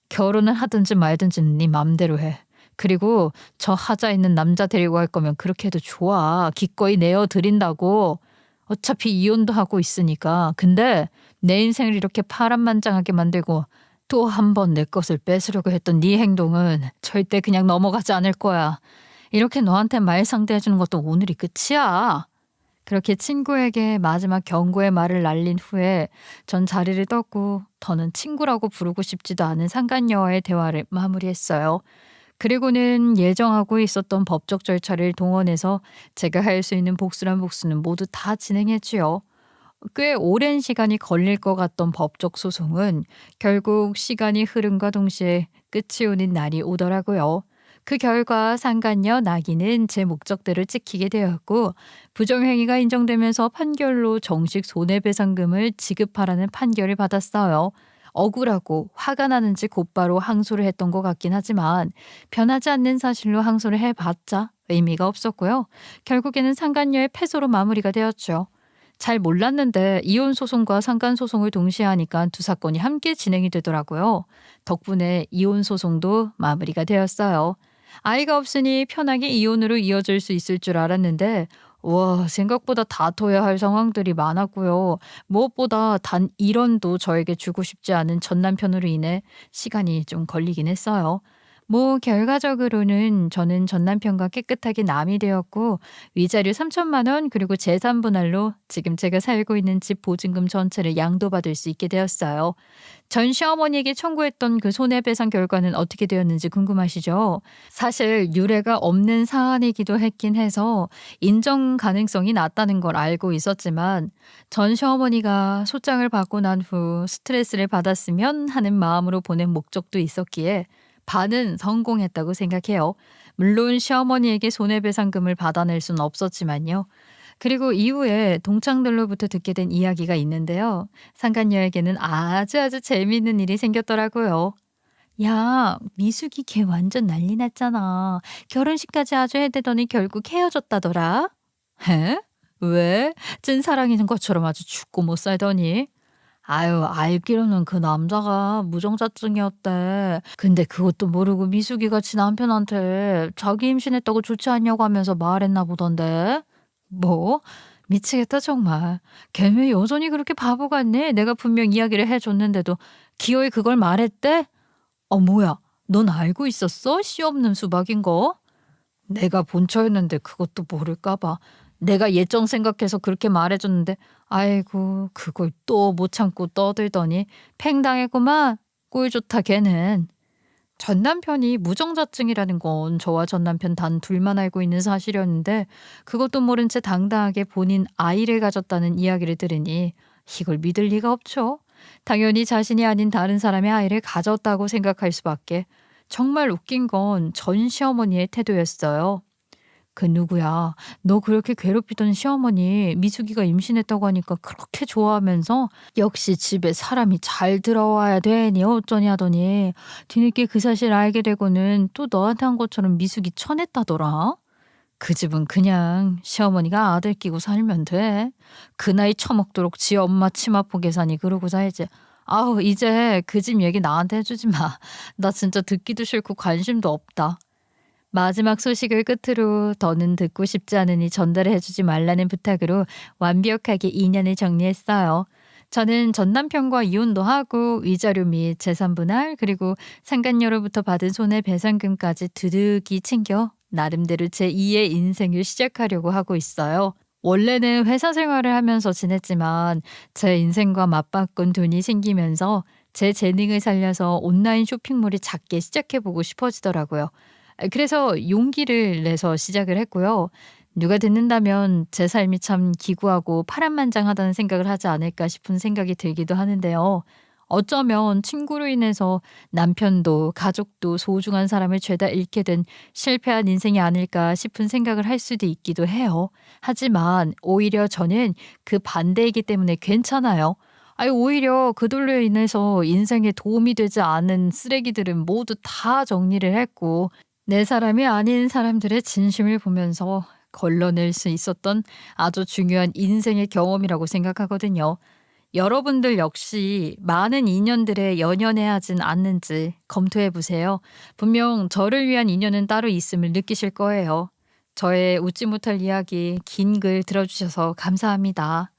결혼을 하든지 말든지는 네 맘대로 해. 그리고 저 하자 있는 남자 데리고 갈 거면 그렇게 해도 좋아. 기꺼이 내어드린다고. 어차피 이혼도 하고 있으니까. 근데 내 인생을 이렇게 파란만장하게 만들고 또 한 번 내 것을 뺏으려고 했던 네 행동은 절대 그냥 넘어가지 않을 거야. 이렇게 너한테 말 상대해주는 것도 오늘이 끝이야. 그렇게 친구에게 마지막 경고의 말을 날린 후에 전 자리를 떴고 더는 친구라고 부르고 싶지도 않은 상간녀와의 대화를 마무리했어요. 그리고는 예정하고 있었던 법적 절차를 동원해서 제가 할 수 있는 복수란 복수는 모두 다 진행했지요. 꽤 오랜 시간이 걸릴 것 같던 법적 소송은 결국 시간이 흐름과 동시에 끝이 오는 날이 오더라고요. 그 결과 상간녀 낙인은 제 목적대로 찍히게 되었고 부정행위가 인정되면서 판결로 정식 손해배상금을 지급하라는 판결을 받았어요. 억울하고 화가 나는지 곧바로 항소를 했던 것 같긴 하지만 변하지 않는 사실로 항소를 해봤자 의미가 없었고요. 결국에는 상간녀의 패소로 마무리가 되었죠. 잘 몰랐는데 이혼 소송과 상간 소송을 동시에 하니까 두 사건이 함께 진행이 되더라고요. 덕분에 이혼 소송도 마무리가 되었어요. 아이가 없으니 편하게 이혼으로 이어질 수 있을 줄 알았는데 와, 생각보다 다퉈야 할 상황들이 많았고요. 무엇보다 단 1원도 저에게 주고 싶지 않은 전 남편으로 인해 시간이 좀 걸리긴 했어요. 뭐 결과적으로는 저는 전 남편과 깨끗하게 남이 되었고 위자료 3천만 원 그리고 재산 분할로 지금 제가 살고 있는 집 보증금 전체를 양도받을 수 있게 되었어요. 전 시어머니에게 청구했던 그 손해배상 결과는 어떻게 되었는지 궁금하시죠? 사실 유례가 없는 사안이기도 했긴 해서 인정 가능성이 낮다는 걸 알고 있었지만 전 시어머니가 소장을 받고 난 후 스트레스를 받았으면 하는 마음으로 보낸 목적도 있었기에 반은 성공했다고 생각해요. 물론 시어머니에게 손해배상금을 받아낼 수는 없었지만요. 그리고 이후에 동창들로부터 듣게 된 이야기가 있는데요. 상간녀에게는 아주 재미있는 일이 생겼더라고요. 야, 미숙이 걔 완전 난리 났잖아. 결혼식까지 아주 해대더니 결국 헤어졌다더라. 해? 왜? 찐사랑이는 것처럼 아주 죽고 못 살더니. 아유, 알기로는 그 남자가 무정자증이었대. 근데 그것도 모르고 미숙이가 지 남편한테 자기 임신했다고 좋지 않냐고 하면서 말했나 보던데. 뭐? 미치겠다 정말. 걔 왜 여전히 그렇게 바보 같니? 내가 분명 이야기를 해줬는데도 기어이 그걸 말했대? 뭐야? 넌 알고 있었어? 씨 없는 수박인 거? 내가 본처였는데 그것도 모를까 봐. 내가 예정 생각해서 그렇게 말해줬는데 아이고 그걸 또 못 참고 떠들더니 팽당했구만. 꼴 좋다 걔는. 전 남편이 무정자증이라는 건 저와 전 남편 단 둘만 알고 있는 사실이었는데 그것도 모른 채 당당하게 본인 아이를 가졌다는 이야기를 들으니 이걸 믿을 리가 없죠. 당연히 자신이 아닌 다른 사람의 아이를 가졌다고 생각할 수밖에. 정말 웃긴 건 전 시어머니의 태도였어요. 그 누구야? 너 그렇게 괴롭히던 시어머니 미숙이가 임신했다고 하니까 그렇게 좋아하면서 역시 집에 사람이 잘 들어와야 되니 어쩌니 하더니 뒤늦게 그 사실 알게 되고는 또 너한테 한 것처럼 미숙이 쳐냈다더라. 그 집은 그냥 시어머니가 아들 끼고 살면 돼. 그 나이 처먹도록 지 엄마 치마포 계산이 그러고 살지. 아우 이제 그 집 얘기 나한테 해주지 마. 나 진짜 듣기도 싫고 관심도 없다. 마지막 소식을 끝으로 더는 듣고 싶지 않으니 전달을 해주지 말라는 부탁으로 완벽하게 인연을 정리했어요. 저는 전 남편과 이혼도 하고 위자료 및 재산 분할 그리고 상간녀로부터 받은 손해배상금까지 드득이 챙겨 나름대로 제2의 인생을 시작하려고 하고 있어요. 원래는 회사 생활을 하면서 지냈지만 제 인생과 맞바꾼 돈이 생기면서 제 재능을 살려서 온라인 쇼핑몰이 작게 시작해보고 싶어지더라고요. 그래서 용기를 내서 시작을 했고요. 누가 듣는다면 제 삶이 참 기구하고 파란만장하다는 생각을 하지 않을까 싶은 생각이 들기도 하는데요. 어쩌면 친구로 인해서 남편도 가족도 소중한 사람을 죄다 잃게 된 실패한 인생이 아닐까 싶은 생각을 할 수도 있기도 해요. 하지만 오히려 저는 그 반대이기 때문에 괜찮아요. 아니 오히려 그들로 인해서 인생에 도움이 되지 않은 쓰레기들은 모두 다 정리를 했고 내 사람이 아닌 사람들의 진심을 보면서 걸러낼 수 있었던 아주 중요한 인생의 경험이라고 생각하거든요. 여러분들 역시 많은 인연들에 연연해야 하진 않는지 검토해 보세요. 분명 저를 위한 인연은 따로 있음을 느끼실 거예요. 저의 웃지 못할 이야기 긴 글 들어주셔서 감사합니다.